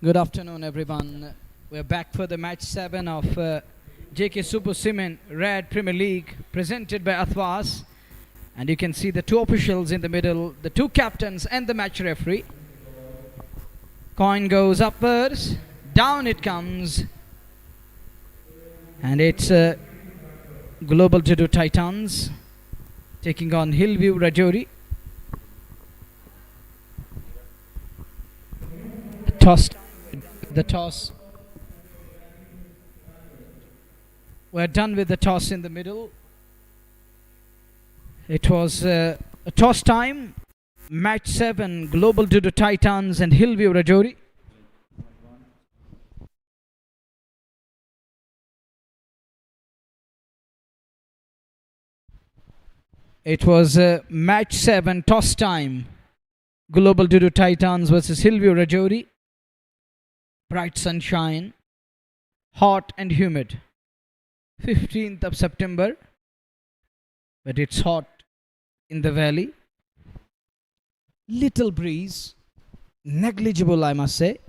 Good afternoon, everyone. We're back for the match 7 of JK Super Cement Red Premier League presented by Athwas. And you can see the two officials in the middle, the two captains and the match referee. Coin goes upwards, down it comes. And it's Global Dadoo Titans taking on Hillview Rajouri. The toss. We're done with the toss in the middle. It was a toss time. Match 7, Global Dadoo Titans and Hillview Rajouri. It was match 7, toss time. Global Dadoo Titans versus Hillview Rajouri. Bright sunshine, hot and humid. 15th of September, but it's hot in the valley. Little breeze, negligible I must say.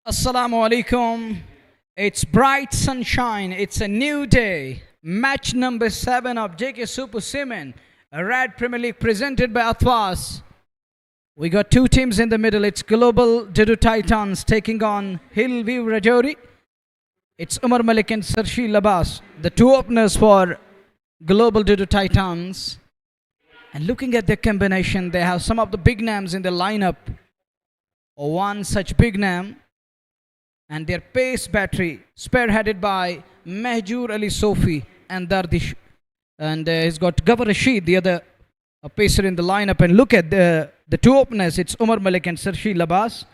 Assalamu alaikum. It's bright sunshine. It's a new day. Match number 7 of JK Super Cement, a Red Premier League presented by Athwas. We got two teams in the middle. It's Global Dadoo Titans taking on Hillview Rajouri. It's Umar Malik and Sarshil Abbas, the two openers for Global Dadoo Titans. And looking at their combination, they have some of the big names in the lineup. One such big name, and their pace battery, spearheaded by Mahjoor Ali Sofi and Dardish. And he's got Gawar Rashid, the other pacer in the lineup. And look at the two openers, it's Umar Malik and Sarshil Abbas.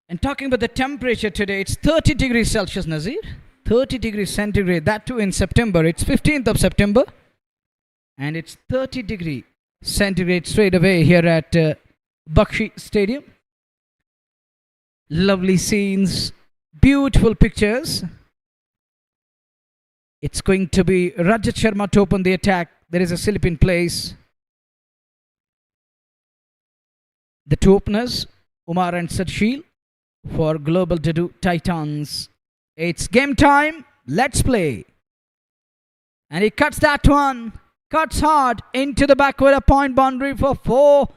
And talking about the temperature today, it's 30 degrees Celsius, Nazir. 30 degrees centigrade, that too in September. It's 15th of September. And it's 30 degree centigrade straight away here at Bakshi Stadium. Lovely scenes, beautiful pictures. It's going to be Rajat Sharma to open the attack. There is a slip in place. The two openers, Umar and Sarshil, for Global Dadoo Titans. It's game time. Let's play. And he cuts that one. Cuts hard into the backward point boundary for 4.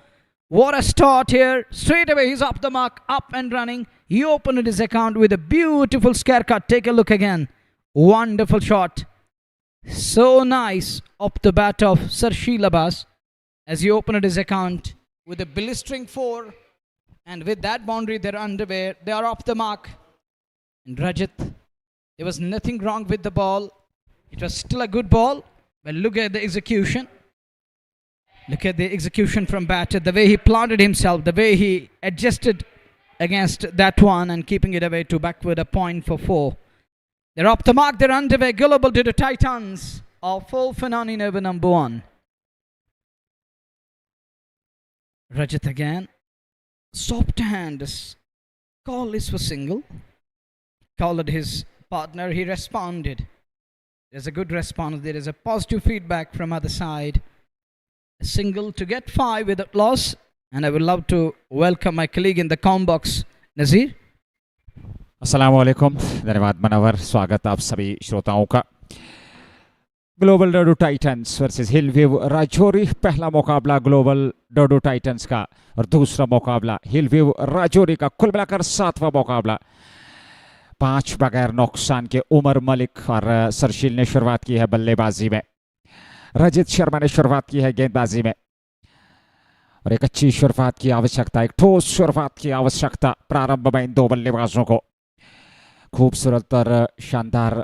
What a start here. Straight away he's up the mark, up and running. He opened his account with a beautiful scare cut. Take a look again. Wonderful shot. So nice up the bat of Sarshil Abbas as he opened his account with a blistering 4. And with that boundary, they're underway. They are off the mark. And Rajat, there was nothing wrong with the ball. It was still a good ball. But look at the execution. Look at the execution from batter, the way he planted himself, the way he adjusted against that one and keeping it away to backward a point for 4. They're up the mark, they're underway. Global Dadoo Titans of full Fanan in over number 1. Rajat again. Soft hand. Call is for single. Called his partner, he responded. There's a good response, there is a positive feedback from other side. A single to get 5 without loss. And I would love to welcome my colleague in the com box, Nazir. अस्सलाम वालेकुम, धन्यवाद मनवर, स्वागत आप सभी श्रोताओं का। Global Dadu Titans versus Hillview Rajouri, पहला मुकाबला ग्लोबल डैडू टाइटंस का और दूसरा मुकाबला हिलव्यू राजौरी का। कुल मिलाकर 7वां मुकाबला। 5 बगैर नुकसान के उमर मलिक और सरशील ने शुरुआत की है बल्लेबाजी में। रजत शर्मा ने शुरुआत की है गेंदबाजी में। और एक अच्छी शुरुआत की आवश्यकता, एक ठोस शुरुआत की आवश्यकता प्रारंभ में इन दो बल्लेबाजों को। खूबसूरत और शानदार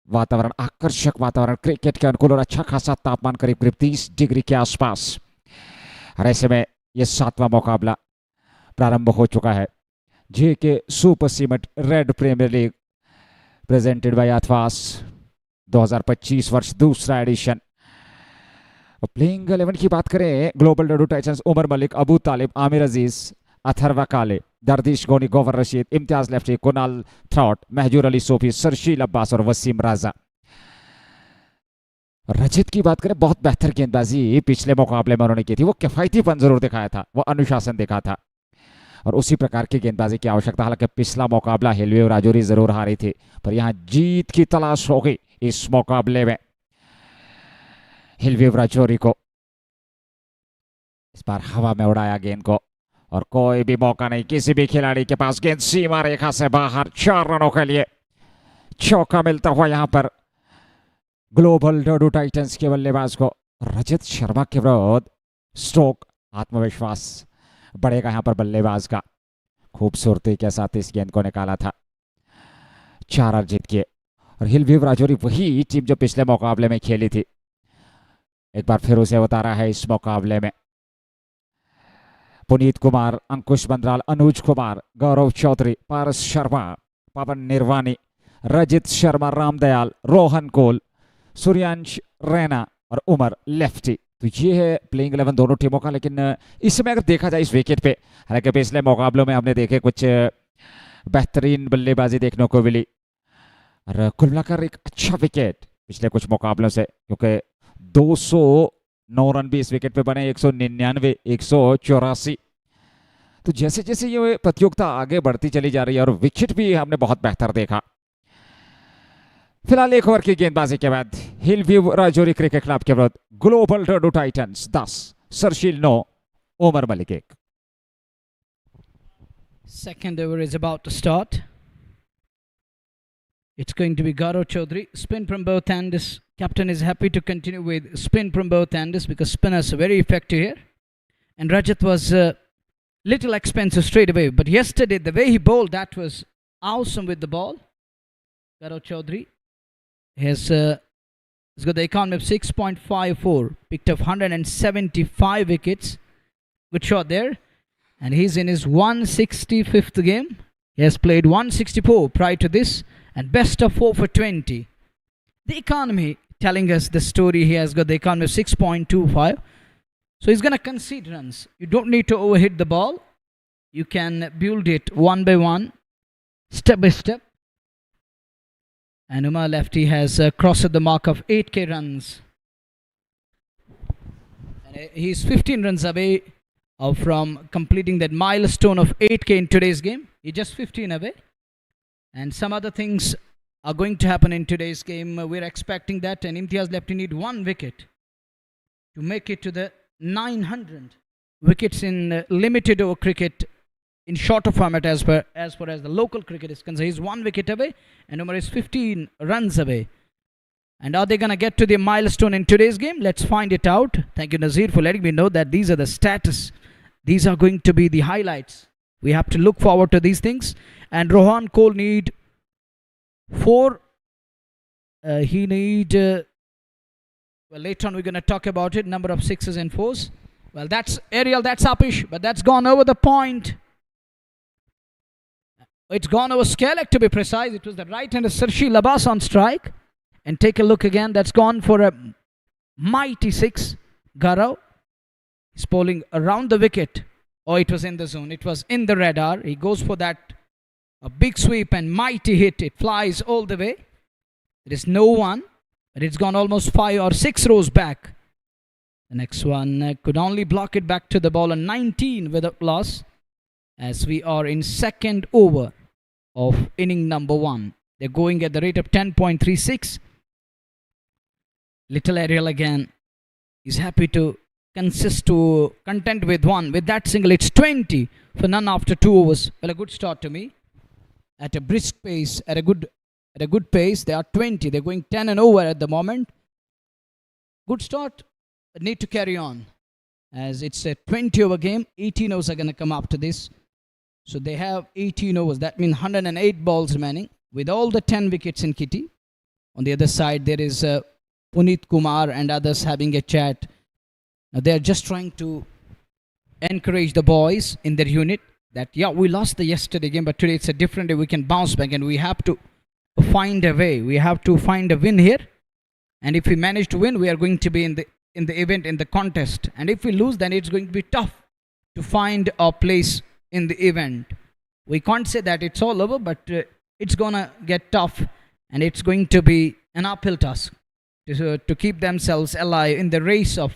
वातावरण, आकर्षक वातावरण, क्रिकेट के अनुकूल और अच्छा खासा तापमान करीब करीब 30 डिग्री के आसपास। और ऐसे में ये 7वां मुकाबला प्रारंभ हो चुका है। JK super cement red premiere League presented by Athwas 2025 वर्ष दूसरा एडिशन। प्लेइंग 11 की बात करें, Global Dadu Titans Umar Malik, Abu Talib, Aamir Aziz, Atharva Kale, Dardish Goni, Gauhar Rashid, Imtiaz Lefty, Kunal थ्रॉट, महजूर अली सोफी, सरशील अब्बास और वसीम राजा। रजत की बात करें, बहुत बेहतर गेंदबाजी पिछले मुकाबले में उन्होंने की थी। वो किफायतीपन जरूर दिखाया था, वो अनुशासन दिखा था और उसी प्रकार की गेंदबाजी की आवश्यकता। हालांकि पिछला मुकाबला हिलव्यू राजौरी जरूर हारी थी, पर यहाँ जीत की तलाश हो गई इस मुकाबले में हिलव्यू राजौरी को। इस बार हवा में उड़ाया गेंद को और कोई भी मौका नहीं किसी भी खिलाड़ी के पास। गेंद सीमा रेखा से बाहर, 4 रनों के लिए चौका मिलता हुआ यहां पर ग्लोबल डैडू टाइटंस के बल्लेबाज को। रजत शर्मा के विरोध स्ट्रोक, आत्मविश्वास बढ़ेगा यहां पर बल्लेबाज का। खूबसूरती के साथ इस गेंद को निकाला था, 4 रन जीत किए। और हिलव्यू राजौरी वही टीम जो पिछले मुकाबले में खेली थी, एक बार फिर उसे उतारा है इस मुकाबले में। पुनीत कुमार, अंकुश बंद्राल, अनुज कुमार, गौरव चौधरी, पारस शर्मा, पवन निर्वाणी, रजित शर्मा, रामदयाल, रोहन कोल, सूर्यांश रैना और उमर लेफ्टी। तो ये है प्लेइंग 11 दोनों टीमों का। लेकिन इसमें अगर देखा जाए इस विकेट पे, हालांकि पिछले मुकाबलों में हमने देखे कुछ बेहतरीन बल्लेबाजी देखने को मिली और कुल मिलाकर एक अच्छा विकेट पिछले कुछ मुकाबलों से, क्योंकि 209 रन भी इस विकेट पे बने, 199, 184। तो जैसे जैसे ये प्रतियोगिता आगे बढ़ती चली जा रही है और विकेट भी हमने बहुत बेहतर देखा। फिलहाल एक ओवर की गेंदबाजी के बाद हिलव्यू राजौरी क्रिकेट क्लब के विरुद्ध global Dadu Titans 10, Sarsheel 9, Umar Malik 1। Second over is about to start. It's going to be Gaurav Chaudhary. Spin from both ends. Captain is happy to continue with spin from both ends because spinners are very effective here. And Rajat was little expensive straight away. But yesterday, the way he bowled, that was awesome with the ball. Gaurav Chaudhary has got the economy of 6.54. Picked up 175 wickets. Good shot there. And he's in his 165th game. He has played 164 prior to this. And best of 4 for 20. The economy telling us the story. He has got the economy of 6.25. So he's going to concede runs. You don't need to overhit the ball. You can build it one by one, step by step. And Umar Lefty has crossed the mark of 8k runs. And he's 15 runs away from completing that milestone of 8k in today's game. He's just 15 away. And some other things are going to happen in today's game. We're expecting that. And Imtiaz Lefty need 1 wicket to make it to the 900 wickets in limited over cricket in shorter format as far as the local cricket is concerned. He's 1 wicket away and Umar is 15 runs away. And are they going to get to the milestone in today's game? Let's find it out. Thank you, Nazir, for letting me know that these are the status. These are going to be the highlights. We have to look forward to these things. And Rohan Cole need 4. He need... well, later on we're going to talk about it. Number of 6s and 4s. Well, that's aerial, that's uppish. But that's gone over the point. It's gone over scale to be precise. It was the right-hander Sarshil Abbas on strike. And take a look again. That's gone for a mighty 6. Gaurav is bowling around the wicket. Oh, it was in the zone. It was in the radar. He goes for that a big sweep and mighty hit. It flies all the way. There is no one. But it's gone almost 5 or 6 rows back. The next one could only block it back to the ball on 19 without loss. As we are in second over of inning number 1. They're going at the rate of 10.36. Little aerial again. He's happy to content with 1. With that single, it's 20 for none after 2 overs. Well, a good start to me. At a brisk pace, at a good pace, they are 20. They're going 10 and over at the moment. Good start. Need to carry on. As it's a 20 over game, 18 overs are going to come after this. So they have 18 overs. That means 108 balls remaining with all the 10 wickets in kitty. On the other side, there is Puneet Kumar and others having a chat. Now they're just trying to encourage the boys in their unit that, yeah, we lost the yesterday game, but today it's a different day. We can bounce back and we have to find a way. We have to find a win here. And if we manage to win, we are going to be in the event, in the contest. And if we lose, then it's going to be tough to find our place in the event. We can't say that it's all over, but it's going to get tough. And it's going to be an uphill task to keep themselves alive in the race of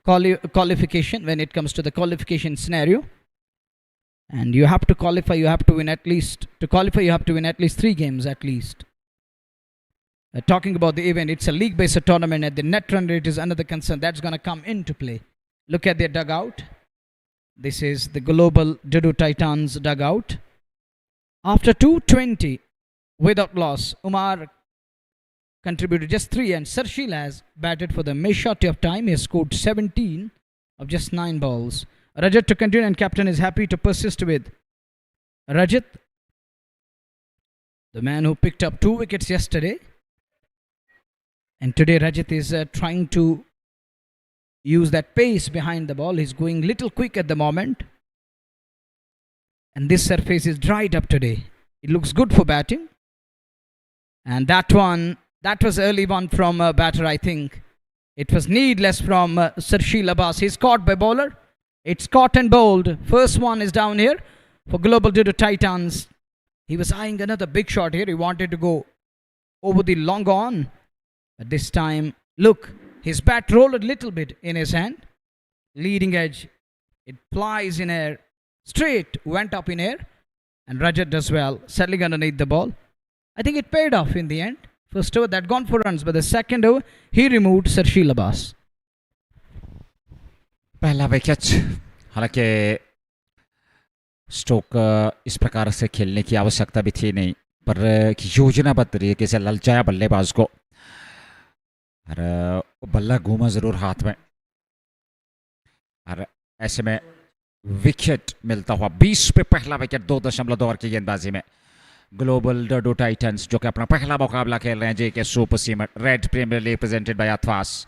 qualification when it comes to the qualification scenario. And you have to qualify, you have to win at least, to qualify you have to win at least 3 games at least. Talking about the event, it's a league-based tournament and the net run rate is another concern. That's going to come into play. Look at their dugout. This is the Global Dadoo Titans dugout. After 220 without loss, Umar contributed just 3 and Sarshil has batted for the majority of time. He has scored 17 of just 9 balls. Rajat to continue and captain is happy to persist with Rajat, the man who picked up 2 wickets yesterday. And today Rajat is trying to use that pace behind the ball. He's going little quick at the moment. And this surface is dried up today. It looks good for batting. And that was early one from a batter, I think. It was needless from Sarshil Abbas. He's caught by bowler. It's caught and bowled. First one is down here for Global Dadoo Titans. He was eyeing another big shot here. He wanted to go over the long on. But this time, look, his bat rolled a little bit in his hand. Leading edge. It flies in air. straight went up in air, and Rajat does well, settling underneath the ball. I think it paid off in the end. First over that gone for runs, but the second over he removed Sarshil Abbas. पहला wicket, हालांकि stock इस प्रकार से खेलने की आवश्यकता भी थी नहीं, पर योजनाबद्ध तरीके से ललचाया बल्लेबाज को और बल्ला घूमा जरूर हाथ में और ऐसे में विकेट मिलता हुआ 20 पे पहला विकेट 2.2 ओवर की गेंदबाजी में ग्लोबल डाडू टाइटंस जो कि अपना पहला मुकाबला खेल रहे हैं JK super cement red premiere League presented by Athwas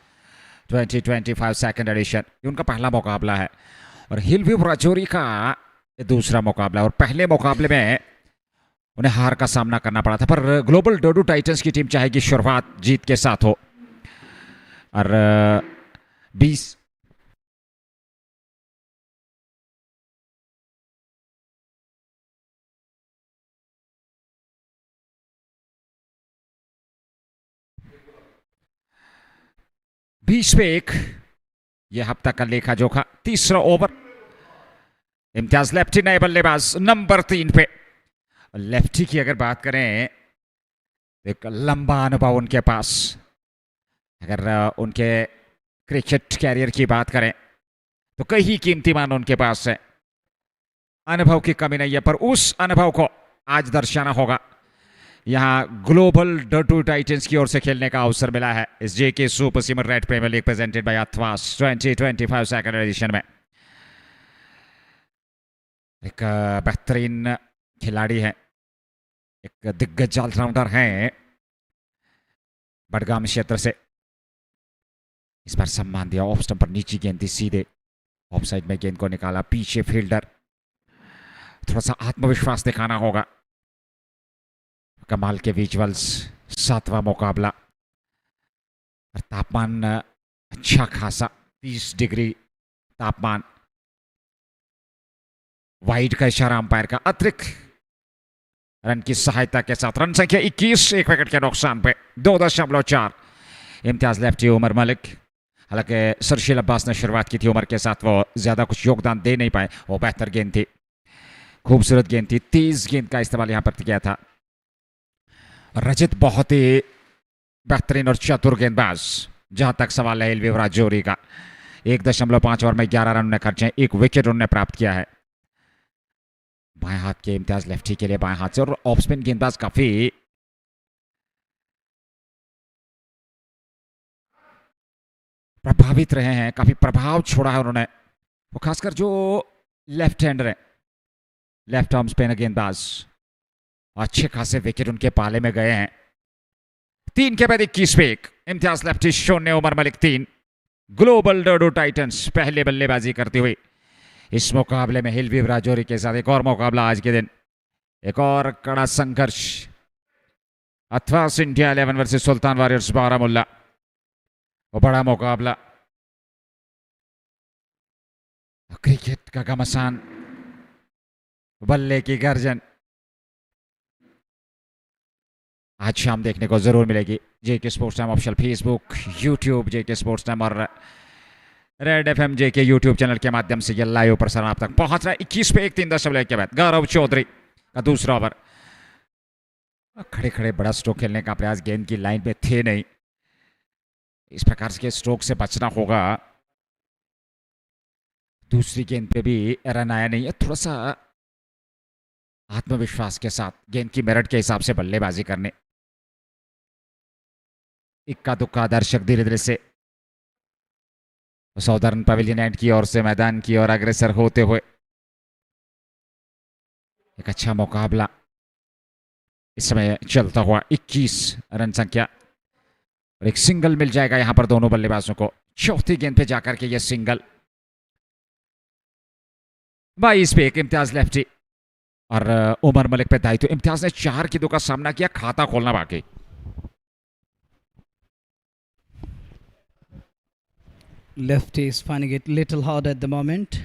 2025 second edition, ये उनका पहला मुकाबला है और हिलव्यू राजौरी का ये दूसरा मुकाबला। और पहले मुकाबले में उन्हें हार का सामना करना पड़ा था, पर ग्लोबल डाडू टाइटंस की टीम चाहेगी शुरुआत जीत के साथ हो और 20 पे 1 यह हफ्ता का लेखा जोखा। तीसरा ओवर, इम्तियाज लेफ्टी नए बल्लेबाज नंबर 3 पे। लेफ्टी की अगर बात करें तो एक लंबा अनुभव उनके पास, अगर उनके क्रिकेट कैरियर की बात करें तो कई कीमती मान उनके पास है, अनुभव की कमी नहीं है, पर उस अनुभव को आज दर्शाना होगा। यहाँ ग्लोबल डाडू टाइटंस की ओर से खेलने का अवसर मिला है इस JK super cement red premiere League presented by Athwas 2025 second edition में। एक बेहतरीन खिलाड़ी है, एक दिग्गज ऑलराउंडर हैं बडगाम क्षेत्र से। इस बार सम्मान दिया, ऑफ स्टंप पर नीची गेंद थी, सीधे ऑफ साइड में गेंद को निकाला, पीछे फील्डर, थोड़ा सा आत्मविश्वास दिखाना होगा। कमाल के विजुअल्स, 7वां मुकाबला और तापमान अच्छा खासा 30 डिग्री तापमान। वाइड का इशारा अंपायर का, अतिरिक्त रन की सहायता के साथ रन संख्या 21 एक विकेट के नुकसान पे 2.4। इम्तियाज लेफ्टी उमर मलिक, हालांकि सरशील अब्बास ने शुरुआत की थी उमर के साथ, वो ज्यादा कुछ योगदान दे नहीं पाए। वो बेहतर गेंद थी, खूबसूरत गेंद थी, तेज गेंद का इस्तेमाल यहां पर किया था। रजत बहुत ही बेहतरीन और चतुर गेंदबाज, जहां तक सवाल है हिलव्यू राजौरी का। 1.5 ओवर में 11 रन उन्हें खर्चे, 1 विकेट उन्होंने प्राप्त किया है। बाएं हाथ के इम्तियाज लेफ्टी के लिए बाएं हाथ से, और ऑफ स्पिन गेंदबाज काफी प्रभावित रहे हैं, काफी प्रभाव छोड़ा है उन्होंने, वो खासकर जो लेफ्ट हैंडर है, लेफ्ट आर्म स्पिनर गेंदबाज। अच्छे खासे विकेट उनके पाले में गए हैं। 3 के बाद 21 पे 1, Imtiaz lefty 0, Umar Malik 3। Global Dadu Titans पहले बल्लेबाजी करती हुई इस मुकाबले में हिलव्यू राजौरी के साथ एक और मुकाबला आज के दिन, एक और कड़ा संघर्ष। अथवास इंडिया 11 वर्सेस सुल्तान वॉरियर्स बारामुल्ला, वो बड़ा मुकाबला। क्रिकेट का घमासान, बल्ले की गर्जन आज शाम देखने को जरूर मिलेगी। JK Sports Time official Facebook, YouTube JK Sports Time और Red FM JK YouTube channel के माध्यम से यह लाइव प्रसारण आप तक पहुंच रहा है। 21 पे 1, 3.1 के बाद गौरव चौधरी का दूसरा ओवर। खड़े खड़े बड़ा स्ट्रोक खेलने का प्रयास, गेंद की लाइन पे थे नहीं, इस प्रकार के स्ट्रोक से बचना होगा। दूसरी गेंद पे भी रन आया नहीं है, थोड़ा सा आत्मविश्वास के साथ गेंद की मेरिट के हिसाब से बल्लेबाजी करने। इक्का दुक्का दर्शक धीरे धीरे से साउदर्न पवेलियन एंड की ओर से मैदान की ओर अग्रसर होते हुए एक अच्छा मुकाबला इस समय चलता हुआ। 21 रन संख्या और एक सिंगल मिल जाएगा यहां पर दोनों बल्लेबाजों को। चौथी गेंद पे जाकर के यह सिंगल। 22 पे 1, इम्तियाज लेफ्टी और उमर मलिक पे दायित्व। इम्तियाज ने 4 गेंदों का सामना किया, खाता खोलना बाकी। Lefty is finding it little hard at the moment.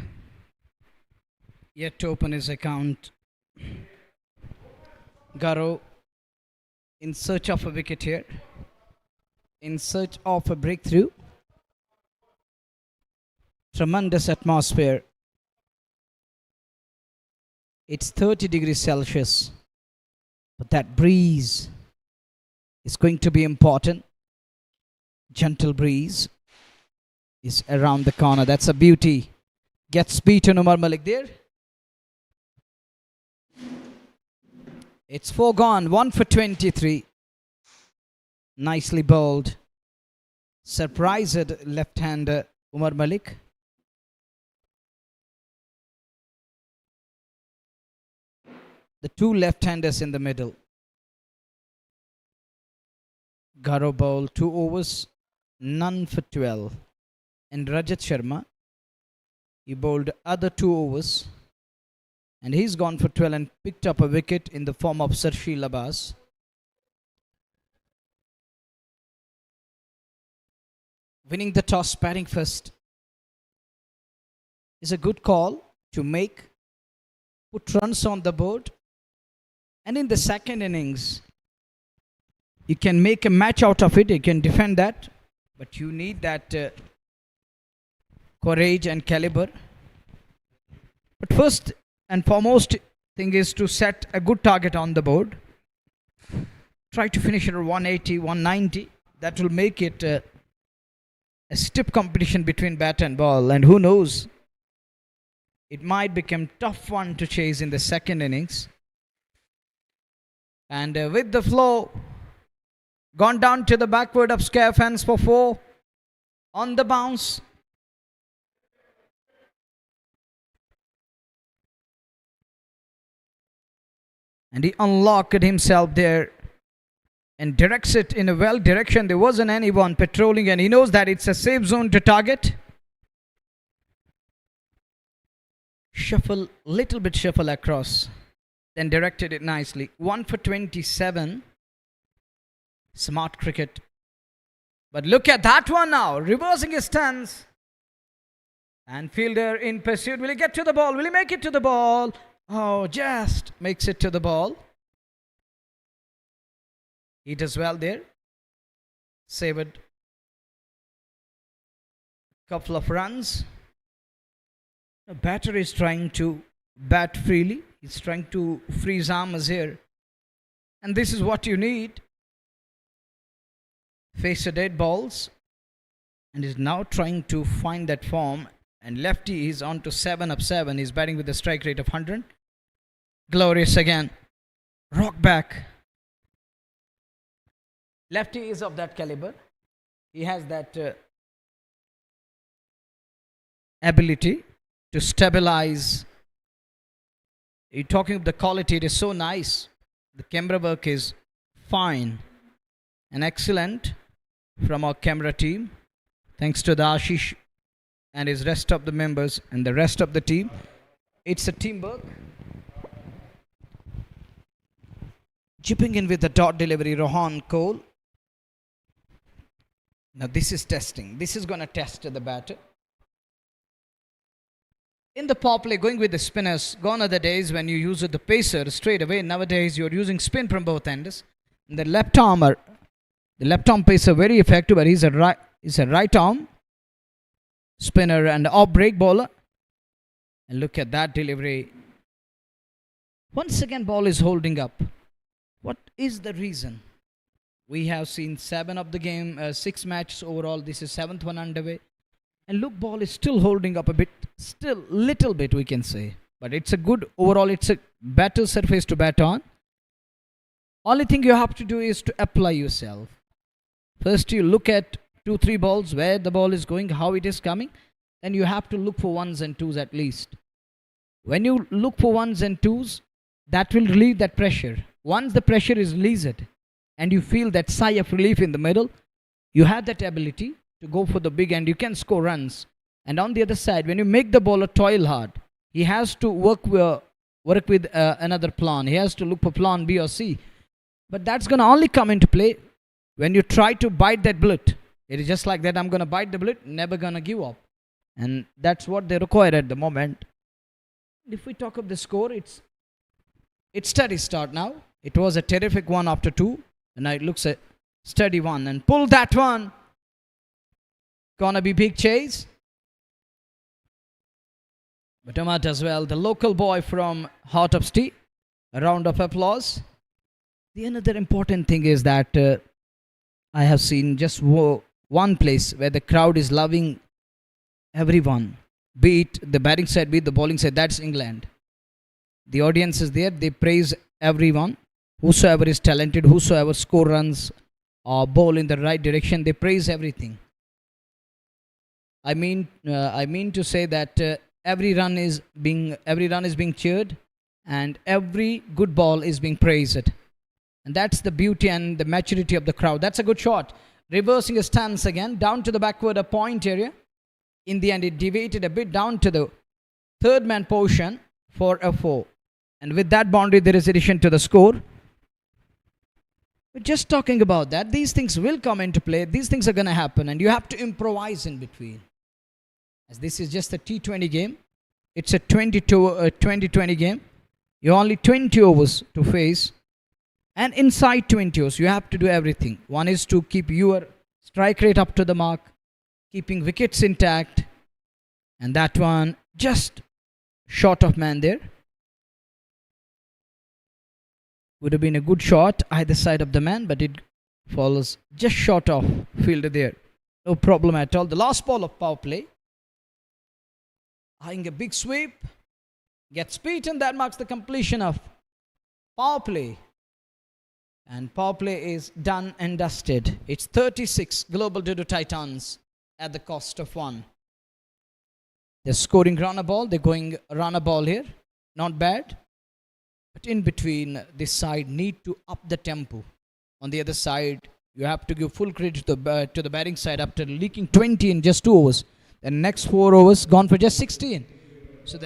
Yet to open his account. Garo in search of a wicket here. In search of a breakthrough. Tremendous atmosphere It's 30 degrees Celsius. But that breeze is going to be important. Gentle breeze is around the corner. That's a beauty. Gets beaten Umar Malik there. It's 4 gone. 1 for 23. Nicely bowled. Surprised left-hander Umar Malik. The two left-handers in the middle. Garo bowled 2 overs, none for 12. And Rajat Sharma, he bowled other 2 overs. And he's gone for 12 and picked up a wicket in the form of Sarshil Abbas. Winning the toss, batting first, is a good call to make. Put runs on the board. And in the second innings, you can make a match out of it. You can defend that. But you need that courage and caliber. But first and foremost thing is to set a good target on the board. Try to finish it at 180, 190. That will make it a stiff competition between bat and ball. And who knows, it might become tough one to chase in the second innings. And with the flow, gone down to the backward of square fence for 4. On the bounce. And he unlocked himself there and directs it in a well direction. There wasn't anyone patrolling, and he knows that it's a safe zone to target. Shuffle, little bit shuffle across. Then directed it nicely. 1 for 27. Smart cricket. But look at that one now. Reversing his stance. And fielder in pursuit. Will he get to the ball? Will he make it to the ball? Oh, just makes it to the ball. He does well there. Saved a couple of runs. The batter is trying to bat freely. He's trying to free his arms here. And this is what you need. Face the dead balls. And is now trying to find that form. And lefty is on to 7 of 7. He's batting with a strike rate of 100. Glorious again. Rock back. Lefty is of that caliber. He has that ability to stabilize. You're talking of the quality, it is so nice. The camera work is fine and excellent from our camera team. Thanks to the Ashish and his rest of the members and the rest of the team. It's a teamwork. Chipping in with the dot delivery, Rohan Cole. Now this is testing. This is going to test the batter. In the power play, going with the spinners, gone are the days when you use the pacer straight away. Nowadays, you're using spin from both ends. And the left arm pacer very effective, but he's a right arm spinner and off break bowler. And look at that delivery. Once again, ball is holding up. What is the reason? We have seen 7 of the game, 6 matches overall. This is 7th one underway. And look, ball is still holding up a bit. Still, little bit we can say. But it's a good, overall, it's a better surface to bat on. Only thing you have to do is to apply yourself. First, you look at 2-3 balls, where the ball is going, how it is coming. Then you have to look for 1s and 2s at least. When you look for 1s and 2s, that will relieve that pressure. Once the pressure is released, and you feel that sigh of relief in the middle, you have that ability to go for the big end. You can score runs. And on the other side, when you make the bowler toil hard, he has to work with another plan. He has to look for plan B or C. But that's going to only come into play when you try to bite that bullet. It is just like that. I'm going to bite the bullet, never going to give up. And that's what they require at the moment. If we talk of the score, it's steady start now. It was a terrific one after 2. And now it looks a steady one. And pull that one. Gonna be big chase. Batamat as well, the local boy from Heart of Steel. A round of applause. The another important thing is that I have seen just one place where the crowd is loving everyone, be it the batting side, be it the bowling side. That's England. The audience is there. They praise everyone, whosoever is talented, whosoever score runs or bowl in the right direction. They praise everything. I mean to say that every run is being cheered, and every good ball is being praised. And that's the beauty and the maturity of the crowd. That's a good shot. Reversing a stance again, down to the backward a point area. In the end, it deviated a bit down to the third man portion for a 4. And with that boundary, there is addition to the score. But just talking about that, these things will come into play. These things are going to happen, and you have to improvise in between. As this is just a T20 game. It's a 20-20 game. You're only 20 overs to face. And inside 20 overs, you have to do everything. One is to keep your strike rate up to the mark, keeping wickets intact. And that one just short of man there. Would have been a good shot either side of the man, but it follows just short of fielder there. No problem at all. The last ball of power play. Eyeing a big sweep. Gets beaten. That marks the completion of power play. And power play is done and dusted. It's 36 global Dadoo Titans at the cost of 1. They're scoring runner ball. They're going runner ball here. Not bad. But in between, this side need to up the tempo. On the other side, you have to give full credit to the batting side after leaking 20 in just 2 overs. The next 4 overs gone for just 16. So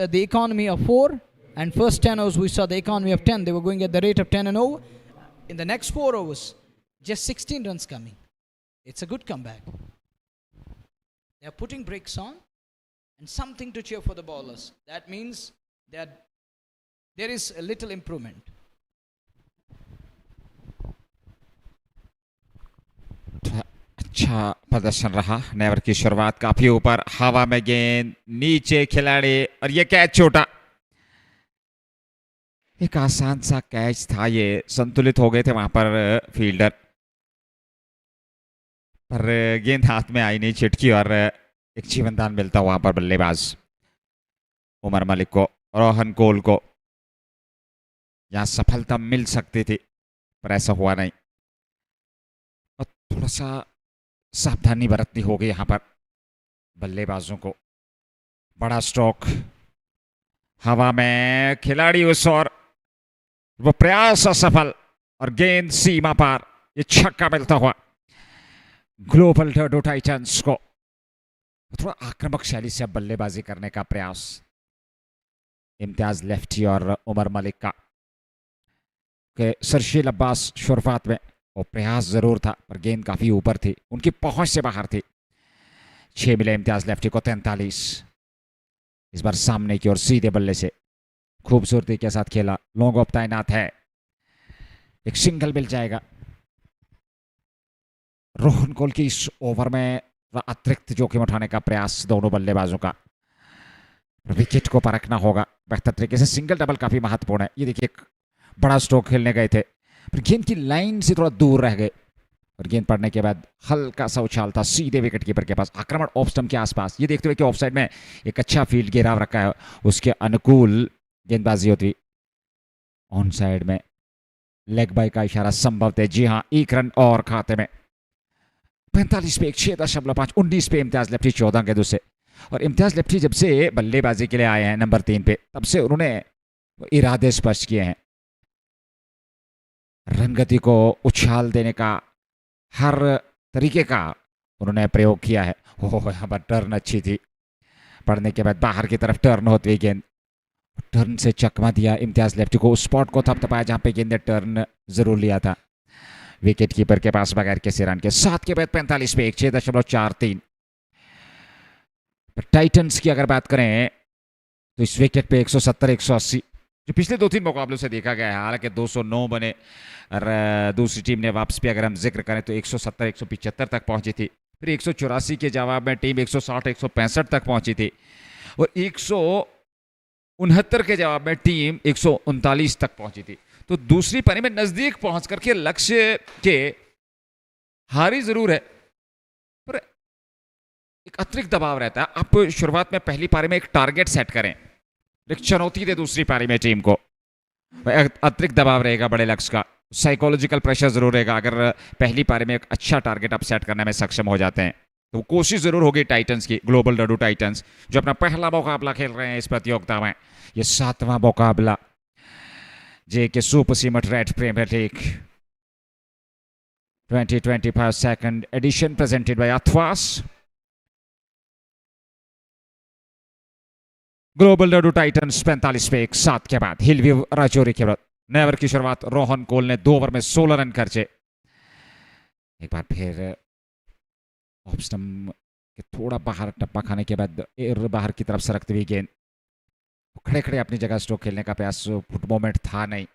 the economy of 4. And first 10 overs, we saw the economy of 10. They were going at the rate of 10 and over. In the next 4 overs, just 16 runs coming. It's a good comeback. They are putting brakes on and something to cheer for the bowlers. That means that there is a little improvement. अच्छा प्रदर्शन रहा. Never की शुरुआत काफी ऊपर, हवा में गेंद, नीचे खिलाड़ी, और ये कैच छोटा. एक आसान सा कैच था ये. संतुलित हो गए थे वहां पर फील्डर, पर गेंद हाथ में आई नहीं, छिटकी और एक जीवनदान मिलता वहां पर बल्लेबाज उमर मलिक को. रोहन कोल को यहां सफलता मिल सकती थी, पर ऐसा हुआ नहीं. और थोड़ा सा सावधानी बरतनी होगी यहां पर बल्लेबाजों को. बड़ा स्ट्रोक, हवा में खिलाड़ी उस और वो प्रयास असफल, और गेंद सीमा पार. ये छक्का मिलता हुआ ग्लोबल डैडू टाइटंस को. थोड़ा आक्रामक शैली से बल्लेबाजी करने का प्रयास इम्तियाज लेफ्टी और उमर मलिक का. के सरशील अब्बास शुरुआत में वो प्रयास जरूर था, पर गेंद काफी ऊपर थी, उनकी पहुंच से बाहर थी. 6 मिले इम्तियाज लेफ्टी को 43. इस बार सामने की ओर सीधे बल्ले से खूबसूरती के साथ खेला. लॉन्ग ऑफ तैनात है, एक सिंगल मिल जाएगा. रोहन कोल की इस ओवर में अतिरिक्त जोखिम उठाने का प्रयास दोनों बल्लेबाजों का. विकेट को परखना होगा बेहतर तरीके से. सिंगल डबल काफी महत्वपूर्ण है. ये देखिए, बड़ा स्ट्रोक खेलने गए थे, पर गेंद की लाइन से थोड़ा दूर रह गए, और गेंद पड़ने के बाद हल्का सा उछाल था सीधे विकेट कीपर के पास. आक्रमण ऑफ स्टंप के आसपास. ये देखते हुए कि ऑफ साइड में एक अच्छा फील्ड घेराव रखा है, उसके अनुकूल गेंदबाजी होती. ऑन साइड में लेग बाय का इशारा संभव थे. जी हाँ, 1 रन और खाते में. 45 पे 6.5, 19 पे इम्तियाज लेफ्टी 14 गेंदों से. और इम्तियाज लेफ्टी जब से बल्लेबाजी के लिए आए हैं नंबर 3 पे, तब से उन्होंने इरादे स्पष्ट किए हैं. रन गति को उछाल देने का हर तरीके का उन्होंने प्रयोग किया है. ओह, यहाँ पर टर्न अच्छी थी. पड़ने के बाद बाहर की तरफ टर्न होती हुई गेंद, टर्न से चकमा दिया इम्तियाज लेफ्टी को. उस स्पॉट को थपथपाया जहां पे गेंद ने टर्न जरूर लिया था. विकेट कीपर के पास बगैर किसी रन के. 7 के बाद 45 पे 6.43. टाइटंस की अगर बात करें तो इस विकेट पे 170, 180 जो पिछले 2-3 मुकाबलों से देखा गया है. हालांकि 209 बने, और दूसरी टीम ने वापस भी अगर हम जिक्र करें तो 170, 175 तक पहुंची थी. फिर 184 के जवाब में टीम 160 165 तक पहुंची थी और 169 के जवाब में टीम 139 तक पहुंची थी। तो दूसरी पारी में नजदीक पहुंच करके लक्ष्य के हारी जरूर है, पर एक अतिरिक्त दबाव रहता है। आप शुरुआत में पहली पारी में एक टारगेट सेट करें, एक चुनौती दे दूसरी पारी में टीम को, अतिरिक्त दबाव रहेगा बड़े लक्ष्य का, साइकोलॉजिकल प्रेशर जरूर रहेगा। अगर पहली पारी में एक अच्छा टारगेट आप सेट करने में सक्षम हो जाते हैं तो कोशिश जरूर होगी टाइटंस की, ग्लोबल डडू टाइटंस जो अपना पहला मुकाबला खेल रहे हैं इस प्रतियोगिता में। ये 7वां मुकाबला JK super cement red premiere League 2025 second edition presented by Athwas. Global Dadu Titans 45 पे 1-7 के बाद हिलव्यू राजौरी के बाद नए ओवर की शुरुआत रोहन कोल ने 2 ओवर में 16 रन खर्चे। एक बार फिर ऑफ स्टंप के थोड़ा बाहर टप्पा खाने के बाद बाहर की तरफ सरकती हुई गेंद, खड़े खड़े अपनी जगह स्ट्रोक खेलने का प्रयास, फुट मोमेंट था नहीं।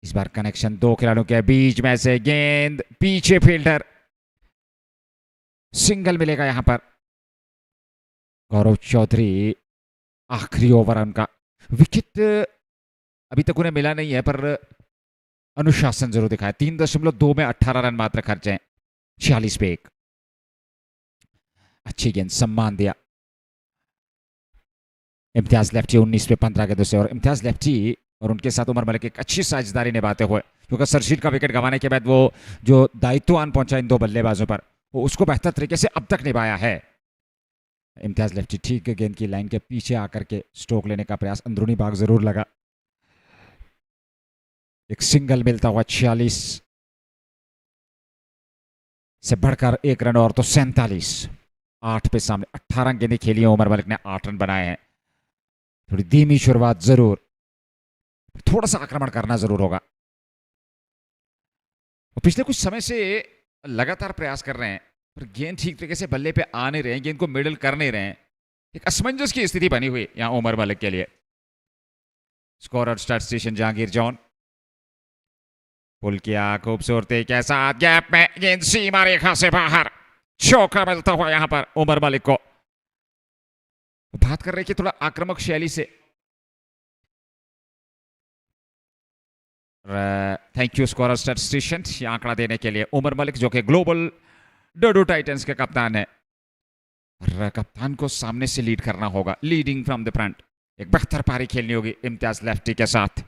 इस बार कनेक्शन 2 खिलाड़ियों के बीच में से गेंद पीछे, फील्डर सिंगल मिलेगा यहां पर। गौरव चौधरी आखिरी ओवर उनका, विकेट अभी तक उन्हें मिला नहीं है पर अनुशासन जरूर दिखाया। 3.2 में 18 रन मात्र खर्चे हैं, 46 पे 1। अच्छी गेंद, सम्मान दिया। इम्तियाज लेफ्टी 19 पे 15 के दूसरे, और इम्तियाज लेफ्टी और उनके साथ उमर मलिक एक अच्छी साझेदारी निभाते हुए, क्योंकि सरशील का विकेट गंवाने के बाद वो जो दायित्वान पहुंचा इन 2 बल्लेबाजों पर, वो उसको बेहतर तरीके से अब तक निभाया है। इम्तियाज लेफ्टी ठीक गेंद की लाइन के पीछे आकर के स्ट्रोक लेने का प्रयास, अंदरूनी भाग जरूर लगा। एक सिंगल मिलता हुआ 46 से बढ़कर 1 रन और तो 47। 8 पे सामने 18 गेंदें खेली हैं, उमर मलिक ने 8 रन बनाए हैं। थोड़ी धीमी शुरुआत जरूर, थोड़ा सा आक्रमण करना जरूर होगा। पिछले कुछ समय से लगातार प्रयास कर रहे हैं पर गेंद ठीक तरीके से बल्ले पे आ नहीं रहे हैं, गेंद को मिडल कर नहीं रहे हैं। एक असमंजस की स्थिति बनी हुई यहां उमर मलिक के लिए। Scorer start station Jahangir John pull किया, खूबसूरती के साथ गैप में गेंद सीमा रेखा से बाहर, चौका मिलता हुआ यहां पर उमर मलिक को। बात कर रहे कि थोड़ा आक्रामक शैली से। Thank you scorer start station ये आंकड़ा देने के लिए। उमर मलिक जो कि ग्लोबल डडू टाइटंस के कप्तान है, कप्तान को सामने से लीड करना होगा, लीडिंग फ्रॉम द फ्रंट। एक बेहतर पारी खेलनी होगी इम्तियाज लेफ्टी के साथ।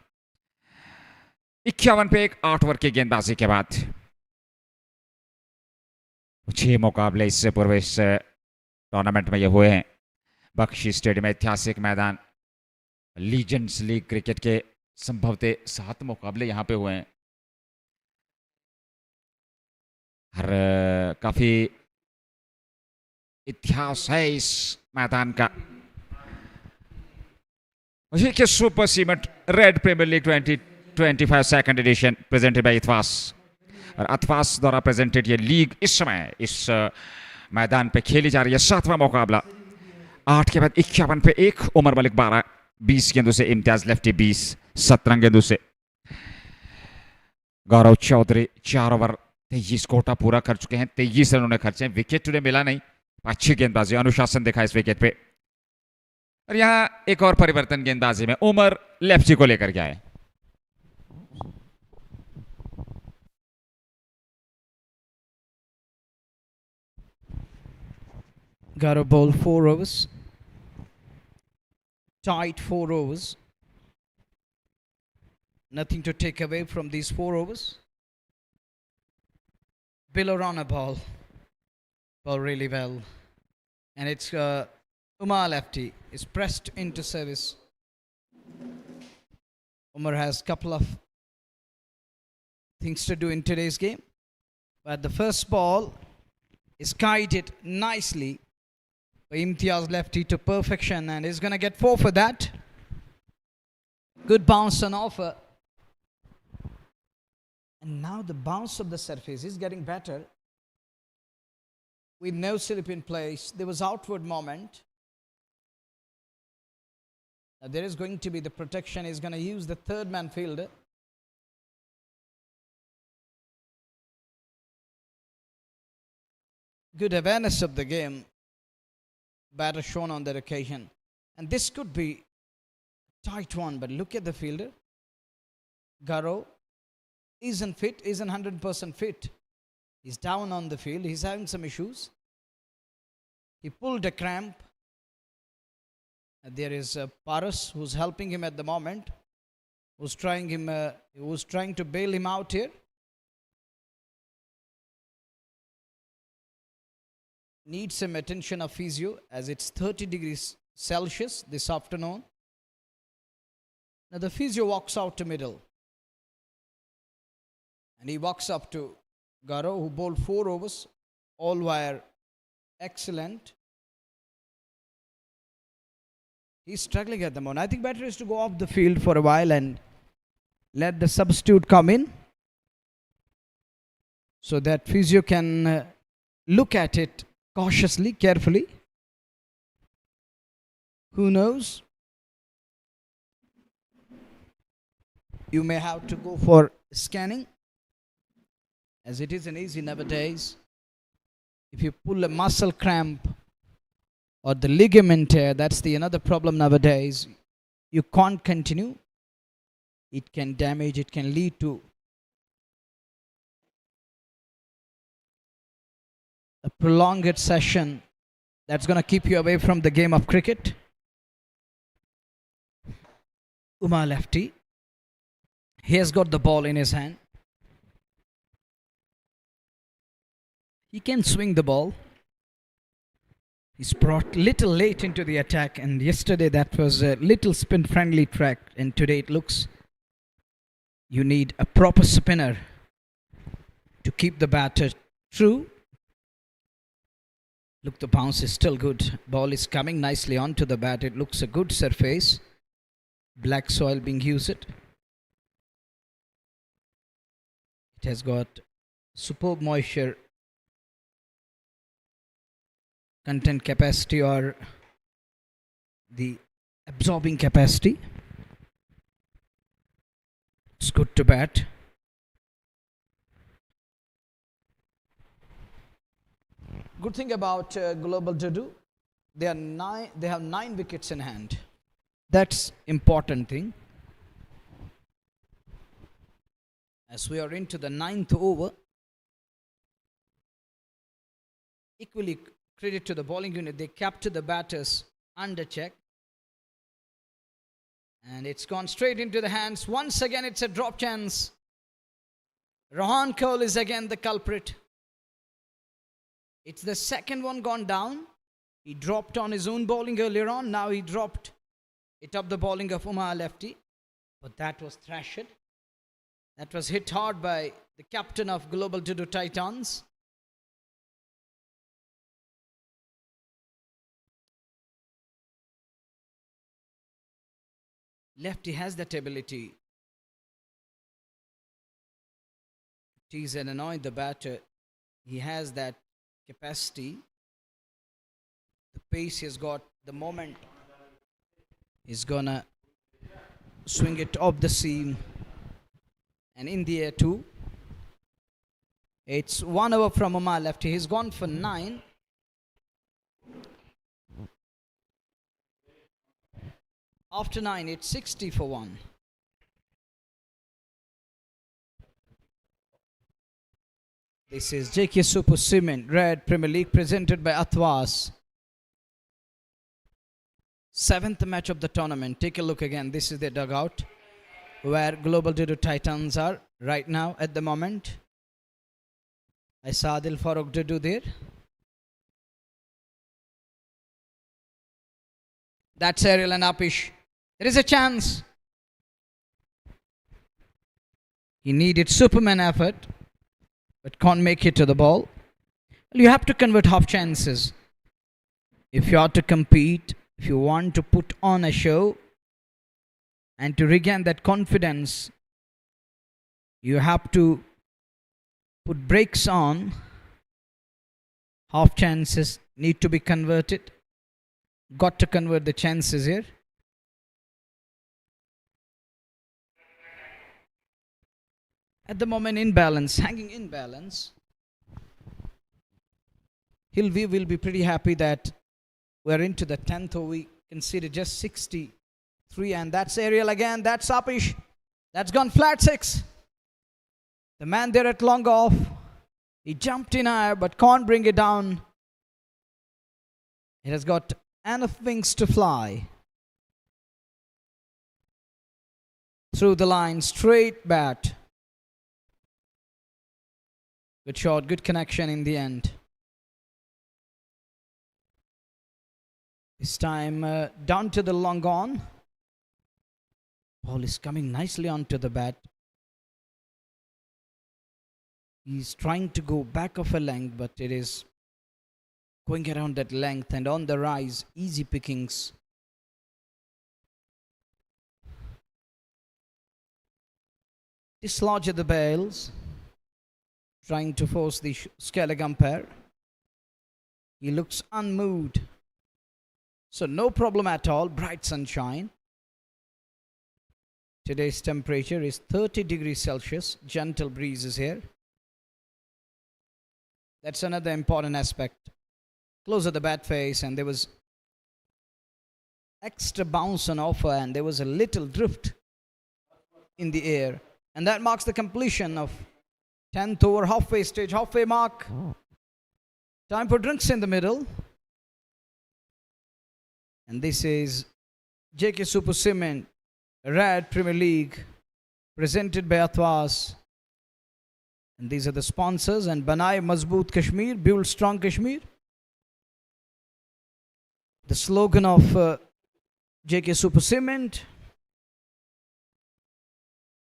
51 पे 1, 8 ओवर की गेंदबाजी के बाद 6 मुकाबले इससे पूर्व इस टूर्नामेंट में ये हुए हैं। बख्शी स्टेडियम, ऐतिहासिक मैदान, लीजेंड्स लीग क्रिकेट के संभवतः 7 मुकाबले यहां पे हुए हैं। हर काफी इतिहास है इस मैदान का। के Super cement red premiere League 2025 second edition presented by Athwas, और अथवास द्वारा प्रेजेंटेड ये लीग इस समय इस मैदान पे खेली जा रही है। 7वां मुकाबला। 8 के बाद 51 पे 1, उमर मलिक 12, 20 गेंदों से इम्तियाज लेफ्टी 20, 17 गेंदों से गौरव चौधरी 4 ओवर 23 कोटा पूरा कर चुके हैं, 23 रन उन्हें खर्चे हैं। विकेट उन्हें मिला नहीं, अच्छी गेंदबाजी, अनुशासन दिखा इस विकेट पे। और यहां एक और परिवर्तन गेंदबाजी में, उमर लेफ्टी को लेकर गया है। Got a ball 4 overs. Tight 4 overs. Nothing to take away from these 4 overs. Below on a ball. Ball really well. And it's Umar lefty is pressed into service. Umar has a couple of things to do in today's game. But the first ball is guided nicely by Imtiaz lefty to perfection, and he's going to get 4 for that. Good bounce on offer. And now the bounce of the surface is getting better. With no slip in place, there was outward moment. Now there is going to be the protection. He's going to use the third man fielder. Good awareness of the game, batter shown on that occasion. And this could be tight one, but look at the fielder. Garo isn't fit, isn't 100% fit. He's down on the field, he's having some issues. He pulled a cramp. And there is Paras who's helping him at the moment, who's trying to bail him out here. Needs some attention of physio as it's 30 degrees Celsius this afternoon. Now the physio walks out to middle. And he walks up to Garo, who bowled 4 overs, all wire excellent. He's struggling at the moment. I think better is to go off the field for a while and let the substitute come in so that physio can look at it cautiously, carefully. Who knows? You may have to go for scanning, as it isn't easy nowadays. If you pull a muscle cramp or the ligament tear, that's the another problem nowadays. You can't continue. It can damage, it can lead to a prolonged session that's going to keep you away from the game of cricket. Uma lefty. He has got the ball in his hand. He can swing the ball. He's brought little late into the attack, and yesterday that was a little spin friendly track, and today it looks you need a proper spinner to keep the batter true. Look, the bounce is still good. Ball is coming nicely onto the bat. It looks a good surface. Black soil being used. It has got superb moisture content capacity, or the absorbing capacity. It's good to bat. Good thing about Global Dadoo, they have 9 wickets in hand. That's important thing. As we are into the 9th over, equally credit to the bowling unit, they kept the batters under check. And it's gone straight into the hands. Once again, it's a drop chance. Rohan Cole is again the culprit. It's the second one gone down. He dropped on his own bowling earlier on. Now he dropped it up the bowling of Uma lefty. But that was thrashed. That was hit hard by the captain of Global Dadoo Titans. Lefty has that ability. Tease and annoy the batter. He has that capacity. The pace he's got, the moment he's gonna swing it off the seam and in the air too. It's 1 over from Uma lefty. He's gone for 9. After 9, it's 60 for 1. This is JK Super Cement Red Premier League presented by Athwas. 7th match of the tournament. Take a look again. This is the dugout where Global Dadoo Titans are right now at the moment. I saw Adil Farooq Dadoo there. That's Ariel and Apish. There is a chance. He needed Superman effort, but can't make it to the ball. Well, you have to convert half chances. If you are to compete, if you want to put on a show and to regain that confidence, you have to put brakes on. Half chances need to be converted. Got to convert the chances here. At the moment in balance, hanging in balance. Hillview will be pretty happy that we're into the 10th over. We conceded just 63, and that's aerial again. That's Upish. That's gone flat 6. The man there at long off, he jumped in high but can't bring it down. It has got enough wings to fly. Through the line, straight bat. Good shot, good connection in the end. This time down to the long on. Ball is coming nicely onto the bat. He's trying to go back of a length, but it is going around that length and on the rise. Easy pickings. Dislodge at the bails. Trying to force the Skellig umpire. He looks unmoved. So no problem at all. Bright sunshine. Today's temperature is 30 degrees Celsius. Gentle breeze is here. That's another important aspect. Close at the bat face, and there was extra bounce on offer, and there was a little drift in the air. And that marks the completion of 10th over, halfway stage, halfway mark. Time for drinks in the middle. And this is JK Super Cement Red Premier League, presented by Athwas. And these are the sponsors. And Banai Mazboot Kashmir, Build Strong Kashmir. The slogan of JK Super Cement.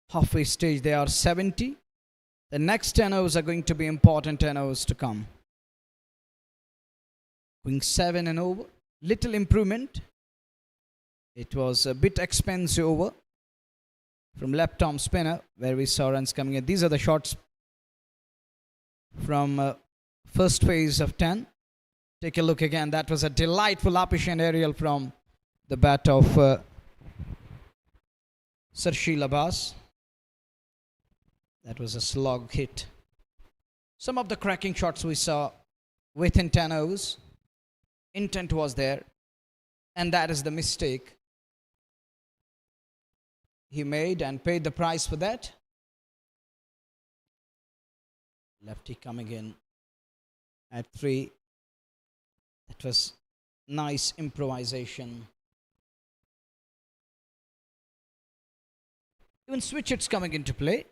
Halfway stage, they are 70. The next 10 overs are going to be important 10 overs to come. Going 7 and over. Little improvement. It was a bit expensive over from left arm spinner where we saw runs coming in. These are the shots from first phase of 10. Take a look again. That was a delightful Upish and aerial from the bat of Sarshil Abbas. That was a slog hit. Some of the cracking shots we saw within 10 overs. Intent was there. And that is the mistake he made and paid the price for that. Lefty coming in at 3. That was nice improvisation. Even switch hits coming into play.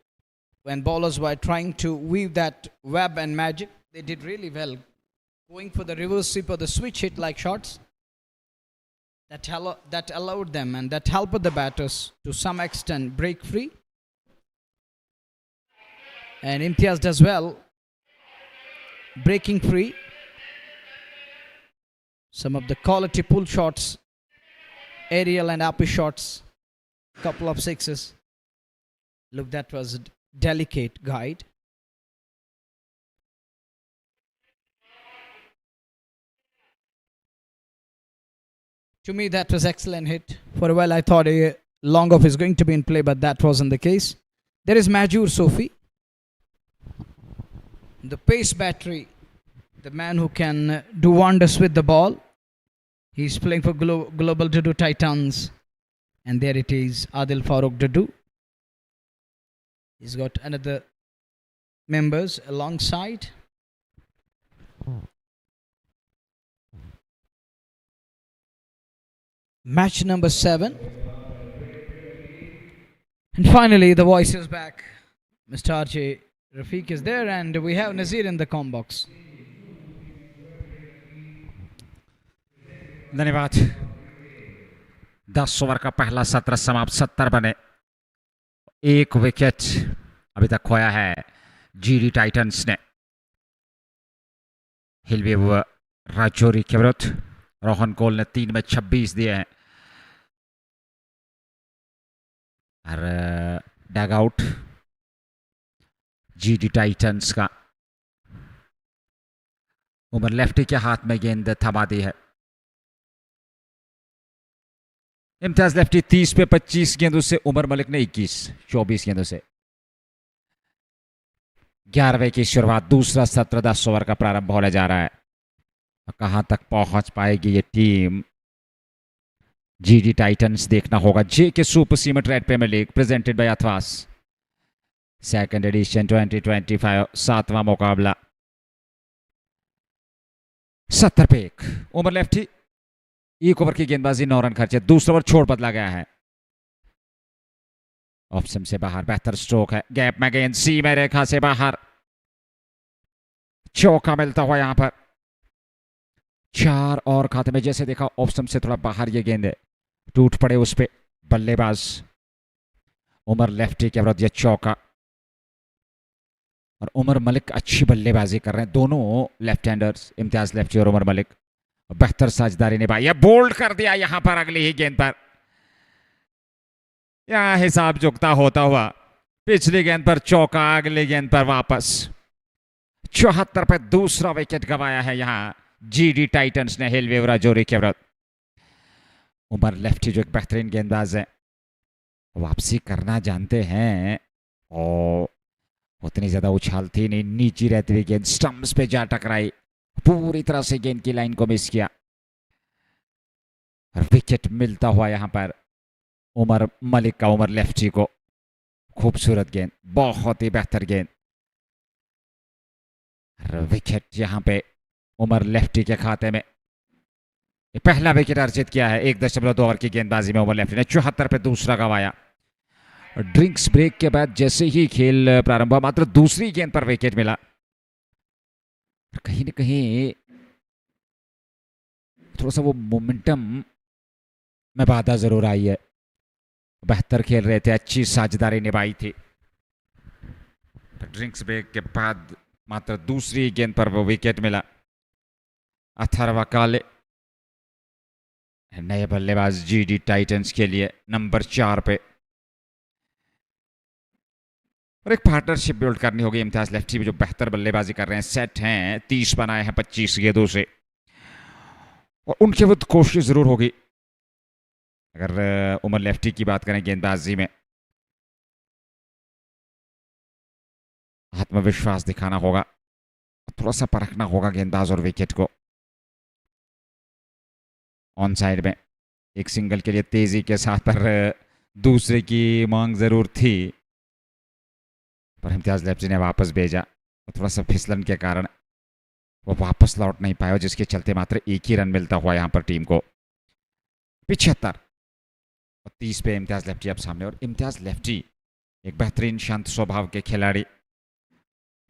When bowlers were trying to weave that web and magic, they did really well. Going for the reverse sweep or the switch hit like shots. That allowed them and that helped the batters to some extent break free. And Imtiaz does well, breaking free. Some of the quality pull shots, aerial and Upish shots, couple of sixes. Look, that was a delicate guide. To me, that was excellent hit. For a while, I thought a long off is going to be in play, but that wasn't the case. There is Majur Sofi, the pace battery, the man who can do wonders with the ball. He's playing for Global Dadoo Titans. And there it is, Adil Farooq Dadoo. He's got another members alongside. Match number 7. And finally, the voice is back. Mr. RJ Rafiq is there, and we have Nazir in the com box. धन्यवाद। 10 over का पहला सत्र समाप्त। 70 बने। 1 wicket अभी तक खोया है जीडी टाइटंस ने। हिलव्यू राजौरी के विरुद्ध रोहन कोल ने 3 में 26 दिए हैं। और डग आउट जीडी टाइटंस का। उमर लेफ्टी के हाथ में गेंद थमा दी है। इम्तियाज लेफ्टी 30 पे 25 गेंदों से, उमर मलिक ने 24 गेंदों से। 11वें की शुरुआत, दूसरा सत्र 10 ओवर का प्रारंभ होने जा रहा है। कहां तक पहुंच पाएगी ये टीम, जीडी टाइटंस देखना होगा। JK super cement red premiere League presented by Athwas, second edition 2025, 7वां मुकाबला। 70 पे 1 उमर लेफ्टी, एक ओवर की गेंदबाजी 9 रन खर्चे, दूसरा ओवर छोड़ बदला गया है। ऑप्शन से बाहर, बेहतर स्ट्रोक है, गैप में गेंद सी में रेखा से बाहर, चौका मिलता हुआ यहां पर 4 और खाते में। जैसे देखा ऑप्शन से थोड़ा बाहर ये गेंद है, टूट पड़े उस पे बल्लेबाज उमर लेफ्टी के विरुद्ध ये चौका। और उमर मलिक अच्छी बल्लेबाजी कर रहे हैं, दोनों लेफ्ट हैंडर्स, इम्तियाज लेफ्टी और उमर मलिक। बेहतर साझेदारी निभाई है, बोल्ड कर दिया यहां पर अगली ही गेंद पर। यहां हिसाब जुकता होता हुआ पिछली गेंद पर चौका, अगली गेंद पर वापस। 74 पे दूसरा विकेट गंवाया है यहां जीडी टाइटंस ने हिलव्यू राजौरी के विरुद्ध। उमर लेफ्टी जो एक बेहतरीन गेंदबाज है, वापसी करना जानते हैं और उतनी ज्यादा उछालती नहीं, नीची रहती हुई गेंद स्टंप्स पे जा टकराई, पूरी तरह से गेंद की लाइन को मिस किया और विकेट मिलता हुआ यहां पर उमर मलिक का, उमर लेफ्टी को। खूबसूरत गेंद, बहुत ही बेहतर गेंद, विकेट यहां पे उमर लेफ्टी के खाते में। पहला विकेट अर्जित किया है 1.2 ओवर की गेंदबाजी में उमर लेफ्टी ने। 74 पे दूसरा गंवाया। ड्रिंक्स ब्रेक के बाद जैसे ही खेल प्रारंभ हुआ, मात्र दूसरी गेंद पर विकेट मिला। कहीं ना कहीं थोड़ा सा वो मोमेंटम में बाधा जरूर आई है। बेहतर खेल रहे थे, अच्छी साझेदारी निभाई थी। ड्रिंक्स ब्रेक के बाद मात्र दूसरी गेंद पर वो विकेट मिला। अथर्वा काले नए बल्लेबाज जीडी टाइटंस के लिए नंबर 4 पे। और एक पार्टनरशिप बिल्ड करनी होगी। इम्तियाज लेफ्टी भी जो बेहतर बल्लेबाजी कर रहे हैं, सेट हैं, 30 बनाए हैं 25 गेंदों से, और उनके विरुद्ध कोशिश जरूर होगी। अगर उमर लेफ्टी की बात करें गेंदबाजी में, आत्मविश्वास दिखाना होगा, थोड़ा सा परखना होगा गेंदबाज और विकेट को। ऑन साइड में एक सिंगल के लिए तेजी के साथ, पर दूसरे की मांग जरूर थी, पर इम्तियाज लेफ्टी ने वापस भेजा। थोड़ा सा फिसलन के कारण वो वापस लौट नहीं पाया, जिसके चलते मात्र एक ही रन मिलता हुआ यहां पर टीम को। 75 और 30 पे इम्तियाज लेफ्टी अब सामने। और इम्तियाज लेफ्टी एक बेहतरीन शांत स्वभाव के खिलाड़ी,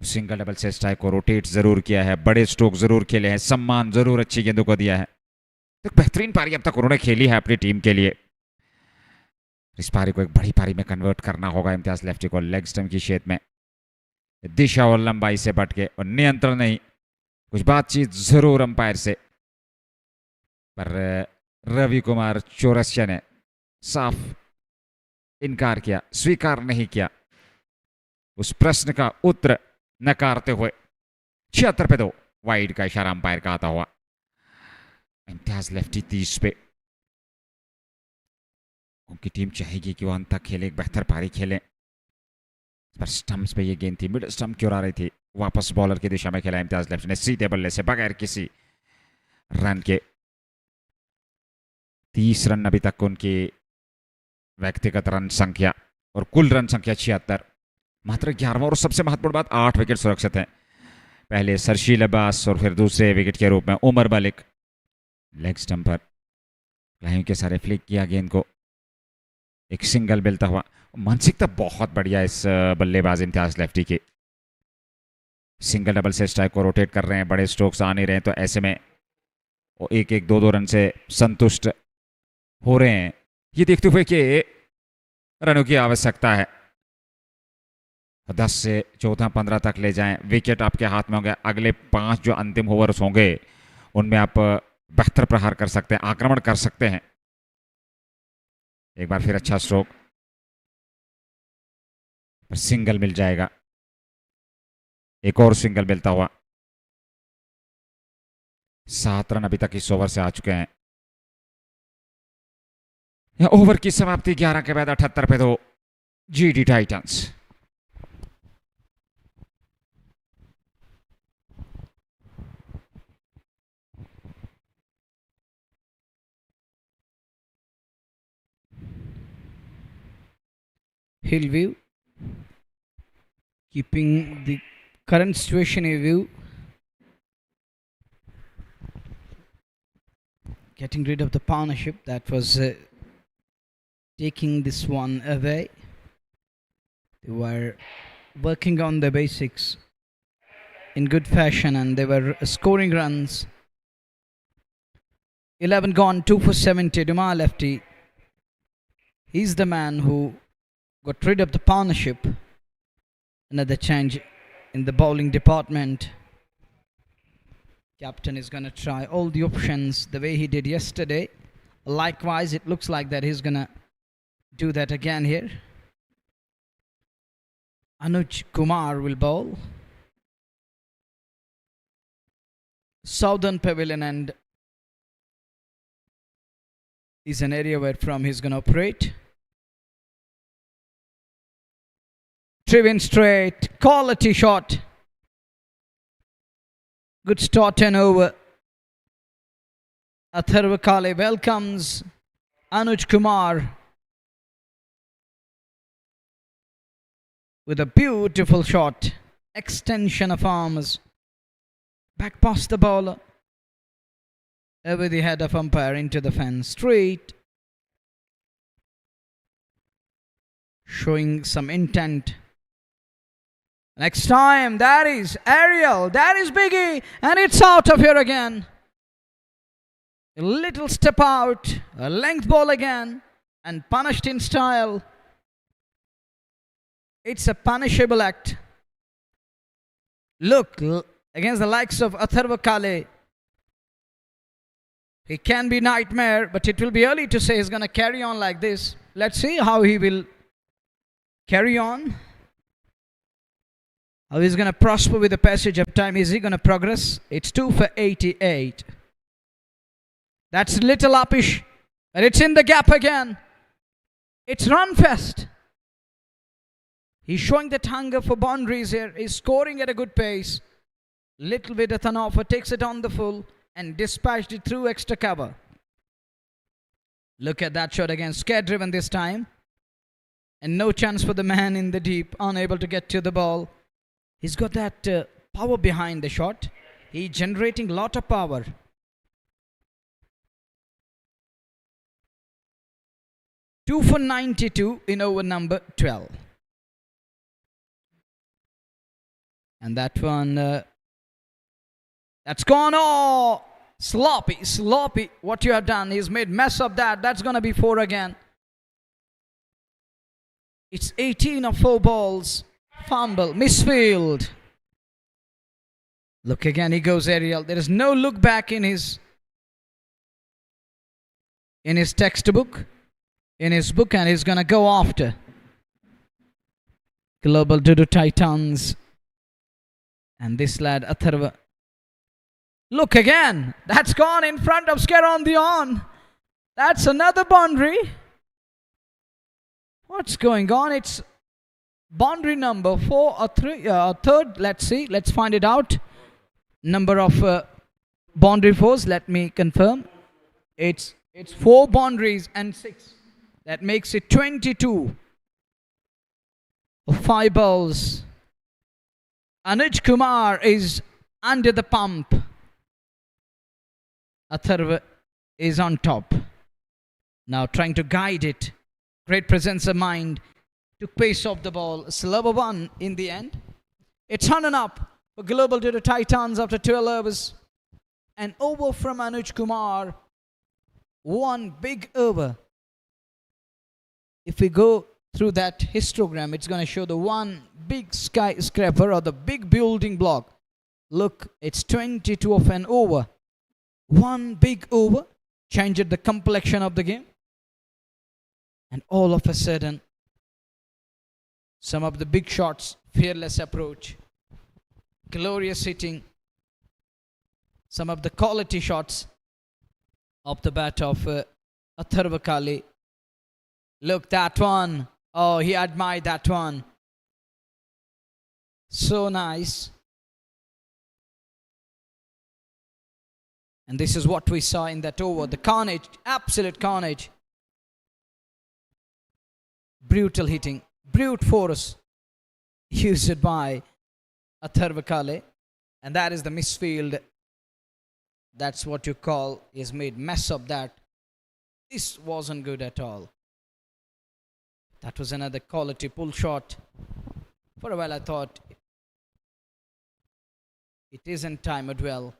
सिंगल डबल से स्ट्राइक को रोटेट जरूर किया है, बड़े स्ट्रोक जरूर खेले हैं, सम्मान जरूर अच्छी गेंदों को दिया है। तो बेहतरीन पारी अब तक उन्होंने खेली है अपनी टीम के लिए। इस पारी को एक बड़ी पारी में कन्वर्ट करना होगा इम्तियाज लेफ्टी को। लेग स्टंप की शेप में दिशा और लंबाई से भटके और नियंत्रण नहीं, कुछ बातचीत जरूर अंपायर से, पर रवि कुमार चौरसिया ने साफ इनकार किया, स्वीकार नहीं किया उस प्रश्न का उत्तर नकारते हुए। 76 पे 2 वाइड का इशारा अंपायर का आता हुआ। इम्तियाज लेफ्टी 30 पे। उनकी टीम चाहेगी कि वो अंत तक खेले, एक बेहतर पारी खेले, पर स्टंप्स पे ये गेंद थी, मिड स्टंप क्यों आ रही थी, वापस बॉलर की दिशा में खेला इम्तियाज लेफ्टी ने सीधे बल्ले से बगैर किसी रन के। 30 रन अभी तक उनकी व्यक्तिगत रन संख्या, और कुल रन संख्या 76। मात्र 11वां और सबसे महत्वपूर्ण बात, 8 विकेट सुरक्षित हैं। पहले सरशील अब्बास और फिर दूसरे विकेट के रूप में उमर मलिक। लेग स्टंप पर लाइन के सारे फ्लिक किया गेंद को, एक सिंगल मिलता हुआ। मानसिकता बहुत बढ़िया इस बल्लेबाज इम्तियाज लेफ्टी की। सिंगल डबल से स्ट्राइक को रोटेट कर रहे हैं, बड़े स्ट्रोक्स आ नहीं रहे हैं, तो ऐसे में वो 1-1, 2-2 रन से संतुष्ट हो रहे हैं, ये देखते हुए कि रनों की आवश्यकता है। 10 से 14-15 तक ले जाएं, विकेट आपके हाथ में होंगे। अगले 5 जो अंतिम ओवर्स होंगे उनमें आप बेहतर प्रहार कर सकते हैं, आक्रमण कर सकते हैं। एक बार फिर अच्छा स्ट्रोक, सिंगल मिल जाएगा, एक और सिंगल मिलता हुआ। 7 रन अभी तक इस ओवर से आ चुके हैं। ओवर की समाप्ति 11 के बाद 78 पे 2 GD Titans. Hillview, keeping the current situation in view, getting rid of the partnership that was taking this one away. They were working on the basics in good fashion and they were scoring runs. 11 gone, 2 for 70. Duma lefty. He's the man who got rid of the partnership. Another change in the bowling department. Captain is going to try all the options the way he did yesterday. Likewise, it looks like that he's going to do that again here. Anuj Kumar will bowl. Southern Pavilion and is an area where from he's going to operate. Driven straight, quality shot. Good start 10 over. Atharva Kale welcomes Anuj Kumar with a beautiful shot. Extension of arms. Back past the bowler. Over the head of umpire into the fence. Straight. Showing some intent. Next time, that is Ariel, that is Biggie, and it's out of here again. A little step out, a length ball again, and punished in style. It's a punishable act. Look, against the likes of Atharva Kale, he can be nightmare, but it will be early to say he's going to carry on like this. Let's see how he will carry on. How he's going to prosper with the passage of time. Is he going to progress? It's 2 for 88. That's little uppish. But it's in the gap again. It's run fest. He's showing that hunger for boundaries here. He's scoring at a good pace. Little bit of an offer. Takes it on the full. And dispatched it through extra cover. Look at that shot again. Scare driven this time. And no chance for the man in the deep. Unable to get to the ball. He's got that power behind the shot. He's generating a lot of power. Two for 92 in over number 12. And that one, that's gone. Oh, sloppy. What you have done, he's made mess of that. That's going to be 4 again. It's 18 of 4 balls. Fumble, misfield. Look again, he goes aerial. There is no look back in his textbook, in his book, and he's going to go after Global Dadoo Titans. And this lad, Atharva. Look again, that's gone in front of Scaron Dion. That's another boundary. What's going on? It's boundary number 4 or 3, third. Let's see. Let's find it out. Number of boundary fours. Let me confirm. It's 4 boundaries and 6. That makes it 22 of 5 balls. Anuj Kumar is under the pump. Atharva is on top. Now trying to guide it. Great presence of mind. Took pace off the ball. Slower one in the end. It's 100 up for Global Dadoo Titans after 12 overs. An over from Anuj Kumar. One big over. If we go through that histogram, it's going to show the one big skyscraper or the big building block. Look, it's 22 of an over. One big over changed the complexion of the game. And all of a sudden, some of the big shots, fearless approach, glorious hitting, some of the quality shots off the bat of Atharva Kale. Look, that one. Oh, he admired that one. So nice. And this is what we saw in that over. The carnage, absolute carnage. Brutal hitting. brute force used by Atharva Kale, and that is the misfield. That's what you call is made mess of that. This wasn't good at all. That was another quality pull shot. For a while I thought it isn't timed well.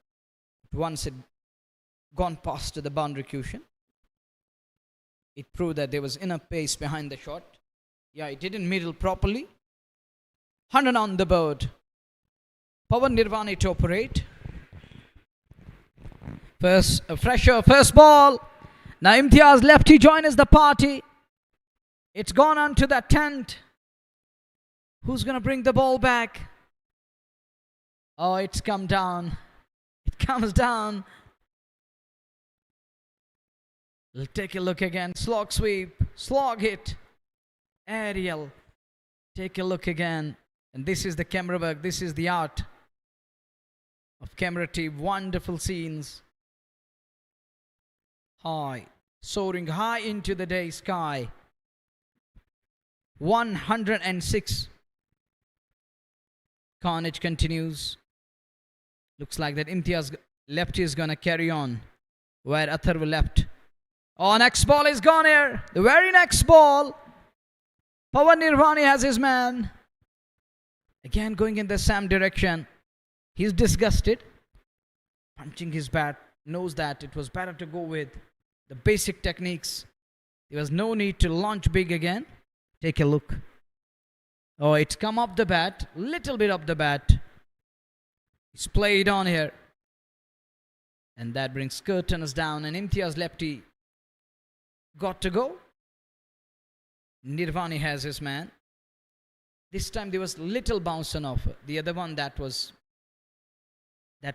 Once it gone past the boundary cushion, it proved that there was enough pace behind the shot. Yeah, it didn't middle properly. 100 on the board. Pawan Nirvani to operate. First, a fresher, first ball. Now Imtiaz lefty joins the party. It's gone on to the tent. Who's going to bring the ball back? Oh, it's come down. It comes down. We'll take a look again. Slog sweep. Slog hit. Aerial. Take a look again. And this is the camera work. This is the art of camera team. Wonderful scenes. High. Soaring high into the day sky. 106. Carnage continues. Looks like that Imtiaz lefty is going to carry on where Atharva left. Oh, next ball is gone here. The very next ball. Pawan Nirvani has his man. Again going in the same direction. He's disgusted. Punching his bat. Knows that it was better to go with the basic techniques. There was no need to launch big again. Take a look. Oh, it's come up the bat. Little bit up the bat. It's played on here. And that brings curtains down. And Imtiaz lefty got to go. Nirvani has his man. This time there was little bounce on offer. The other one that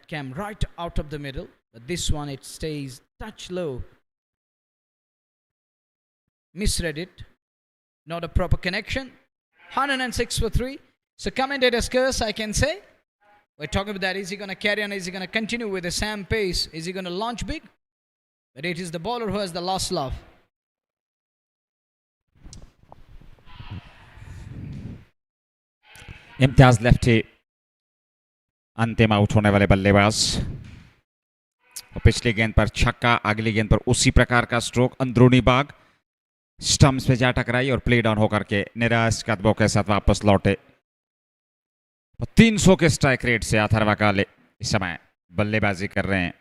came right out of the middle. But this one it stays touch low. Misread it. Not a proper connection. 106 for 3. So commentator's curse, I can say. We're talking about that. Is he going to carry on? Is he going to continue with the same pace? Is he going to launch big? But it is the bowler who has the last laugh. Imtiaz lefty अंतिम out होने वाले बल्लेबाज और पिछली गेंद पर छक्का, अगली गेंद पर उसी प्रकार का स्ट्रोक अंदरूनी भाग स्टंप्स पे जा टकराई और प्ले डाउन होकर के निराश कदमों के साथ वापस लौटे। 300 के स्ट्राइक रेट से अथर्वा काले इस समय बल्लेबाजी कर रहे हैं।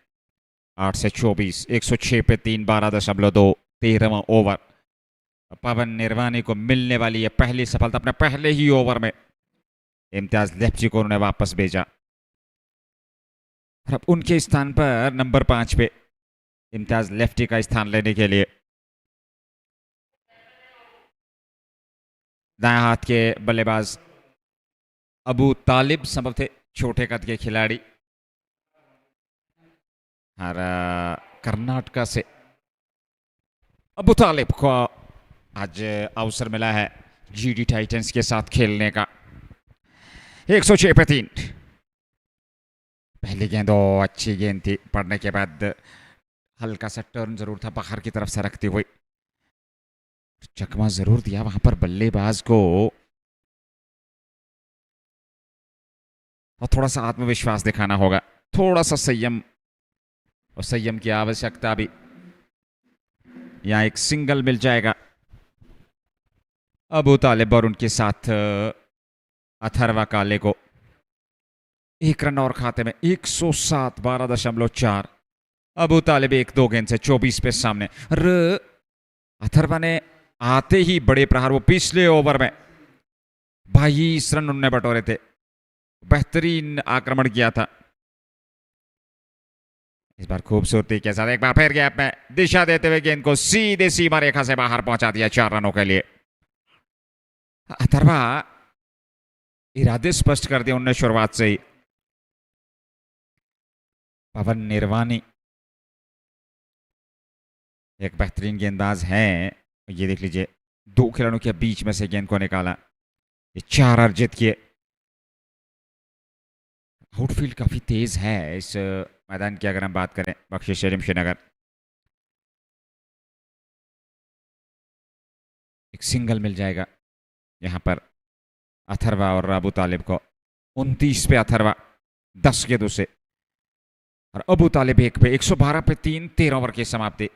8 से 24, 106 पे 3, 12.2, 13वां ओवर। पवन निर्वाणी को मिलने वाली है पहली सफलता अपने पहले ही ओवर में। इम्तियाज लेफ्टी को उन्होंने वापस भेजा और अब उनके स्थान पर नंबर 5 पे इम्तियाज लेफ्टी का स्थान लेने के लिए दाएं हाथ के बल्लेबाज अबू तालिब संभव थे, छोटे कद के खिलाड़ी और कर्नाटका से अबू तालिब को आज अवसर मिला है जीडी टाइटंस के साथ खेलने का। 106 पे 3। पहली गेंद अच्छी गेंद थी, पड़ने के बाद हल्का सा टर्न जरूर था बाहर की तरफ सरकती हुई। चकमा जरूर दिया वहां पर बल्लेबाज को और थोड़ा सा आत्मविश्वास दिखाना होगा, थोड़ा सा संयम और संयम की आवश्यकता भी। यहां एक सिंगल मिल जाएगा अबू तालिब और उनके साथ अथर्वा काले को। 1 रन और खाते में 107, 12.4। अबू तालिब 1-2 गेंद से 24 पे सामने। अथर्वा ने आते ही बड़े प्रहार, वो पिछले ओवर में 22 रन उन्होंने बटोरे थे, बेहतरीन आक्रमण किया था। इस बार खूबसूरती के साथ एक बार फिर गैप में दिशा देते हुए गेंद को सीधे सीमा रेखा से बाहर पहुंचा दिया 4 रनों के लिए। अथर्वा इरादे स्पष्ट कर दिए उन्होंने शुरुआत से ही। पवन निर्वाणी एक बेहतरीन गेंदबाज हैं। ये देख लीजिए 2 खिलाड़ियों के बीच में से गेंद को निकाला, ये 4 अर्जित किए। आउटफील्ड काफी तेज है इस मैदान की अगर हम बात करें बख्शी स्टेडियम श्रीनगर। एक सिंगल मिल जाएगा यहाँ पर अथर्वा और अबू तालिब को 29 पे अथर्वा 10 गेंदों से और अबू तालिब 1 पे 112 पे 3 13 ओवर की समाप्ति।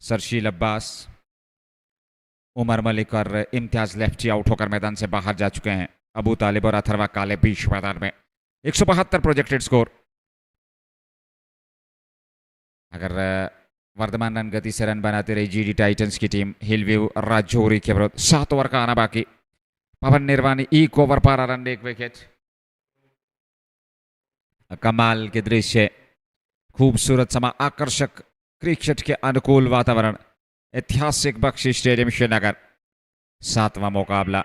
सरशील अब्बास, उमर मलिक और इम्तियाज लेफ्टी आउट होकर मैदान से बाहर जा चुके हैं। अबू तालिब और अथर्वा काले बीच मैदान में 172 प्रोजेक्टेड स्कोर। अगर वर्तमान रन गति से रन बनाते रही जीडी टाइटंस की टीम हिलव्यू राजौरी के विरुद्ध 7 ओवर का आना बाकी। पवन निर्वाणी 1 ओवर 12 रन 1 विकेट। कमाल के दृश्य, खूबसूरत समा, आकर्षक क्रिकेट के अनुकूल वातावरण, ऐतिहासिक बख्शी स्टेडियम श्रीनगर। 7वां मुकाबला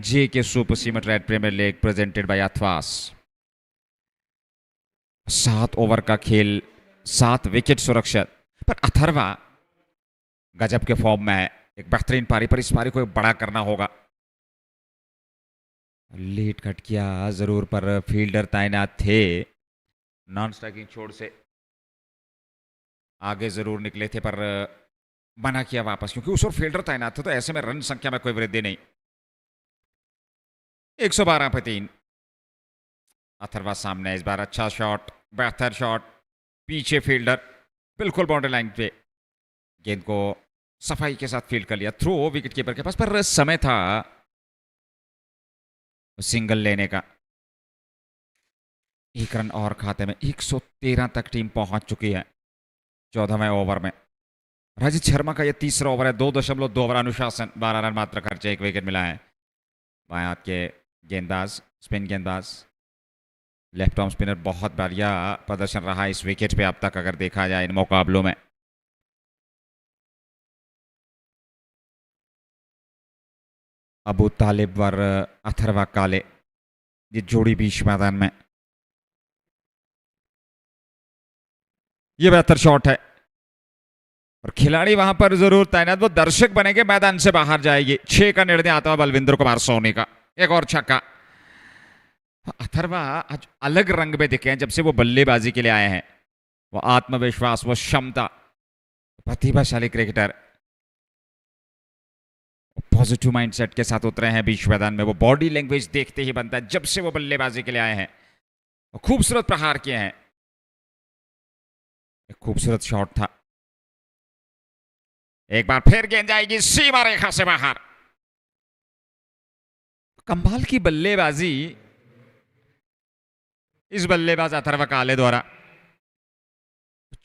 JK super cement red premiere League presented by Athwas. 7 over का खेल, 7 विकेट सुरक्षित। पर अथर्वा गजब के फॉर्म में है, एक बेहतरीन पारी, पर इस पारी को बड़ा करना होगा। लेट कट किया जरूर, पर फील्डर तैनात थे। नॉन स्ट्राइकिंग छोड़ से आगे जरूर निकले थे, पर मना किया वापस, क्योंकि उस ओर फील्डर तैनात थे, तो ऐसे में रन संख्या में कोई वृद्धि नहीं। 112 पे 3। अथर्वा सामने इस बार, अच्छा शॉट, बेहतर शॉट, पीछे फील्डर बिल्कुल बाउंड्री लाइन पे, गेंद को सफाई के साथ फील्ड कर लिया। थ्रो विकेट कीपर के पास, पर समय था सिंगल लेने का। 1 रन और खाते में। 113 तक टीम पहुंच चुकी है 14वें ओवर में। रजित शर्मा का यह तीसरा ओवर है। 2.2 ओवर अनुशासन, 12 रन मात्र खर्चे, 1 विकेट मिला है। बाएं हाथ के गेंदबाज, स्पिन गेंदबाज, लेफ्ट आर्म स्पिनर, बहुत बढ़िया प्रदर्शन रहा इस विकेट पे अब तक अगर देखा जाए इन मुकाबलों में। अबू तालिब और अथर्वा काले, ये जोड़ी बीच मैदान में। ये बेहतर शॉट है और खिलाड़ी वहां पर जरूर तैनात, वो दर्शक बनेंगे, मैदान से बाहर जाएगी। 6 का निर्णय आता है बलविंदर कुमार सोनी का। एक और छक्का। अथर्वा आज अलग रंग में दिखे हैं जब से वो बल्लेबाजी के लिए आए हैं। वो आत्मविश्वास, वो क्षमता, प्रतिभाशाली क्रिकेटर, पॉजिटिव माइंडसेट के साथ उतरे हैं बीच मैदान में। वो बॉडी लैंग्वेज देखते ही बनता है जब से वो बल्लेबाजी के लिए आए हैं। खूबसूरत प्रहार किए हैं। एक खूबसूरत शॉट था। एक बार फिर गेंद जाएगी सीमा रेखा से बाहर। कमाल की बल्लेबाजी इस बल्लेबाज अथर्वा काले द्वारा।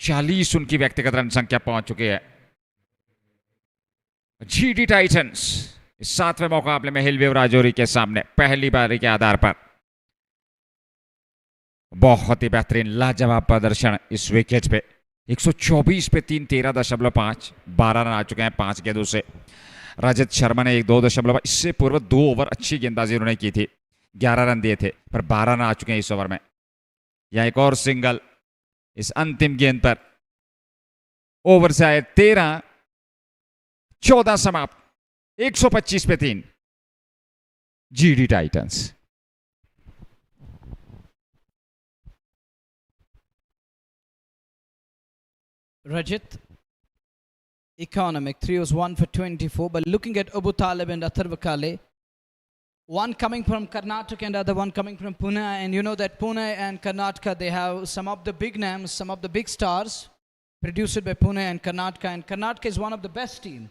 40 उनकी व्यक्तिगत रन संख्या पहुंच चुकी है। जीडी टाइटंस इस 7वें मुकाबले में हिलव्यू राजौरी के सामने पहली बारी के आधार पर बहुत ही बेहतरीन लाजवाब प्रदर्शन इस विकेट पे। 124 पे 3, 13.5, 12 रन आ चुके हैं 5 गेंदों से। रजत शर्मा ने 2.5, इससे पूर्व 2 ओवर अच्छी गेंदबाजी उन्होंने की थी, 11 रन दिए थे, पर 12 रन आ चुके हैं इस ओवर में। यह एक और सिंगल इस अंतिम गेंद पर। ओवर से आए 13, 14 समाप्त, 125 पे 3। GD Titans. Rajat, economic, 3 was 1 for 24. But looking at Abu Talib and Atharva Kale, one coming from Karnataka and other one coming from Pune. And you know that Pune and Karnataka, they have some of the big names, some of the big stars produced by Pune and Karnataka. And Karnataka is one of the best team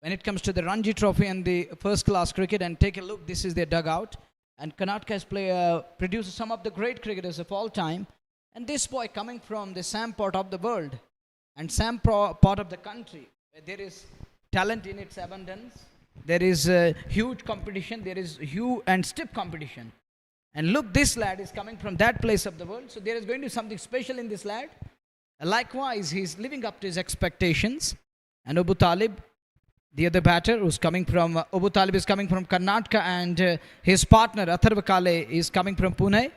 when it comes to the Ranji Trophy and the first class cricket. And take a look, this is their dugout. And Karnataka has produced some of the great cricketers of all time. And this boy coming from the Sam part of the world and Sam part of the country, where there is talent in its abundance, there is huge competition, there is huge and stiff competition. And look, this lad is coming from that place of the world, so there is going to be something special in this lad. Likewise, he is living up to his expectations. And Abu Talib, the other batter who's coming from, Abu Talib is coming from Karnataka, and his partner Atharva Kale is coming from Pune.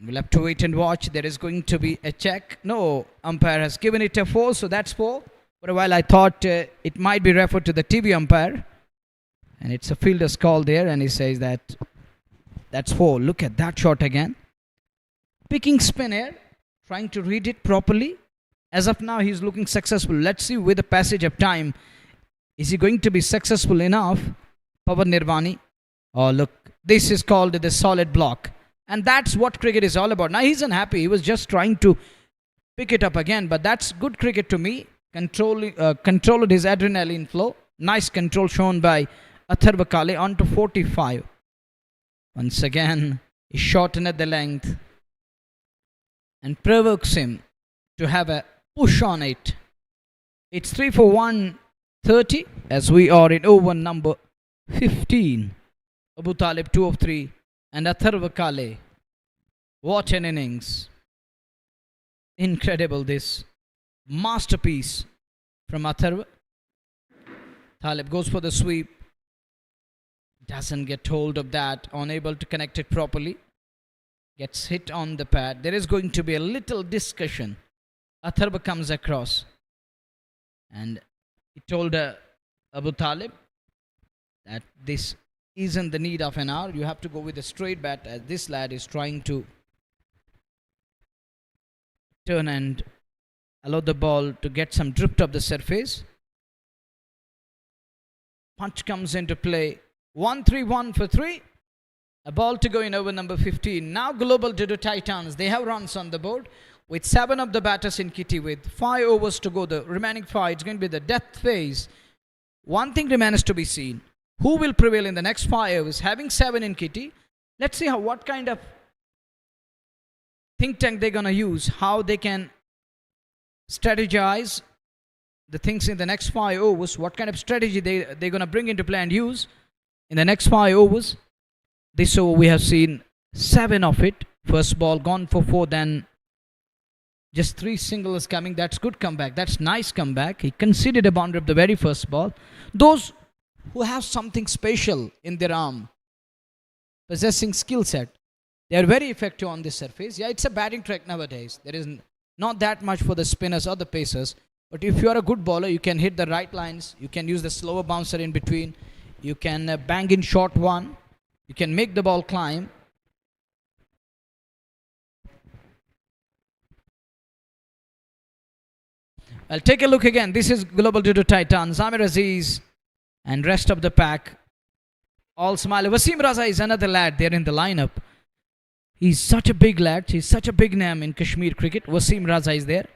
We'll have to wait and watch. There is going to be a check. No, umpire has given it a 4, so that's 4. For a while I thought it might be referred to the TV umpire. And it's a fielder's call there, and he says that that's 4. Look at that shot again. Picking spin here, trying to read it properly. As of now, he's looking successful. Let's see with the passage of time, is he going to be successful enough Pawan Nirvani. Oh, look, this is called the solid block. And that's what cricket is all about. Now, he's unhappy. He was just trying to pick it up again, but that's good cricket to me. Controlled his adrenaline flow. Nice control shown by Atharva Kale on to 45. Once again, he shortened at the length and provokes him to have a push on it. It's 3 for 130 as we are in over number 15. Abu Talib 2 of 3 and Atharva Kale. What an innings. Incredible, this masterpiece from Atharva. Talib goes for the sweep. Doesn't get hold of that. Unable to connect it properly. Gets hit on the pad. There is going to be a little discussion. Atharva comes across. And he told Abu Talib that this isn't the need of an hour. You have to go with a straight bat, as this lad is trying to turn and allow the ball to get some drift of the surface. Punch comes into play. 1-3-1 for 3. A ball to go in over number 15. Now Global Dadoo Titans, they have runs on the board with 7 of the batters in kitty with 5 overs to go. The remaining 5, it's going to be the death phase. One thing remains to be seen. Who will prevail in the next 5 overs? Having 7 in kitty, let's see what kind of think tank they're going to use, how they can strategize the things in the next 5 overs, what kind of strategy they're going to bring into play and use in the next 5 overs. This over we have seen 7 of it. First ball gone for 4, then just 3 singles coming. That's good comeback. That's nice comeback. He conceded a boundary of the very first ball. Those who have something special in their arm, possessing skill set, they are very effective on this surface. Yeah, it's a batting track nowadays. There is not that much for the spinners or the pacers. But if you are a good bowler, you can hit the right lines. You can use the slower bouncer in between. You can bang in short one. You can make the ball climb. I'll take a look again. This is Global Dadoo Titans. Amir Aziz and rest of the pack all smile. Wasim Raza is another lad there in the lineup. He's such a big lad. He's such a big name in Kashmir cricket. Wasim Raza is there.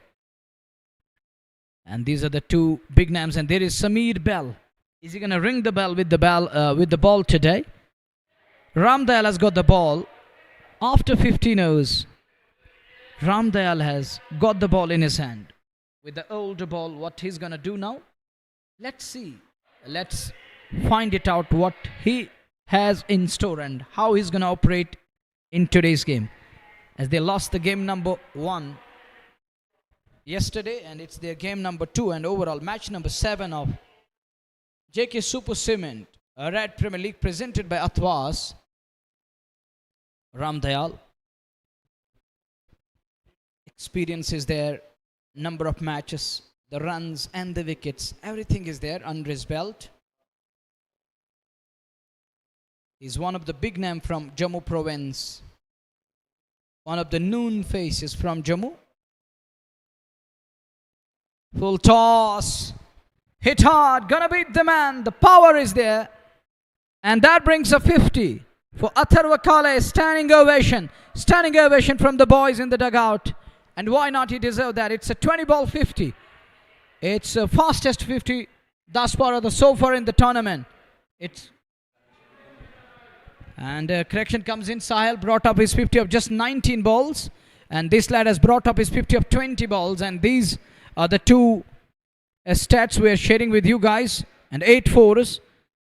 And these are the 2 big names. And there is Sameer Bell. Is he going to ring the bell with the ball today? Ram Dayal has got the ball. After 15 overs, Ram Dayal has got the ball in his hand. With the older ball, what he's going to do now? Let's see. Let's find it out what he has in store and how he's going to operate in today's game. As they lost the game number 1 yesterday, and it's their game number 2 and overall match number 7 of JK Super Cement Red Premier League presented by Athwas. Ram Dayal. Experience is there, number of matches, the runs and the wickets, everything is there under his belt. He's one of the big names from Jammu province. One of the noon faces from Jammu. Full toss. Hit hard. Gonna beat the man. The power is there. And that brings a 50 for Atharva Kale. Standing ovation. Standing ovation from the boys in the dugout. And why not? He deserved that. It's a 20 ball 50. It's the fastest 50 thus far so far in the tournament. And correction comes in. Sahil brought up his 50 of just 19 balls. And this lad has brought up his 50 of 20 balls. And these are the 2 stats we are sharing with you guys. And 8 fours,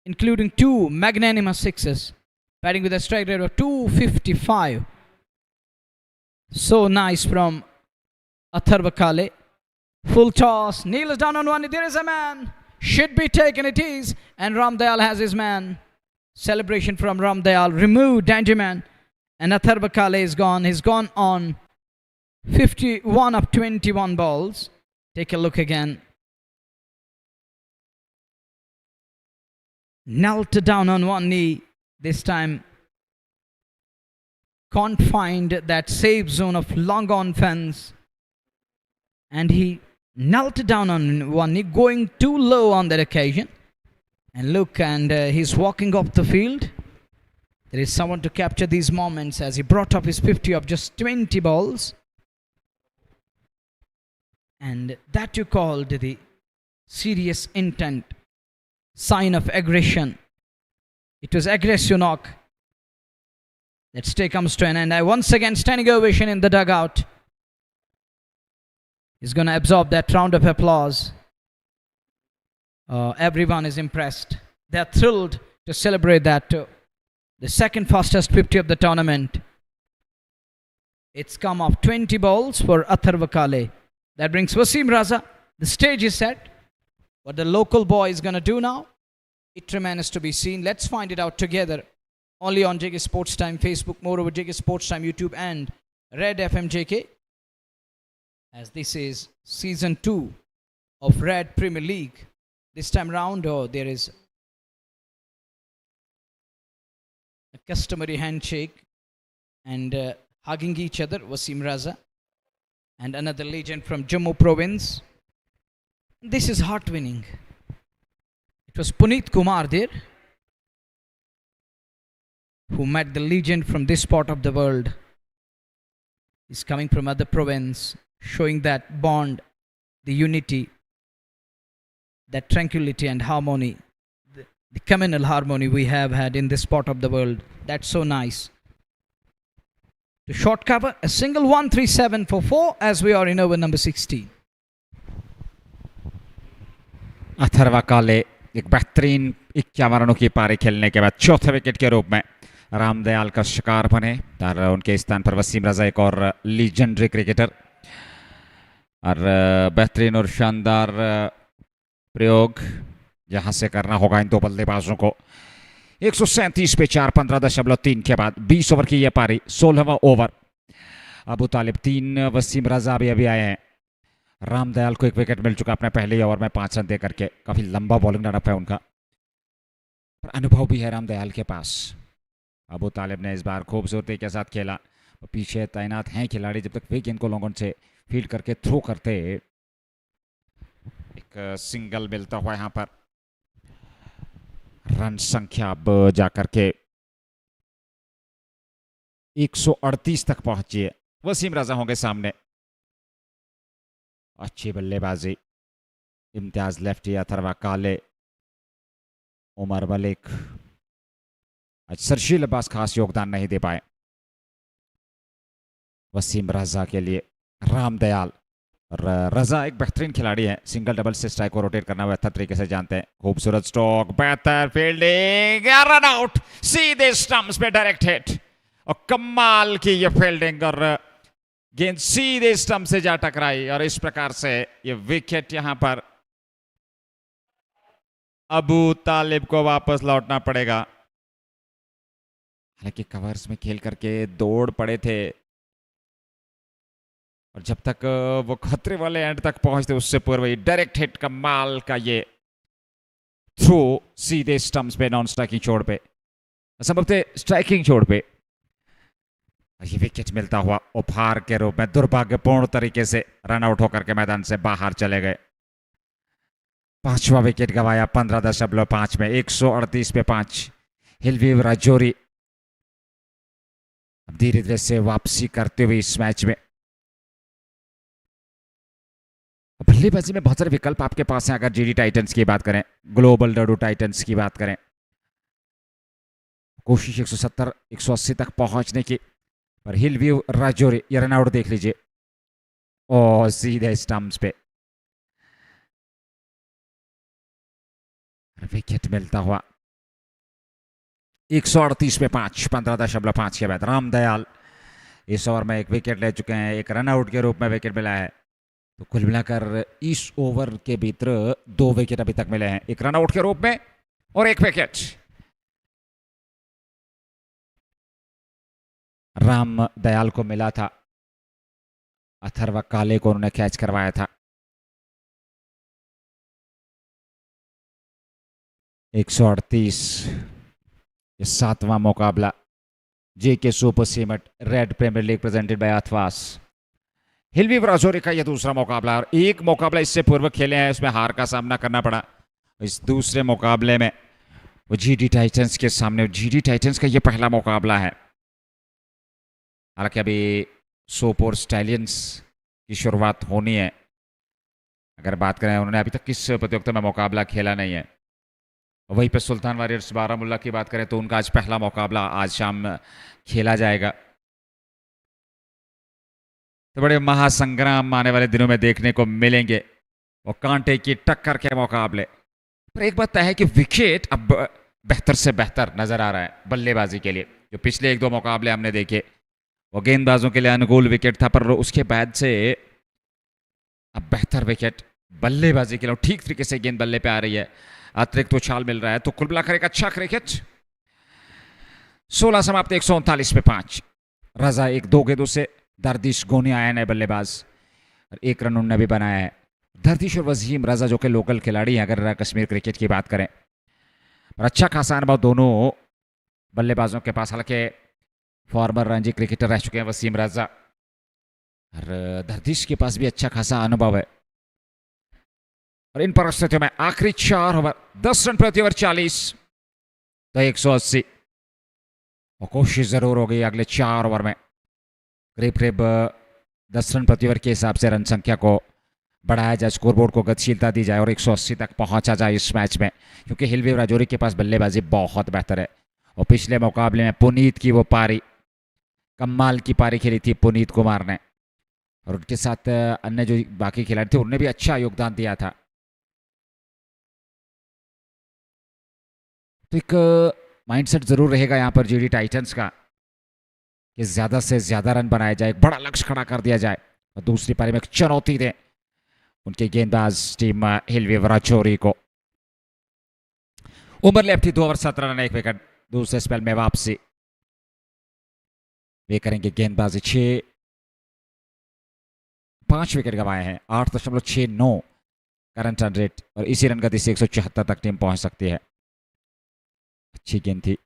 including 2 magnanimous 6s. Batting with a strike rate of 255. So nice from Atharva Kale. Full toss. Kneels down on one. There is a man. Should be taken. It is. And Ram Dayal has his man. Celebration from Ram Dayal. Remove danger man. And Atharva Kale is gone. He's gone on 51 of 21 balls. Take a look again. Knelt down on one knee. This time can't find that safe zone of long on fence. And he knelt down on one knee, going too low on that occasion. And look, and he's walking off the field. There is someone to capture these moments as he brought up his 50 of just 20 balls. And that you called the serious intent, sign of aggression. It was aggressive knock. That stay comes to an end. I once again standing ovation in the dugout. He's going to absorb that round of applause. Everyone is impressed. They're thrilled to celebrate that. The second fastest 50 of the tournament. It's come off 20 balls for Atharva Kale. That brings Wasim Raza. The stage is set. What the local boy is going to do now, it remains to be seen. Let's find it out together. Only on JK Sports Time Facebook, moreover JK Sports Time YouTube and Red FM JK. As this is season 2 of Red Premier League. This time round, there is a customary handshake and hugging each other, Wasim Raza and another legend from Jammu province. This is heart-winning. It was Puneet Kumar there who met the legend from this part of the world. He's coming from other province, showing that bond, the unity, that tranquility and harmony, the communal harmony we have had in this part of the world. That's so nice. To short cover, a single 1-3-7 for 4 as we are in over number 16. Atharva काले एक बेहतरीन 51 रनों की पारी खेलने के बाद चौथे विकेट के रूप में रामदयाल का शिकार बने और उनके स्थान पर वसीम रजा एक और लीजेंडरी क्रिकेटर और बेहतरीन और शानदार प्रयोग यहां से करना होगा इन दो बल्लेबाजों को। 137 पे 4 15.3 के बाद 20 ओवर की यह पारी 16वां ओवर। अबू तालिब 3, वसीम रजा भी अभी आए हैं। रामदयाल को एक विकेट मिल चुका अपने पहले ओवर में 5 रन दे करके। काफी लंबा बॉलिंग लाइनअप है उनका, पर अनुभव भी है रामदयाल के पास। अबू तालिब ने इस बार खूबसूरती के साथ खेला। पीछे तैनात हैं खिलाड़ी, जब तक वे गेंद को लॉन्ग ऑन से फील्ड करके थ्रो करते। एक सिंगल मिलता हुआ यहाँ पर रन संख्या अब जाकर के 138 तक पहुंची है। वसीम रजा होंगे सामने। अच्छी बल्लेबाजी, इम्तियाज लेफ्टी अथर्वा काले, उमर मलिक। आज सरशील अब्बास खास योगदान नहीं दे पाए। वसीम रजा के लिए रामदयाल। रजा एक बेहतरीन खिलाड़ी है, सिंगल डबल से स्ट्राइक को रोटेट करना बेहतर तरीके से जानते हैं। खूबसूरत स्ट्रोक, बेहतर फील्डिंग, रन आउट सीधे स्टंप्स पे डायरेक्ट हिट और कमाल की ये फील्डिंग और गेंद सीधे स्टंप से जा टकराई और इस प्रकार से ये विकेट यहां पर अबू तालिब को वापस लौटना पड़ेगा। हालांकि कवर्स में खेल करके दौड़ पड़े थे और जब तक वो खतरे वाले एंड तक पहुंचते उससे पूर्व ही डायरेक्ट हिट, कमाल का ये थ्रो सीधे स्टंप्स पे नॉन स्ट्राइकिंग छोड़ पे, संभवतः स्ट्राइकिंग छोड़ पे ये विकेट मिलता हुआ उपहार के रूप में दुर्भाग्यपूर्ण तरीके से रन आउट होकर के मैदान से बाहर चले गए। 5वां विकेट गवाया 15.5 में 138 पे 5। हिलव्यू राजौरी अब धीरे धीरे से वापसी करते हुए इस मैच में। बल्लेबाजी में बहुत सारे विकल्प आपके पास हैं। अगर जीडी टाइटंस की बात करें, ग्लोबल डाडू टाइटंस की बात करें, कोशिश 170 180 तक पहुंचने की, पर हिलव्यू राजौरी ये रन आउट देख लीजिए और सीधे स्टंप्स पे विकेट मिलता हुआ। 138 पे 5 15.5 के बाद रामदयाल इस ओवर में एक विकेट ले चुके हैं, एक रन आउट के रूप में विकेट मिला है। तो कुल मिलाकर इस ओवर के भीतर 2 विकेट अभी तक मिले हैं, एक रन आउट के रूप में और एक विकेट। रामदयाल को मिला था, अथर्वा काले को उन्होंने कैच करवाया था। 138 ये 7वां मुकाबला JK super cement red premiere League presented by Athwas. Hillview Rajouri का यह दूसरा मुकाबला और एक मुकाबला इससे पूर्व खेले हैं, उसमें हार का सामना करना पड़ा। इस दूसरे मुकाबले में वो जीडी टाइटंस के सामने। जीडी टाइटंस का ये पहला मुकाबला है। हालांकि अभी सोपोर स्टैलियंस की शुरुआत होनी है। अगर बात करें, उन्होंने अभी तक किस प्रतियोगिता में मुकाबला खेला नहीं है। वहीं पे सुल्तान वॉरियर्स बारामुल्ला की बात करें तो उनका आज पहला मुकाबला आज शाम खेला जाएगा। तो बड़े महासंग्राम आने वाले दिनों में देखने को मिलेंगे, वो कांटे की टक्कर के मुकाबले। पर एक बात तय है कि विकेट अब बेहतर से बेहतर नजर आ रहा है बल्लेबाजी के लिए। जो पिछले एक दो मुकाबले हमने देखे वो गेंदबाजों के लिए अनुकूल विकेट था, पर उसके बाद से अब बेहतर विकेट बल्लेबाजी के लिए। ठीक तरीके से गेंद बल्ले पे आ रही है, अतिरिक्त उछाल मिल रहा है। तो कुल मिलाकर एक अच्छा क्रिकेट। 16 समाप्त 139 पे 5। रजा एक 2 गेंदों से। दर्दिश गोनी आया नए बल्लेबाज और 1 रन उन्होंने भी बनाया है। दर्दिश और वसीम रजा जो कि लोकल खिलाड़ी हैं अगर कश्मीर क्रिकेट की बात करें, और अच्छा खासा अनुभव दोनों बल्लेबाजों के पास। हालांकि फॉर्मर रणजी क्रिकेटर रह चुके हैं वसीम रजा, और दर्दिश के पास भी अच्छा खासा अनुभव है। और इन परिस्थितियों में आखिरी 4 ओवर 10 रन प्रति ओवर 40 तो 180। और कोशिश जरूर होगी अगले 4 ओवर में करीब करीब 10 रन प्रति ओवर के हिसाब से रन संख्या को बढ़ाया जाए, स्कोरबोर्ड को गतिशीलता दी जाए और 180 तक पहुंचा जाए इस मैच में। क्योंकि हिलव्यू राजौरी के पास बल्लेबाजी बहुत बेहतर है। और पिछले मुकाबले में पुनीत की वो पारी, कमाल की पारी खेली थी पुनीत कुमार ने, और उनके साथ अन्य जो बाकी खिलाड़ी थे उन्होंने भी अच्छा योगदान दिया था। तो एक माइंडसेट जरूर रहेगा यहाँ पर जीडी टाइटंस का कि ज्यादा से ज्यादा रन बनाया जाए, एक बड़ा लक्ष्य खड़ा कर दिया जाए और दूसरी पारी में एक चुनौती दे उनके गेंदबाज टीम हिलव्यू राजौरी को। Umar lefty 2 over 17 run 1 wicket. दूसरे स्पेल में वापसी वे करेंगे गेंदबाजी। 5 विकेट गंवाए हैं। 8.69 करंट रन रेट और इसी रन गति से 174 तक टीम पहुंच सकती है। अच्छी गेंद थी।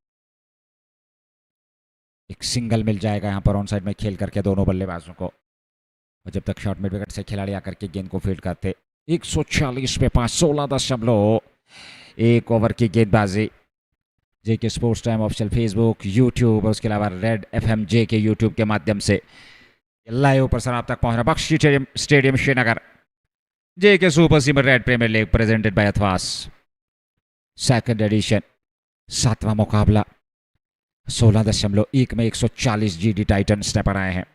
एक सिंगल मिल जाएगा यहाँ पर ऑन साइड में खेल करके दोनों बल्लेबाजों को। और जब तक शॉर्ट मिड विकेट से खिलाड़ी आकर के गेंद को फील्ड करते। 140 पे 5। 16.1 ओवर की गेंदबाजी। JK Sports Time official Facebook, YouTube और उसके अलावा रेड एफएम जेके यूट्यूब के माध्यम से लाइव प्रसारण आप तक पहुंच रहा। Bakshi stadium Srinagar. JK Super Cement Red premiere League presented by Athwas, second edition, 7वां मुकाबला। 16.1 में 140 जीडी टाइटंस ने बनाए हैं।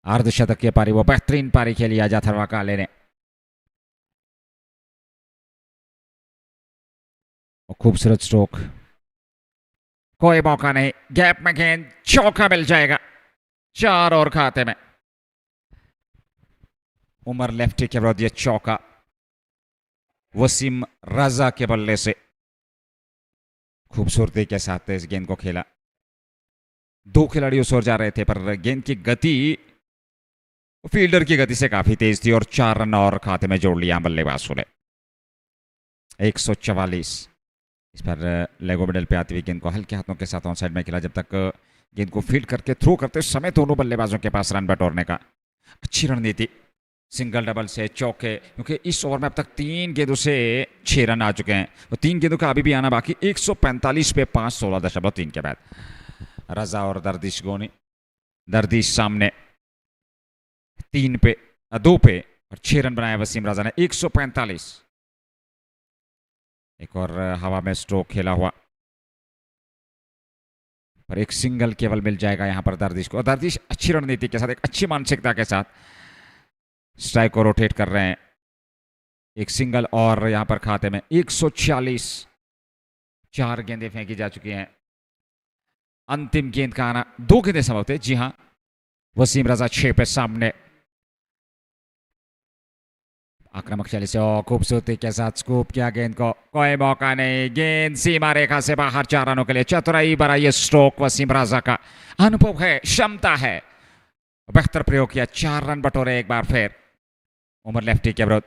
अर्धशतक की पारी, वो बेहतरीन पारी खेली आज अथर्वा काले ने। खूबसूरत स्ट्रोक, कोई मौका नहीं, गैप में गेंद, चौका मिल जाएगा 4 और खाते में। उमर लेफ्टी के विरुद्ध ये चौका वसीम रजा के बल्ले से खूबसूरती के साथ इस गेंद को खेला। 2 खिलाड़ी उस ओर जा रहे थे पर गेंद की गति फील्डर की गति से काफी तेज थी और 4 रन और खाते में जोड़ लिया बल्लेबाजों ने। 144। इस पर लेगो मिडल पे आती हुई गेंद को हल्के हाथों के साथ ऑन साइड में खेला। जब तक गेंद को फील्ड करके थ्रो करते समय दोनों बल्लेबाजों के पास रन बटोरने का अच्छी रणनीति। सिंगल डबल से चौके, क्योंकि इस ओवर में अब तक 3 गेंदों से 6 रन आ चुके हैं और 3 गेंदों का अभी भी आना बाकी। 145 पे 5। 16.3 के बाद रजा और दर्दिश गोनी। दर्दिश सामने 3 पे 2 पे और 6 रन बनाया वसीम रजा ने। 145। एक और हवा में स्ट्रोक खेला हुआ पर एक सिंगल केवल मिल जाएगा यहां पर दर्दिश को। दर्दिश अच्छी रणनीति के साथ, एक अच्छी मानसिकता के साथ स्ट्राइक को रोटेट कर रहे हैं। एक सिंगल और यहां पर खाते में। 146। 4 गेंदें फेंकी जा चुकी हैं। अंतिम गेंद का आना। 2 गेंदें संभव थे, जी हां। वसीम रजा 6 पे सामने। आक्रामक शैली से और खूबसूरती के साथ स्कूप किया गेंद को, कोई मौका नहीं, गेंद सीमा रेखा से बाहर। 4 रनों के लिए चतुराई भरा ये स्ट्रोक वसीम रजा का। अनुभव है, क्षमता है, बेहतर प्रयोग किया। 4 रन बटोरे एक बार फिर उमर लेफ्टी के विरुद्ध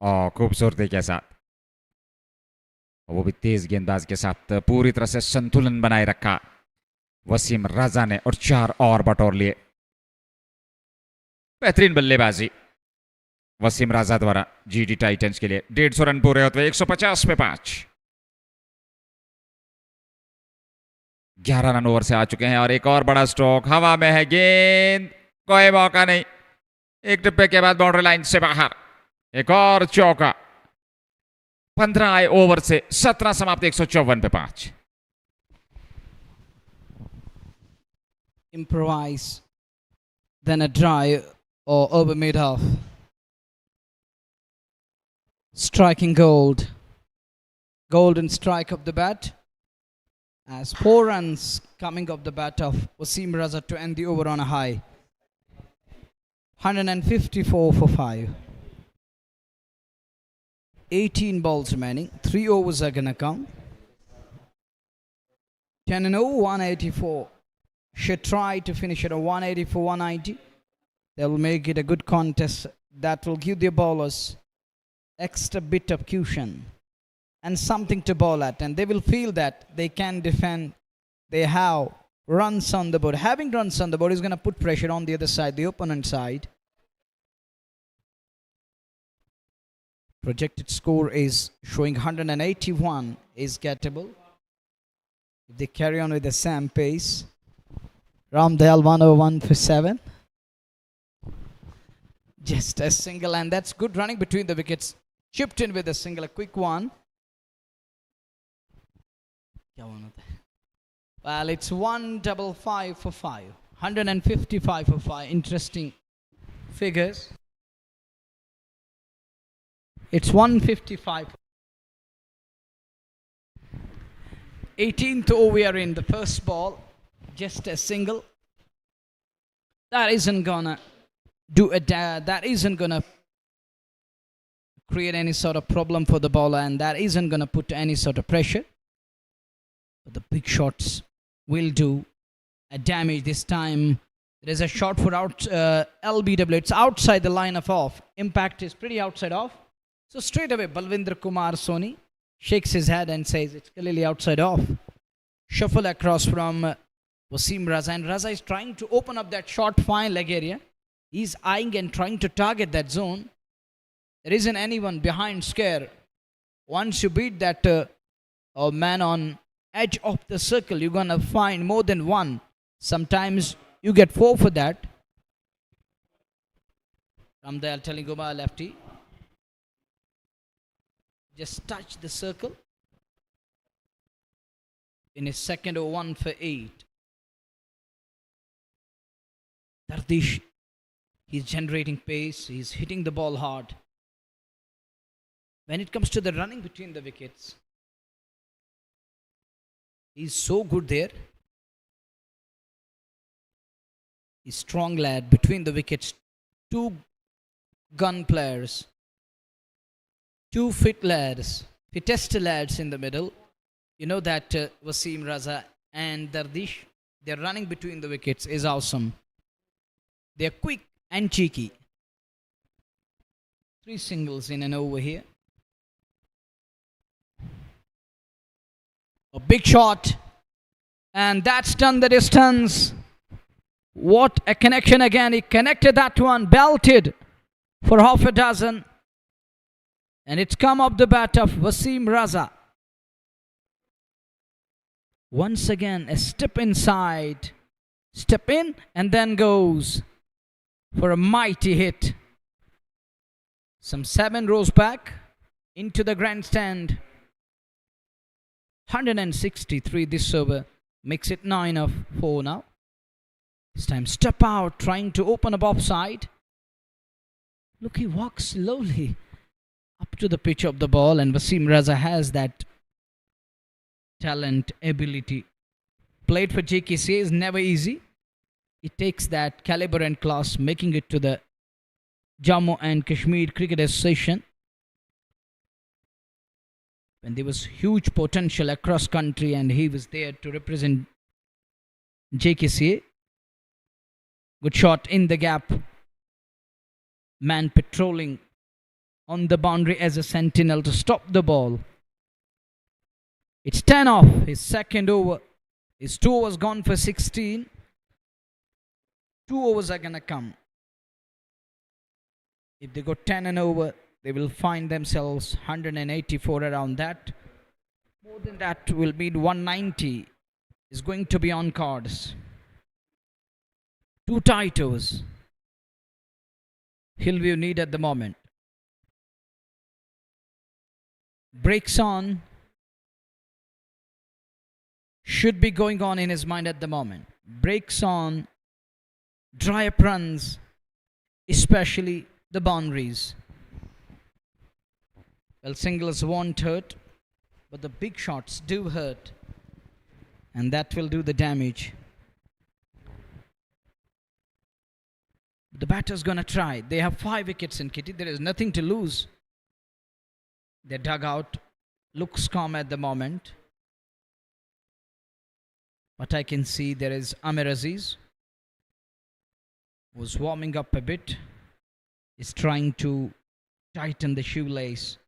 और खूबसूरती के साथ, वो भी तेज गेंदबाज के साथ पूरी तरह से संतुलन बनाए रखा वसीम रजा ने और 4 और बटोर लिए। बेहतरीन बल्लेबाजी वसीम रजा द्वारा जीडी टाइटंस के लिए। 150 रन पूरे होते हुए 150 पे 5। 11 रन ओवर से आ चुके हैं और एक और बड़ा स्ट्रोक हवा में है, गेंद कोई मौका नहीं, एक टिप्पे के बाद बाउंड्री लाइन से बाहर, एक और चौका। 15 आए ओवर से, 17 समाप्त, 154 पे 5। Improvise, then a drive or over mid-off. Striking gold. Golden strike of the bat. As 4 runs coming off the bat of Wasim Raza to end the over on a high. 154 for 5. 18 balls remaining. 3 overs are gonna come. 10 and 0, 184. Should try to finish at a 184, 190. They will make it a good contest that will give the bowlers extra bit of cushion and something to bowl at, and they will feel that they can defend. They have runs on the board. Having runs on the board is going to put pressure on the other side, the opponent side. Projected score is showing 181 is gettable. If they carry on with the same pace. Ramdale 101 for 7. Just a single, and that's good running between the wickets. Chipped in with a single, a quick one. Well, it's 155 for 5. 155 for 5. Interesting figures. It's 155. 18th over, we are in the first ball. Just a single. That isn't gonna do that isn't gonna create any sort of problem for the bowler, and that isn't gonna put any sort of pressure. But the big shots will do a damage this time. There is a shot for out LBW. It's outside the line of off. Impact is pretty outside off. So straight away, Balwinder Kumar Soni shakes his head and says it's clearly outside off. Shuffle across from Wasim Raza, and Raza is trying to open up that short fine leg area. He's eyeing and trying to target that zone. There isn't anyone behind scare. Once you beat that man on edge of the circle, you're gonna find more than one. Sometimes you get 4 for that. Ramdayal telling Goma lefty, just touch the circle. In his second over, 1 for 8. Dardish, he's generating pace, he's hitting the ball hard. When it comes to the running between the wickets, he's so good there. He's strong lad between the wickets. 2 gun players, 2 fit lads, fittest lads in the middle. You know that Wasim Raza and Dardish, their running between the wickets is awesome. They're quick and cheeky. 3 singles in and over here. A big shot, and that's done the distance. What a connection again. He connected that one, belted for half a dozen, and it's come up the bat of Wasim Raza. Once again, a step inside, step in, and then goes for a mighty hit. Some 7 rows back into the grandstand. 163 this over, makes it 9 of 4 now. This time step out, trying to open up offside. Look, he walks slowly up to the pitch of the ball, and Wasim Raza has that talent, ability. Played for JKC is never easy. It takes that caliber and class, making it to the Jammu and Kashmir Cricket Association. When there was huge potential across country, and he was there to represent JKCA. Good shot in the gap. Man patrolling on the boundary as a sentinel to stop the ball. It's 10 off his second over. His 2 overs gone for 16. 2 overs are gonna come. If they go 10 and over, they will find themselves 184 around that. More than that will be 190. is going to be on cards. Two titles Hillview need at the moment. Breaks on should be going on in his mind at the moment. Breaks on, dry up runs, especially the boundaries. Well, singles won't hurt, but the big shots do hurt, and that will do the damage. The batter's gonna try. They have 5 wickets in kitty. There is nothing to lose. Their dugout looks calm at the moment. But I can see there is Amir Aziz, who's warming up a bit. Is trying to tighten the shoelace.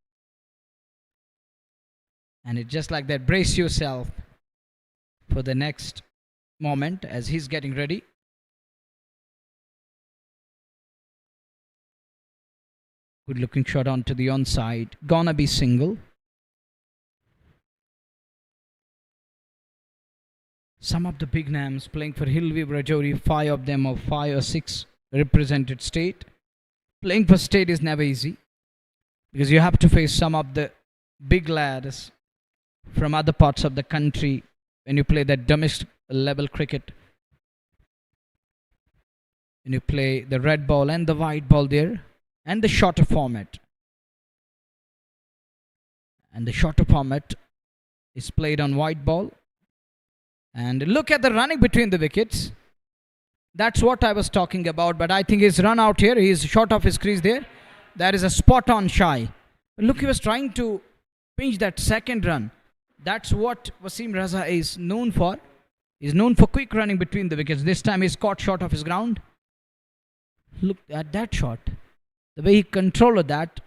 And it's just like that. Brace yourself for the next moment as he's getting ready. Good looking shot onto the onside. Gonna be single. Some of the big names playing for Hillview Rajouri, 5 of them or 5 or 6 represented state. Playing for state is never easy because you have to face some of the big lads from other parts of the country when you play that domestic level cricket. When you play the red ball and the white ball there and the shorter format. And the shorter format is played on white ball. And look at the running between the wickets. That's what I was talking about. But I think he's run out here. He's short of his crease there. That is a spot on shy. Look, he was trying to pinch that second run. That's what Wasim Raza is known for. He's known for quick running between the wickets. This time he's caught short of his ground. Look at that shot. The way he controlled that.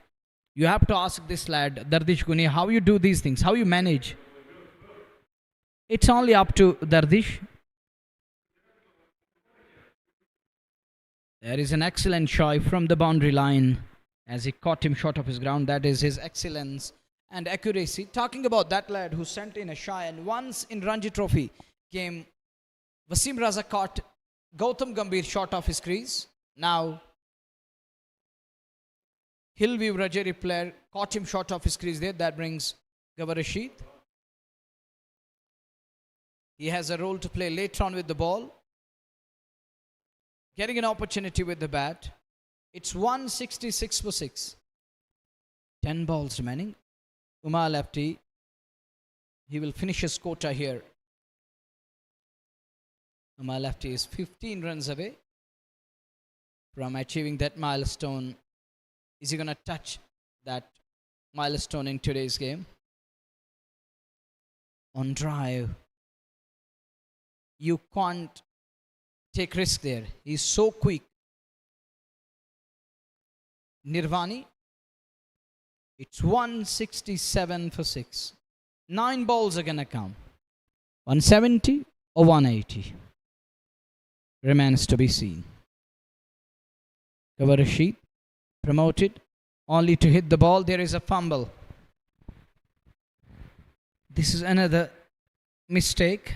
You have to ask this lad, Dardish Guni, how you do these things. How you manage. It's only up to Dardish. There is an excellent shot from the boundary line as he caught him short of his ground. That is his excellence and accuracy. Talking about that lad who sent in a shy, and once in Ranji Trophy game, Wasim Raza caught Gautam Gambhir short of his crease. Now, Hillview Rajouri player caught him short of his crease there. That brings Gawar Rashid. He has a role to play later on with the ball. Getting an opportunity with the bat. It's 166 for 6. 10 balls remaining. Umar lefty. He will finish his quota here. Umar lefty is 15 runs away from achieving that milestone. Is he going to touch that milestone in today's game? On drive. You can't take risk there. He's so quick. Nirvani. It's 167 for 6. 9 balls are going to come. 170 or 180. Remains to be seen. Gawar Rashid promoted only to hit the ball. There is a fumble. This is another mistake.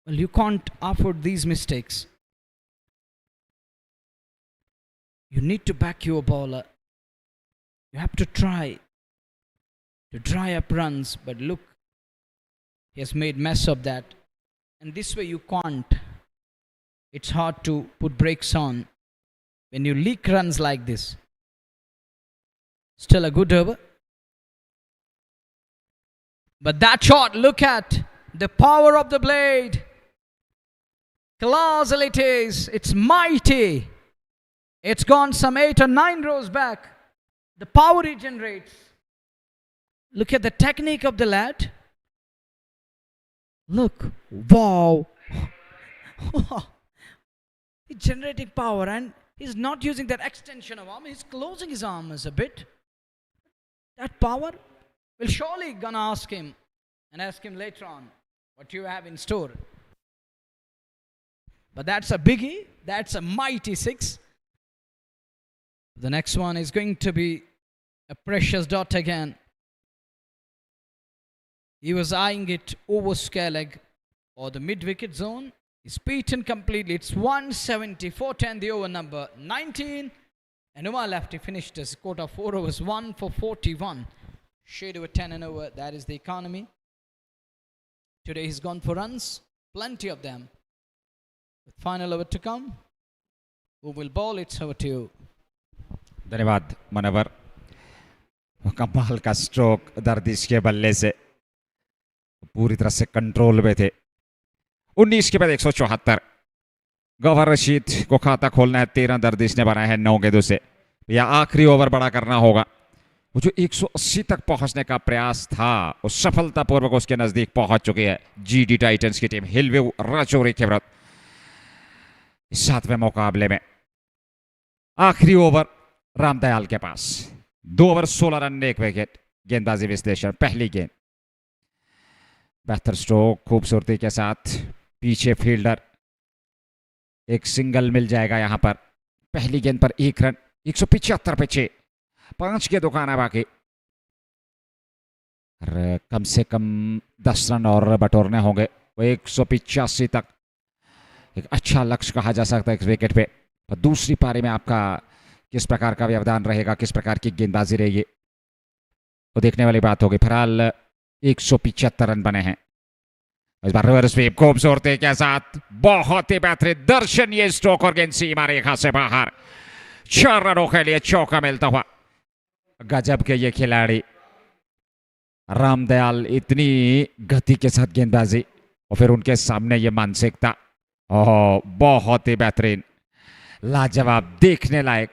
Well, you can't afford these mistakes. You need to back your bowler. You have to try to dry up runs, but look, he has made mess of that. And this way you can't. It's hard to put brakes on when you leak runs like this. Still a good over. But that shot, look at the power of the blade. Colossal it is. It's mighty. It's gone some 8 or 9 rows back. The power it generates. Look at the technique of the lad. Look. Wow. He's generating power and he's not using that extension of arm. He's closing his arms a bit. That power will surely gonna ask him and ask him later on what you have in store. But that's a biggie. That's a mighty 6. The next one is going to be a precious dot again. He was eyeing it over square leg. or the mid-wicket zone is beaten completely. It's 174-10, the over number 19. And Umar Lafty finished his quota 4 overs, 1 for 41. Shade over 10 and over, that is the economy. Today he's gone for runs, plenty of them. With final over to come. Who will bowl? It's over to you. धन्यवाद मनवर। कमाल का stroke दरदिश के बल्ले से पूरी तरह से control में थे। 19 के बाद 174। गौहर रशीद को खाता खोलना है, 13 दरदिश ने बनाया है 9 गेंदों से। या आखिरी ओवर बड़ा करना होगा। वो जो 180 तक पहुंचने का प्रयास था वो सफलतापूर्वक उसके नजदीक पहुंच चुकी है जीडी टाइटंस की टीम हिलव्यू राजौरी के विरुद्ध 7वें मुकाबले में। आखिरी ओवर रामदयाल के पास 2 ओवर 16 रन 1 विकेट। गेंदबाजी विश्लेषण पहली गेंद, बेहतर स्ट्रोक खूबसूरती के साथ, पीछे फील्डर, एक सिंगल मिल जाएगा यहां पर। पहली गेंद पर 1 रन, 175 पे 6, 5 के दुकान है बाकी। कम से कम 10 रन और बटोरने होंगे। वो 185 तक एक अच्छा लक्ष्य कहा जा सकता है इस विकेट पे। और दूसरी पारी में आपका किस प्रकार का व्यवधान रहेगा, किस प्रकार की गेंदबाजी रहेगी, वो देखने वाली बात होगी। फिलहाल 175 रन बने हैं। इस बार रिवर्स स्वीप खूबसूरती के साथ, बहुत ही बेहतरीन दर्शनीय स्ट्रोक और गेंद सीमा रेखा से बाहर। 4 रनों के लिए चौका मिलता हुआ। गजब के ये खिलाड़ी रामदयाल, इतनी गति के साथ गेंदबाजी और फिर उनके सामने ये मानसिकता, ओह बहुत ही बेहतरीन, लाजवाब, देखने लायक।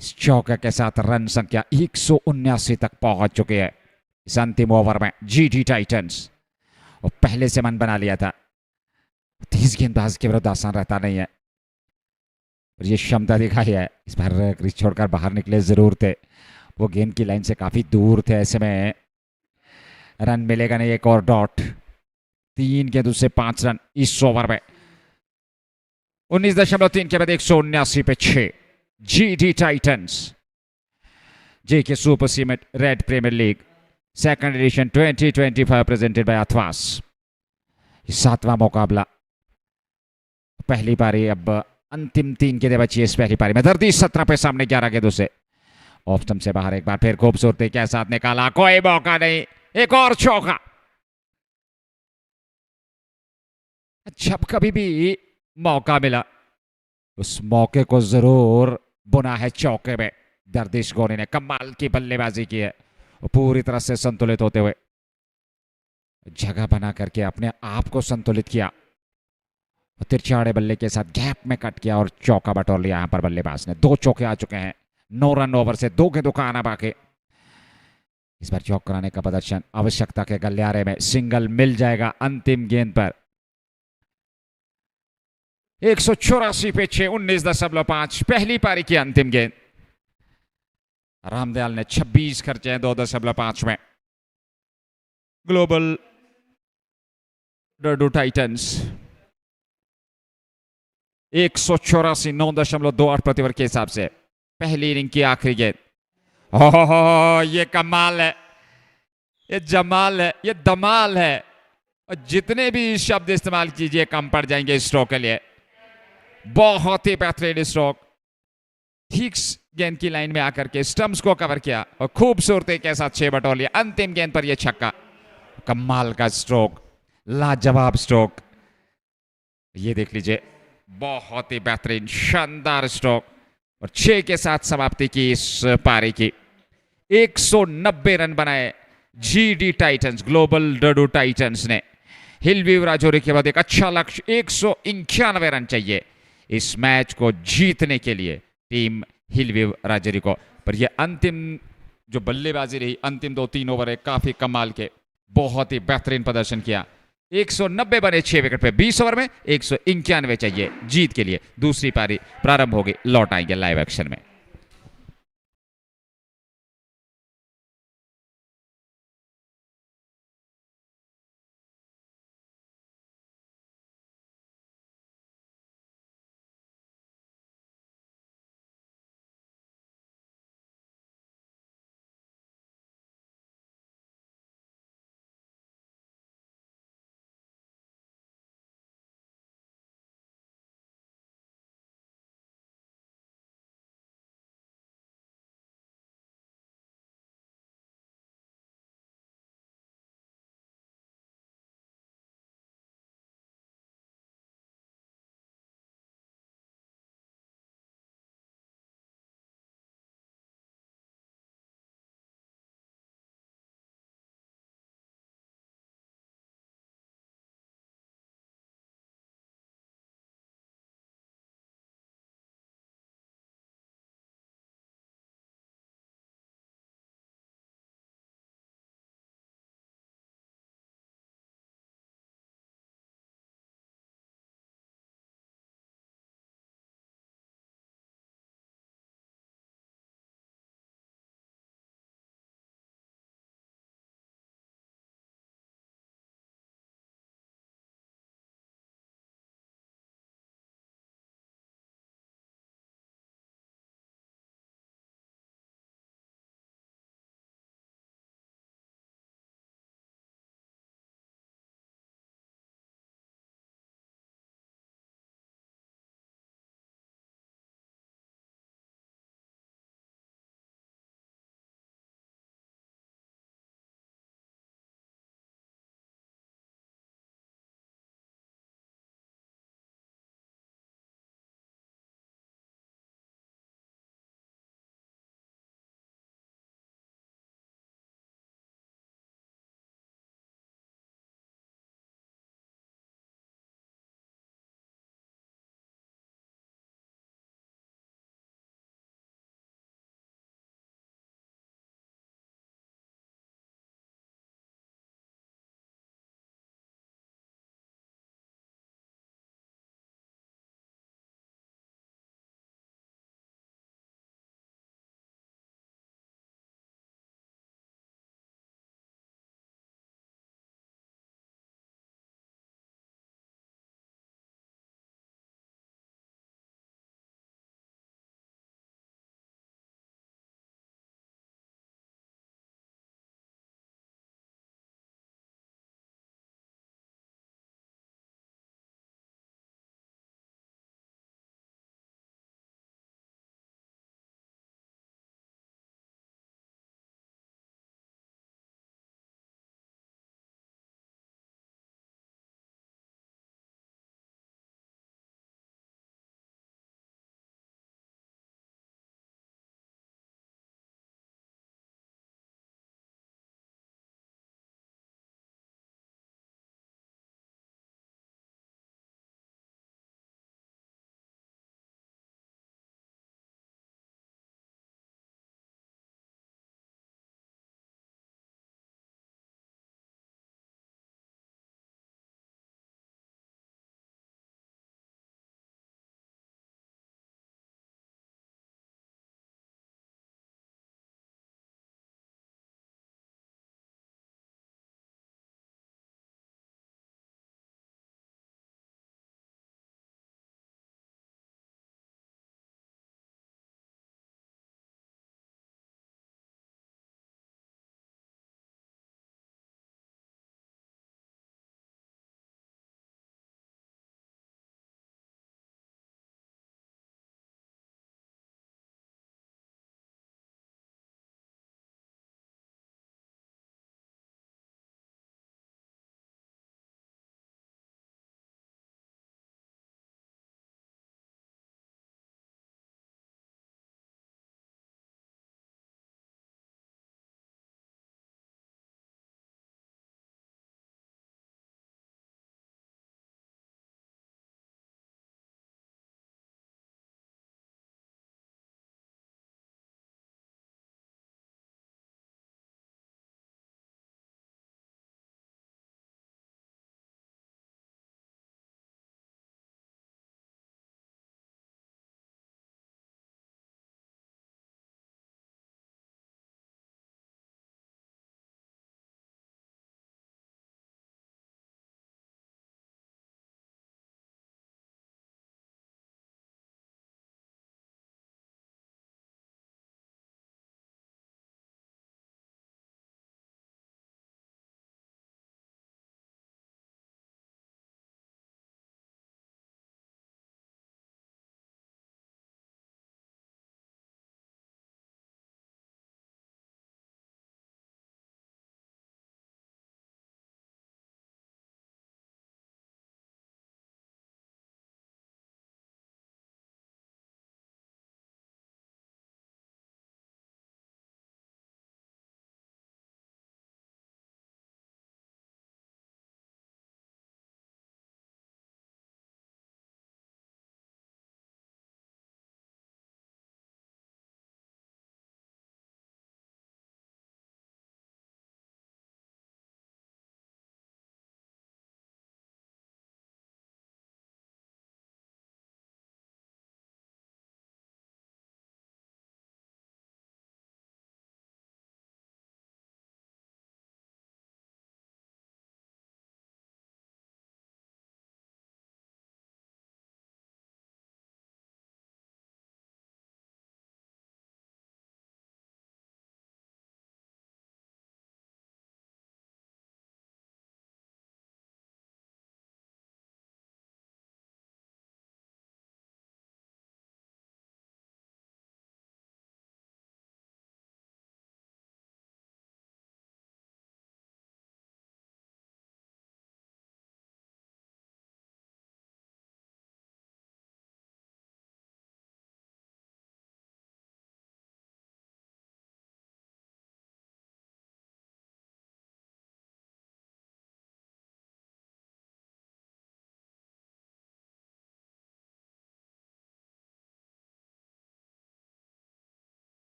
इस चौके के साथ रन संख्या 179 तक पहुंच चुके हैं इस अंतिम ओवर में जीडी टाइटंस। और पहले से मन बना लिया था, 30 गेंदबाज के विरुद्ध आसान रहता नहीं है। और ये क्षमता दिखाई है। इस बार क्रीज छोड़कर बाहर निकले जरूर थे, वो गेंद की लाइन से काफी दूर थे। ऐसे में रन मिलेगा नहीं। एक और डॉट, 3 गेंदों से 5 रन इस ओवर में। 19.3 के बाद 179 पे 6। GD Titans JK super cement red premiere league second edition 2025 presented by Athwas. 7वां मुकाबला, पहली पारी अब अंतिम 3 गेंदें बची है इस पहली पारी में। दर्दी 17 पे सामने 11 गेंदों से। ऑफ स्टंप से बाहर एक बार फिर खूबसूरती के साथ निकाला, कोई मौका नहीं, एक और चौका। जब कभी भी मौका मिला उस मौके को जरूर बुना है चौके में। दर्दिश गोनी ने कमाल की बल्लेबाजी की है, पूरी तरह से संतुलित होते हुए जगह बना करके अपने आप को संतुलित किया। तिरछाड़े बल्ले के साथ गैप में कट किया और चौका बटोर लिया। यहां पर बल्लेबाज ने 2 चौके आ चुके हैं। 9 रन ओवर से 2 गेंदों का आना बाकी। इस बार चौक कराने का प्रदर्शन आवश्यकता के गलियारे में। सिंगल मिल जाएगा अंतिम गेंद पर। 184 पे 6, 19.5 पहली पारी की अंतिम गेंद। रामदयाल ने 26 खर्चे हैं 2.5 में। ग्लोबल डाडू टाइटंस 184, 9.28 प्रति ओवर के हिसाब से पहली इनिंग की आखिरी गेंद। ओह ये कमाल है, ये जमाल है, ये धमाल है। और जितने भी शब्द इस्तेमाल कीजिए कम पड़ जाएंगे इस स्ट्रोक के लिए। बहुत ही बेहतरीन स्ट्रोक, ठीक गेंद की लाइन में आकर के स्टंप्स को कवर किया और खूबसूरती के साथ 6 बटोर लिया। अंतिम गेंद पर यह छक्का। कमाल का स्ट्रोक, लाजवाब स्ट्रोक। ये देख लीजिए, बहुत ही बेहतरीन शानदार स्ट्रोक। और 6 के साथ समाप्ति की इस पारी की। 190 रन बनाए GD Titans, global Dadu Titans ने। हिलव्यू राजौरी के बाद एक अच्छा लक्ष्य, 191 रन चाहिए इस मैच को जीतने के लिए टीम हिलव्यू राजौरी को। पर यह अंतिम जो बल्लेबाजी रही, अंतिम 2-3 ओवर है काफी कमाल के, बहुत ही बेहतरीन प्रदर्शन किया। 190 बने 6 विकेट पे 20 ओवर में। 191 चाहिए जीत के लिए। दूसरी पारी प्रारंभ होगी, लौट आएंगे लाइव एक्शन में।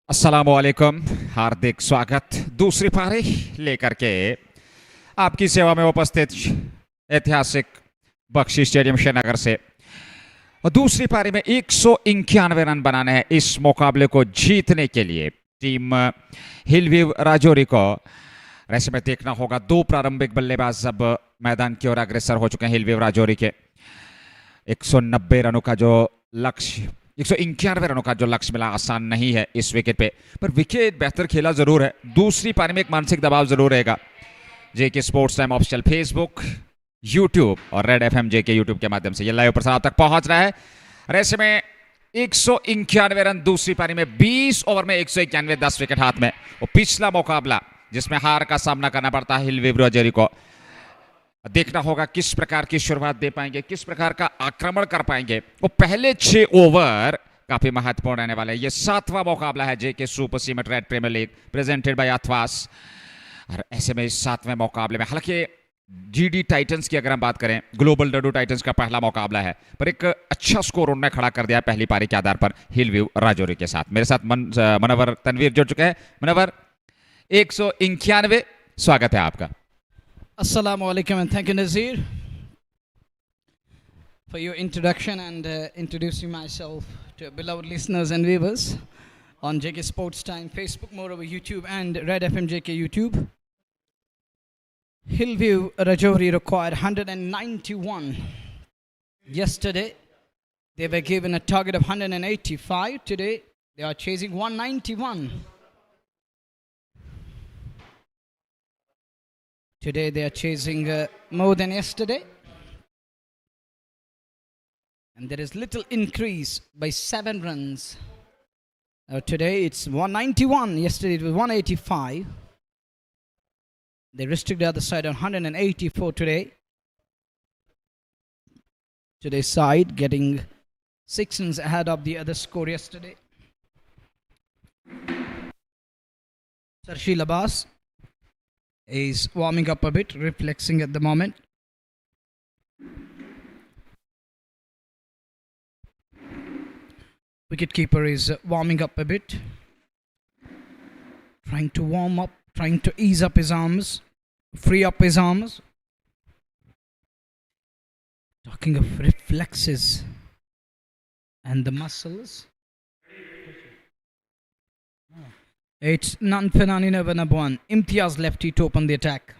अस्सलामुअलैकुम, हार्दिक स्वागत दूसरी पारी लेकर के आपकी सेवा में उपस्थित ऐतिहासिक बख्शी स्टेडियम श्रीनगर से। और दूसरी पारी में 191 रन बनाने हैं इस मुकाबले को जीतने के लिए टीम हिलव्यू राजौरी को। ऐसे में देखना होगा, दो प्रारंभिक बल्लेबाज अब मैदान की ओर अग्रसर हो चुके हैं हिलव्यू राजौरी के। 190 रनों का जो लक्ष्य 191 रनों का जो लक्ष्य मिला आसान नहीं है इस विकेट पे, पर विकेट बेहतर खेला जरूर है। दूसरी पारी में एक मानसिक दबाव जरूर रहेगा। JK Sports Time official Facebook, YouTube और रेड एफएम जेके यूट्यूब के माध्यम से ये लाइव प्रसार आप तक पहुंच रहा है। और ऐसे में 191 रन दूसरी पारी में 20 ओवर में 191, 10 विकेट हाथ में। और पिछला मुकाबला जिसमें हार का सामना करना पड़ता है हिलव्यू राजौरी को, देखना होगा किस प्रकार की शुरुआत दे पाएंगे, किस प्रकार का आक्रमण कर पाएंगे। वो पहले 6 ओवर काफी महत्वपूर्ण रहने वाले हैं। ये 7वां मुकाबला है JK super cement red premiere League presented by Athwas. और ऐसे में इस 7वें मुकाबले में, हालांकि जीडी टाइटंस की अगर हम बात करें, ग्लोबल डडू टाइटंस का पहला मुकाबला है, पर एक अच्छा स्कोर उन्होंने खड़ा कर दिया पहली पारी के आधार पर हिलव्यू राजौरी के साथ। मेरे साथ मनवर तनवीर जुड़ चुके हैं। मनवर, 191, स्वागत है आपका। Assalamu alaikum and thank you Nazir for your introduction and introducing myself to beloved listeners and viewers on JK Sports Time Facebook, moreover YouTube and Red FM JK YouTube. Hillview Rajouri required 191 yesterday. They were given a target of 185. Today they are chasing 191. Today they are chasing more than yesterday. And there is little increase by 7 runs. Today it's 191. Yesterday it was 185. They restrict the other side on 184 today. Today's side getting 6 runs ahead of the other score yesterday. Sarshil Abbas is warming up a bit, reflexing at the moment. Wicketkeeper is warming up a bit, trying to warm up, trying to ease up his arms, free up his arms. Talking of reflexes and the muscles, it's none Fenani never number one. Imtiaz lefty to open the attack.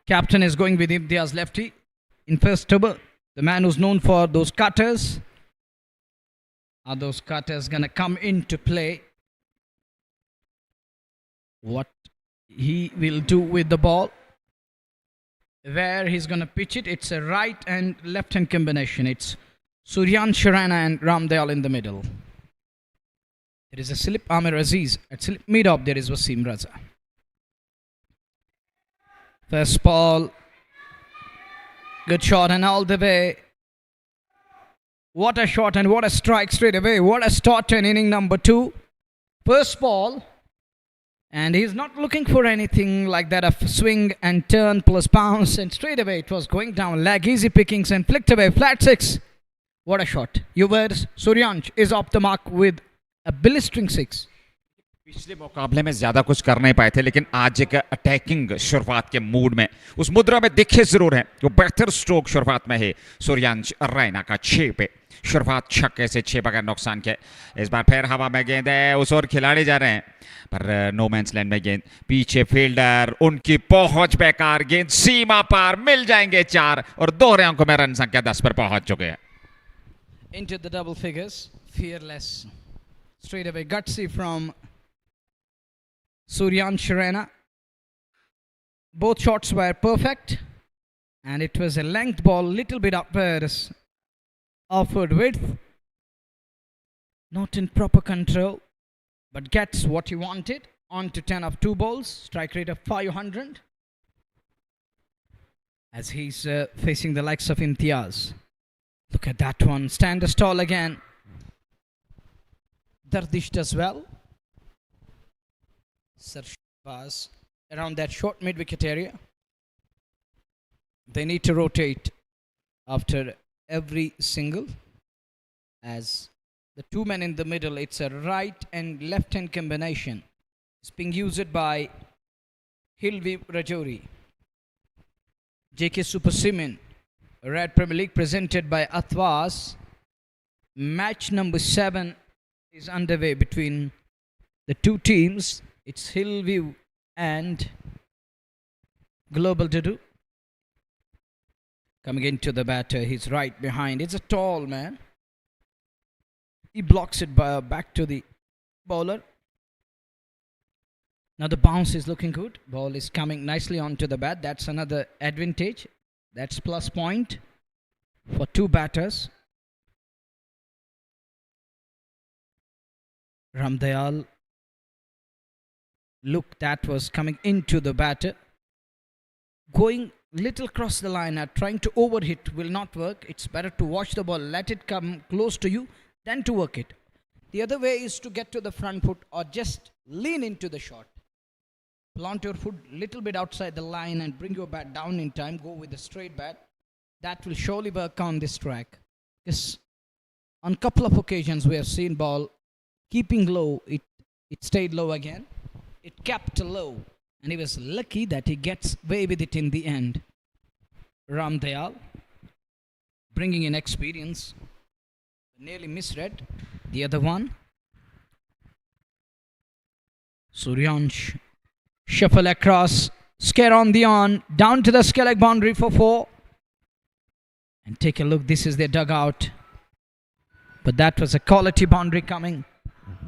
Captain is going with Imtiaz lefty in first over. The man who's known for those cutters. Are those cutters gonna come into play? What he will do with the ball? Where he's gonna pitch it? It's a right and left hand combination. It's Suryan Sharana and Ramdayal in the middle. There is a slip Amir Aziz. At slip mid-off there is Wasim Raza. First ball. Good shot and all the way. What a shot and what a strike straight away. What a start in inning number 2. First ball. And he's not looking for anything like that, a swing and turn plus bounce. And straight away it was going down. Leg easy pickings and flicked away. Flat 6. What a shot. Yuvraj Suryansh is off the mark with a blistering 6. पिछले मुकाबले में ज्यादा कुछ कर नहीं पाए थे, लेकिन आज एक अटैकिंग शुरुआत के मूड में उस मुद्रा में दिखे जरूर है। वो बेहतर स्ट्रोक शुरुआत में है सूर्यांश रैना का 6 पे। शुरुआत छक्के से 6 बगैर नुकसान के। इस बार फिर हवा में गेंद है, उस ओर खिलाड़ी जा रहे हैं, पर नो मैंस लैंड में गेंद। पीछे फील्डर, उनकी पहुंच बेकार, गेंद सीमा पार, मिल जाएंगे 4 और दोहरे अंकों में रन संख्या 10 पर पहुंच चुके हैं। Into the double figures, fearless. Straight away, gutsy from Suryan Sharana. Both shots were perfect, and it was a length ball, little bit upwards, offered width. Not in proper control, but gets what he wanted. On to 10 of 2 balls, strike rate of 500. As he's facing the likes of Imtiaz. Look at that one, stand tall again. Dardish does well. Sarshibaz around that short mid-wicket area. They need to rotate after every single, as the two men in the middle. It's a right and left hand combination. It's being used by Hillview Rajouri. JK Super Cement Red Premier League presented by Athwas. Match number 7 is underway between the two teams. It's Hillview and Global Dadoo. Coming into the batter, he's right behind. It's a tall man. He blocks it back to the bowler. Now the bounce is looking good. Ball is coming nicely onto the bat. That's another advantage. That's plus point for two batters. Ramdayal, look, that was coming into the batter. Going little across the line, trying to overhit will not work. It's better to watch the ball, let it come close to you, than to work it. The other way is to get to the front foot or just lean into the shot. Plant your foot little bit outside the line and bring your bat down in time. Go with a straight bat. That will surely work on this track. Yes, on a couple of occasions we have seen ball keeping low. It stayed low again. It kept low. And he was lucky that he gets away with it in the end. Ramdayal bringing in experience. Nearly misread. The other one. Suryansh. Shuffle across. Scare on the on. Down to the Skellig boundary for 4. And take a look. This is their dugout. But that was a quality boundary coming.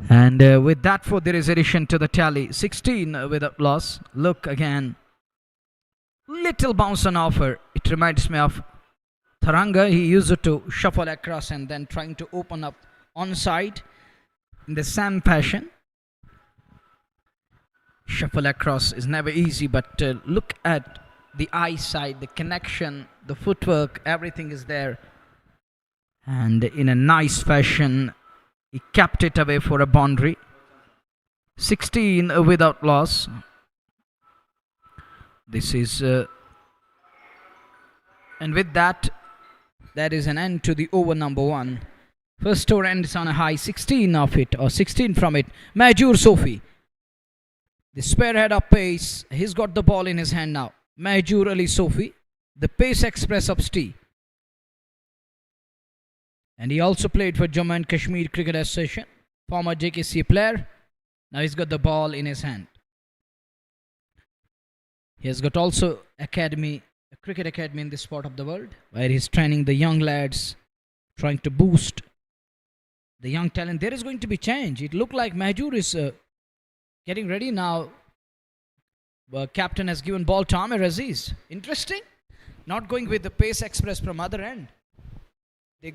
And with that 4, there is addition to the tally. 16 without loss. Look again. Little bounce on offer. It reminds me of Tharanga. He used it to shuffle across and then trying to open up onside in the same fashion. Shuffle across is never easy, but look at the eyesight, the connection, the footwork, everything is there. And in a nice fashion, he kept it away for a boundary. 16 without loss. This is... and with that, that is an end to the over number 1. First over ends on a high, 16 of it, or 16 from it. Majur Sofi. The spearhead of pace. He's got the ball in his hand now. Majur Ali Sofi, the pace express of St. And he also played for Jammu and Kashmir Cricket Association. Former JKC player. Now he's got the ball in his hand. He has got also academy, a cricket academy in this part of the world, where he's training the young lads, trying to boost the young talent. There is going to be change. It looked like Majur is getting ready now. Captain has given ball to Amir Aziz. Interesting. Not going with the pace express from other end. They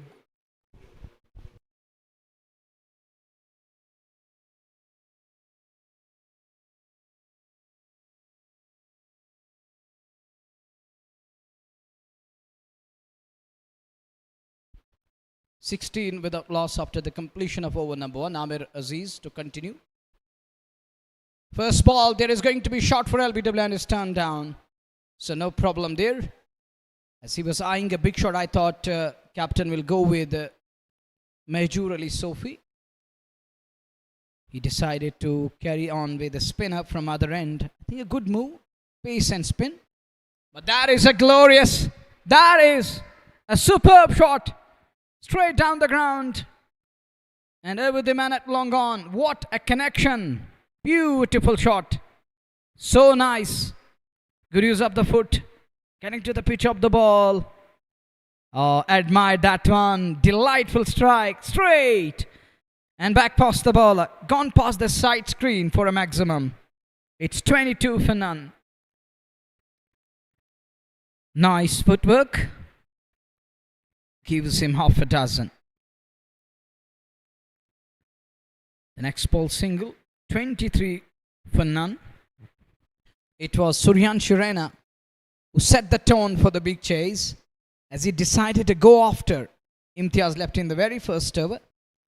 16 without loss after the completion of over number 1. Amir Aziz to continue. First ball, there is going to be shot for LBW and is turned down. So no problem there. As he was eyeing a big shot, I thought captain will go with Majur Ali Sofi. He decided to carry on with a spinner from other end. I think a good move, pace and spin. But that is a glorious, that is a superb shot. Straight down the ground. And over the man at long on. What a connection. Beautiful shot. So nice. Good use of the foot. Getting to the pitch of the ball. Oh, admired that one. Delightful strike. Straight. And back past the ball. Gone past the side screen for a maximum. It's 22 for none. Nice footwork. Gives him half a dozen. The next ball single. 23 for none. It was Suryansh Raina who set the tone for the big chase as he decided to go after Imtiaz left in the very first over.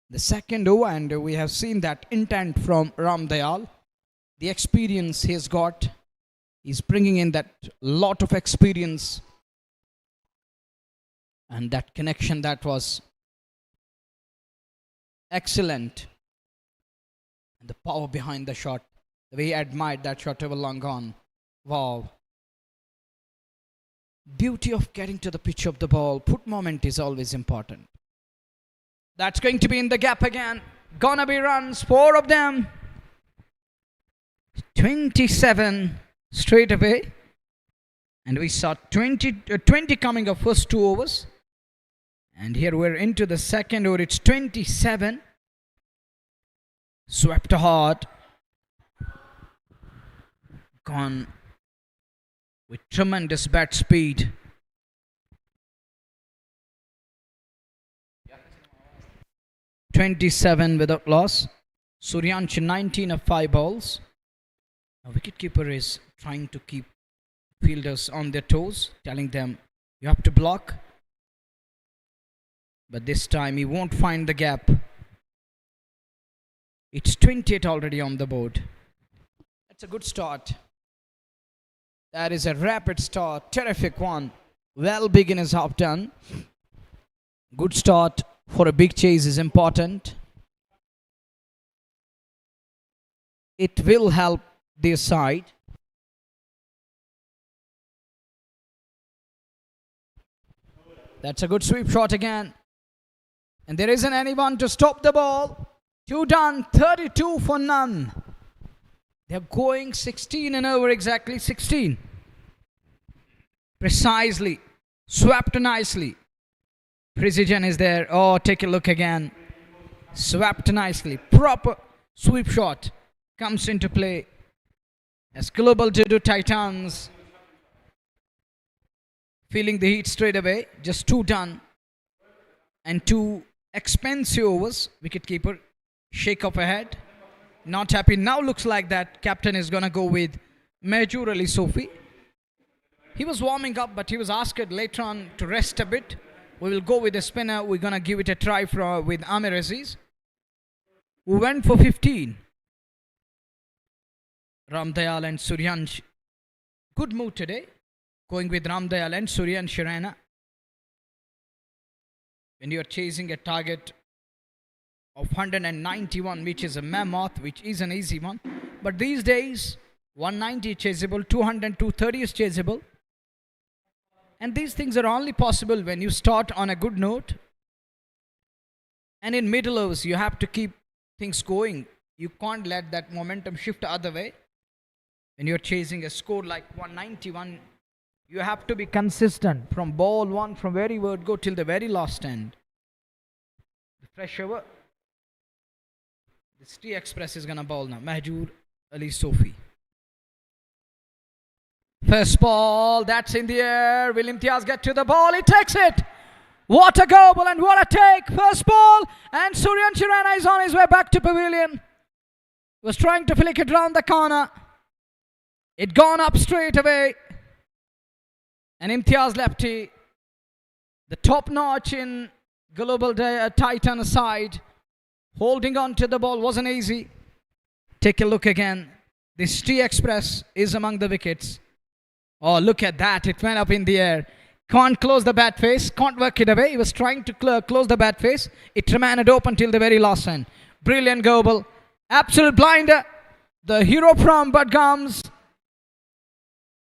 The second over, and we have seen that intent from Ramdayal. The experience he's got. He's bringing in that lot of experience. And that connection that was Excellent. And the power behind the shot. The way he admired that shot ever long gone. Wow. Beauty of getting to the pitch of the ball. Put moment is always important. That's going to be in the gap again. Gonna be runs, 4 of them. 27 straight away. And we saw 20 coming of first 2 overs. And here we're into the second over. It's 27. Swept hard. Gone with tremendous bat speed. (27) without loss. Suryansh 19 of 5 balls. A wicketkeeper is trying to keep fielders on their toes, telling them you have to block. But this time he won't find the gap. It's 28 already on the board. That's a good start. That is a rapid start. Terrific one. Well, begin is half done. Good start for a big chase is important. It will help their side. That's a good sweep shot again. And there isn't anyone to stop the ball. 2 done, 32 for none. They're going 16 and over, exactly 16. Precisely. Swept nicely. Precision is there. Oh, take a look again. Swept nicely. Proper sweep shot comes into play as Global Dadoo Titans feeling the heat straight away. Just 2 done. And 2 expensive overs. Wicketkeeper shake off ahead. Not happy. Now looks like that captain is going to go with Rajouri Sophie. He was warming up, but he was asked later on to rest a bit. We will go with the spinner. We're going to give it a try with Amir Aziz. We went for 15. Ramdayal and Suryansh. Good move today. Going with Ramdayal and Suryansh Raina. When you are chasing a target of 191, which is a mammoth, which is an easy one. But these days, 190 is chaseable, 200, 230 is chaseable. And these things are only possible when you start on a good note. And in middle overs, you have to keep things going. You can't let that momentum shift the other way. When you're chasing a score like 191, you have to be consistent from ball 1, from very word go till the very last end. The fresh over. The T Express is going to bowl now. Rajouri Sophie. First ball, that's in the air. Will Imtiaz get to the ball? He takes it. What a go ball and what a take. First ball, and Suryansh Raina is on his way back to pavilion. Was trying to flick it round the corner. It gone up straight away. And Imtiaz lefty. The top notch in Global Titan side. Holding on to the ball wasn't easy. Take a look again. This T Express is among the wickets. Oh, look at that. It went up in the air. Can't close the bat face. Can't work it away. He was trying to close the bat face. It remained open till the very last end. Brilliant go ball. Absolute blinder. The hero from Budgams.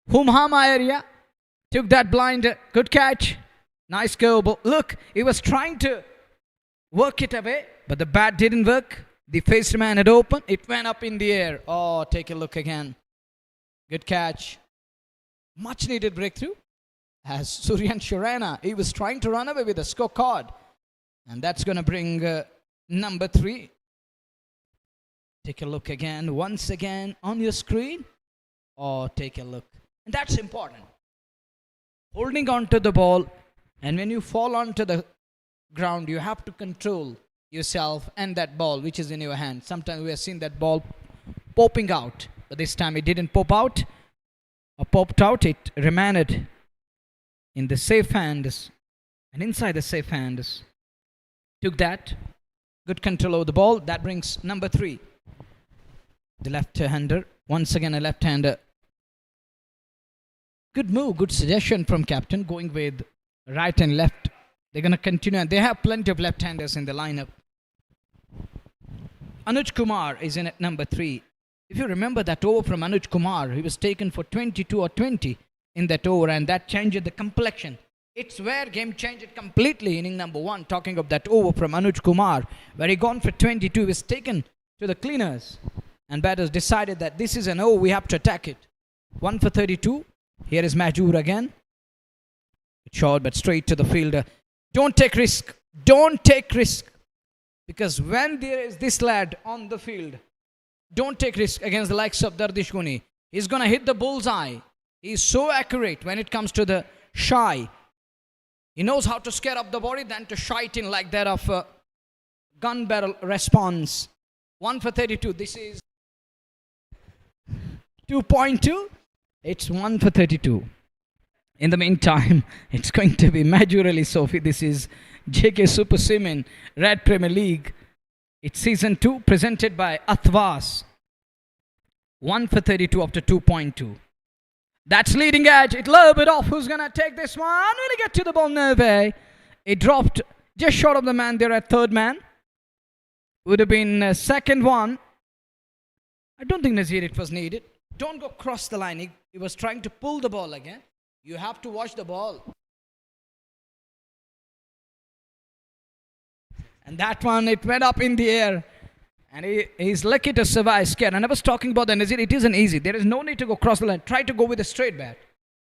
Humhama area. Took that blinder. Good catch. Nice go ball. Look, he was trying to work it away, but the bat didn't work. The face remained open. It went up in the air. Oh, take a look again. Good catch. Much needed breakthrough. As Suryansh Raina, he was trying to run away with a scorecard. And that's going to bring number 3. Take a look again. Once again on your screen. Oh, take a look. And that's important. Holding on to the ball. And when you fall onto the ground, you have to control yourself and that ball which is in your hand. Sometimes we have seen that ball popping out. But this time it didn't pop out. Or popped out. It remained in the safe hands. And inside the safe hands. Took that. Good control over the ball. That brings number 3. The left-hander. Once again a left-hander. Good move. Good suggestion from captain. Going with right and left. They're going to continue. And they have plenty of left-handers in the lineup. Anuj Kumar is in at number 3. If you remember that over from Anuj Kumar, he was taken for 22 or 20 in that over, and that changed the complexion. It's where game changed completely. Inning number 1, talking of that over from Anuj Kumar, where he gone for 22, he was taken to the cleaners, and batters decided that this is an over, we have to attack it. 1 for 32. Here is Rajouri again. Short but straight to the fielder. Don't take risk. Don't take risk. Because when there is this lad on the field, don't take risk against the likes of Dardish Guni. He's going to hit the bullseye. He's so accurate when it comes to the shy. He knows how to scare up the body than to shite in like that of a gun barrel response. 1 for 32. This is 2.2. It's 1 for 32. In the meantime, it's going to be Rajouri Sophie. This is JK Super Cement Red Premier League. It's season 2, presented by Athwas. 1 for 32 after 2.2. That's leading edge. It's a little bit off. Who's going to take this one? Will he get to the ball? No way. It dropped just short of the man there at third man. Would have been second one. I don't think Nazir it was needed. Don't go cross the line. He was trying to pull the ball again. You have to watch the ball. And that one, it went up in the air. And he's lucky to survive scared. And I was talking about the Nazir. It isn't easy. There is no need to go cross the line. Try to go with a straight bat.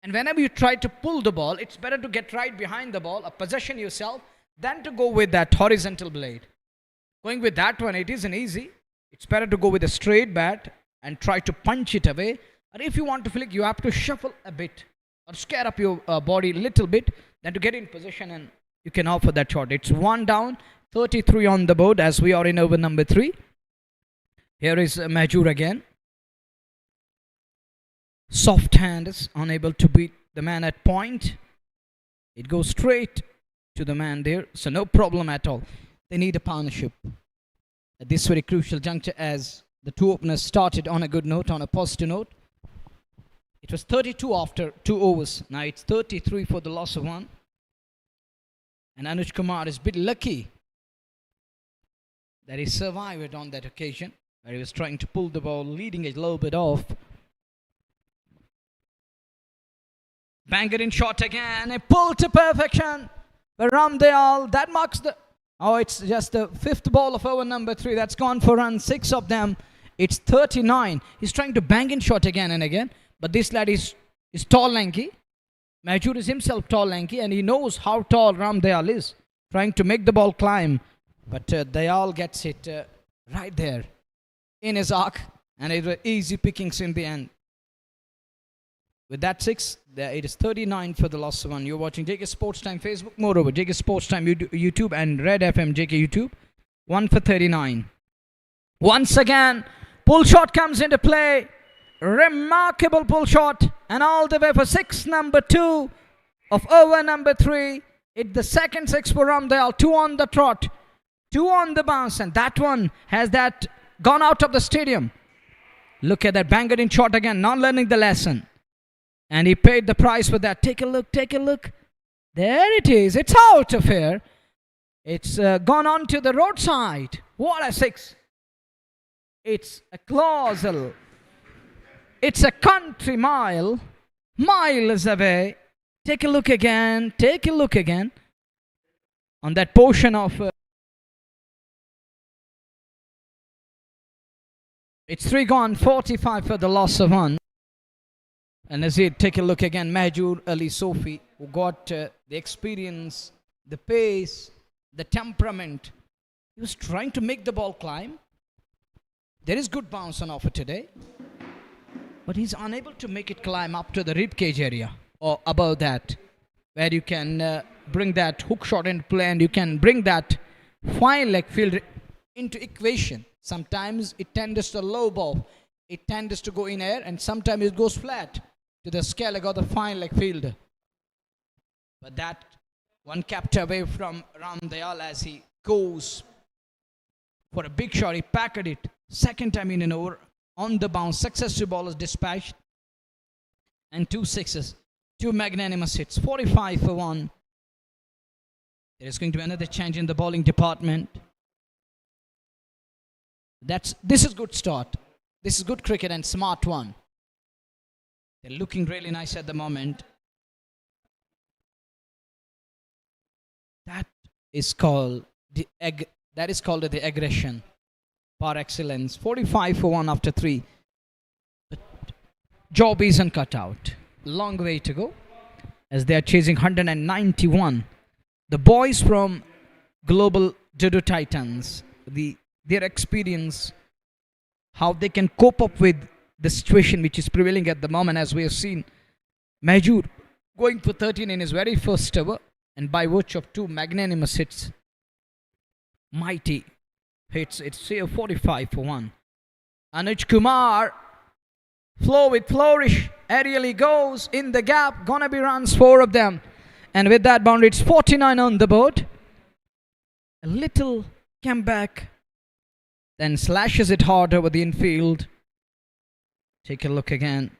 And whenever you try to pull the ball, it's better to get right behind the ball, possession yourself, than to go with that horizontal blade. Going with that one, it isn't easy. It's better to go with a straight bat and try to punch it away. Or if you want to flick, you have to shuffle a bit or scare up your body a little bit, then to get in position and you can offer that shot. It's 1 down, 33 on the board as we are in over number 3. Here is Rajouri again. Soft hand is unable to beat the man at point. It goes straight to the man there, so no problem at all. They need a partnership at this very crucial juncture as the two openers started on a good note, on a positive note. It was 32 after 2 overs. Now it's 33 for the loss of 1. And Anuj Kumar is a bit lucky that he survived on that occasion, where he was trying to pull the ball, leading it a little bit off. Banger in shot again. A pull to perfection. But Ramdayal, that marks the... Oh, it's just the 5th ball of over number 3. That's gone for run. 6 of them. It's 39. He's trying to bang in shot again and again. But this lad is tall, lanky. Rajouri is himself tall, lanky, and he knows how tall Ramdayal is, trying to make the ball climb. But Dayal gets it right there in his arc, and it was easy pickings in the end. With that 6, it is 39 for the loss of 1. You're watching JK Sports Time Facebook, moreover, JK Sports Time YouTube and Red FM JK YouTube. 1 for 39. Once again, pull shot comes into play. Remarkable pull shot, and all the way for 6, number 2 of over number 3. It's the second 6 for Ramdayal. 2 on the trot, 2 on the bounce, and that one has that gone out of the stadium. Look at that banger in shot again, not learning the lesson. And he paid the price for that. Take a look, take a look. There it is. It's out of here. It's gone on to the roadside. What a 6. It's a colossal. It's a country mile. Miles away. Take a look again. Take a look again. On that portion of... it's 3 gone, 45 for the loss of 1. And as you take a look again, Rajouri Sophie, who got the experience, the pace, the temperament. He was trying to make the ball climb. There is good bounce on offer today. But he's unable to make it climb up to the ribcage area or above that, where you can bring that hook shot into play and you can bring that fine leg field into equation. Sometimes it tends to low ball. It tends to go in air, and sometimes it goes flat to the scale leg or the fine leg fielder. But that one kept away from Ramdayal as he goes for a big shot. He packed it. Second time in an over. On the bounce. Successive ball is dispatched. And 2 6s. 2 magnanimous hits. 45 for 1. There is going to be another change in the bowling department. This is good start. This is good cricket and smart one. They're looking really nice at the moment. That is called the aggression par excellence. 45 for 1 after 3. But job isn't cut out. Long way to go as they are chasing 191. The boys from Global Dadoo Titans, their experience, how they can cope up with the situation which is prevailing at the moment, as we have seen Majur going for 13 in his very first over, and by virtue of 2 magnanimous hits, mighty hits, it's here 45 for 1. Anuj Kumar, flow with flourish, aerially goes in the gap, gonna be runs, 4 of them, and with that boundary it's 49 on the board. A little comeback, then slashes it hard over the infield. Take a look again.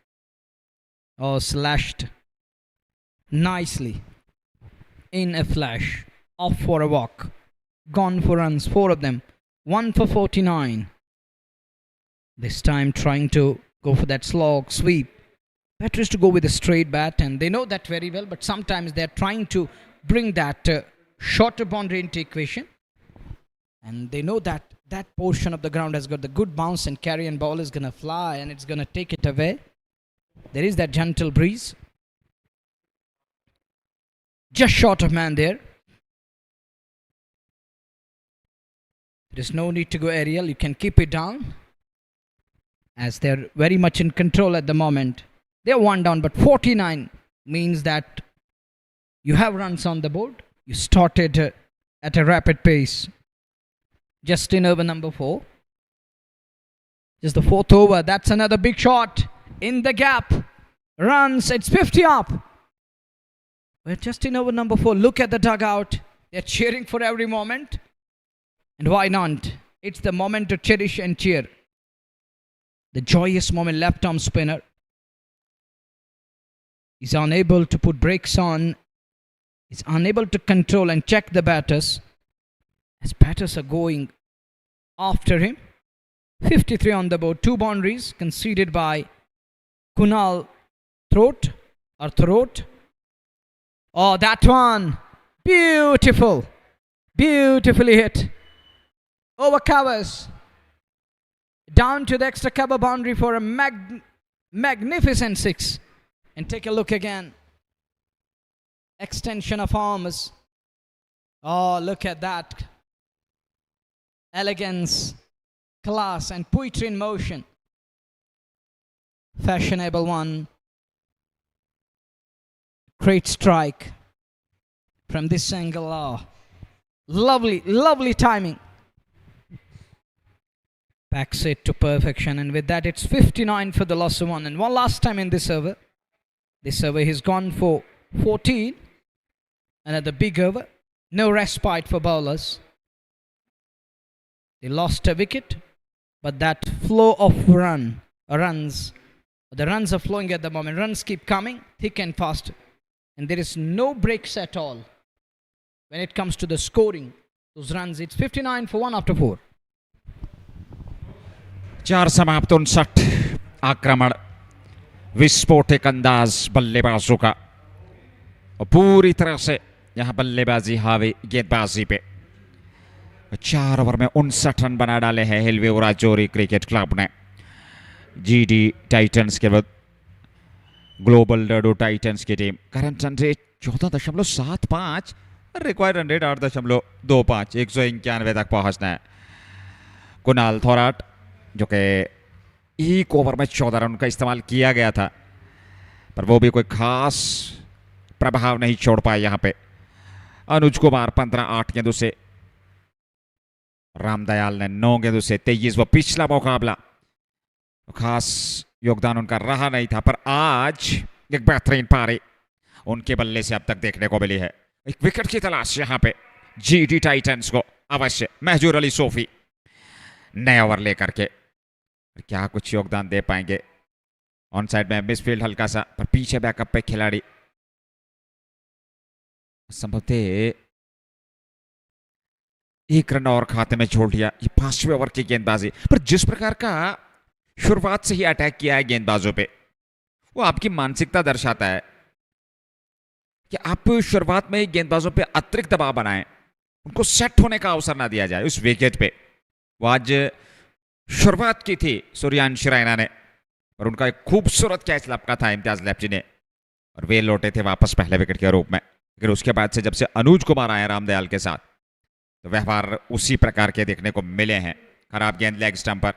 Oh, slashed nicely in a flash, off for a walk, gone for runs, 4 of them, 1 for 49. This time trying to go for that slog sweep. Better is to go with a straight bat, and they know that very well, but sometimes they're trying to bring that shorter boundary into equation, and they know that that portion of the ground has got the good bounce, and carrion ball is going to fly and it's going to take it away. There is that gentle breeze. Just short of man there. There is no need to go aerial. You can keep it down, as they're very much in control at the moment. They're 1 down, but 49 means that you have runs on the board. You started at a rapid pace. Just in over number 4. Just the 4th over. That's another big shot in the gap. Runs. It's 50 up. We're just in over number 4. Look at the dugout. They're cheering for every moment. And why not? It's the moment to cherish and cheer. The joyous moment. Left arm spinner. He's unable to put brakes on. He's unable to control and check the batters, as batters are going after him. 53 on the board. 2 boundaries conceded by Kunal Throat. Oh, that one. Beautiful. Beautifully hit. Over covers. Down to the extra cover boundary for a magnificent 6. And take a look again. Extension of arms. Oh, look at that. Elegance, class, and poetry in motion. Fashionable one. Great strike from this angle. Oh, lovely, lovely timing. Backs it to perfection, and with that it's 59 for the loss of 1. And one last time in this over. This over he's gone for 14. Another big over. No respite for bowlers. They lost a wicket, but that flow of runs, the runs are flowing at the moment. Runs keep coming thick and fast, and there is no breaks at all when it comes to the scoring. Those runs, it's 59 for 1 after 4. 4 समाप्त 59. आक्रमण विस्फोटक अंदाज बल्लेबाजों का, और पूरी तरह से यहाँ बल्लेबाजी हावी गेंदबाजी पे. 4 ओवर में 59 रन बना डाले हैं हिलव्यू राजौरी क्रिकेट क्लब ने. जीडी टाइटंस के बाद ग्लोबल डैडू टाइटंस की team. Current run rate 14.75. Required run rate 8.25. 191 तक पहुंचना है. कुणाल थोराट, जो कि एक ओवर में 14 रन का इस्तेमाल किया गया था, पर वो भी कोई खास प्रभाव नहीं छोड़ पाए यहाँ पे. अनुज कुमार 15-8 गेंदों से. रामदयाल ने 9 गेंदों से 23. वो पिछला मुकाबला खास योगदान उनका रहा नहीं था, पर आज एक बेहतरीन पारी उनके बल्ले से अब तक देखने को मिली है. एक विकेट की तलाश यहाँ पे जीडी टाइटंस को अवश्य. महजूर अली सोफी नए ओवर लेकर के क्या कुछ योगदान दे पाएंगे. ऑन साइड में मिसफील्ड हल्का सा, पर पीछे बैकअप पे खिलाड़ी संभवतः एक रन और खाते में छोड़ दिया। ये 5वें ओवर की गेंदबाजी, पर जिस प्रकार का शुरुआत से ही अटैक किया है गेंदबाजों पे, वो आपकी मानसिकता दर्शाता है कि आप शुरुआत में ही गेंदबाजों पे अतिरिक्त दबाव बनाएं, उनको सेट होने का अवसर ना दिया जाए उस विकेट पे। वो आज शुरुआत की थी सूर्यांश रैना ने, और उनका एक खूबसूरत कैच लपका था इम्तियाज लेफ्टी ने, और वे लौटे थे वापस पहले विकेट के रूप में। लेकिन उसके बाद से जब से अनुज कुमार आए रामदयाल के साथ, तो व्यवहार उसी प्रकार के देखने को मिले हैं। खराब गेंद लेग स्टंप पर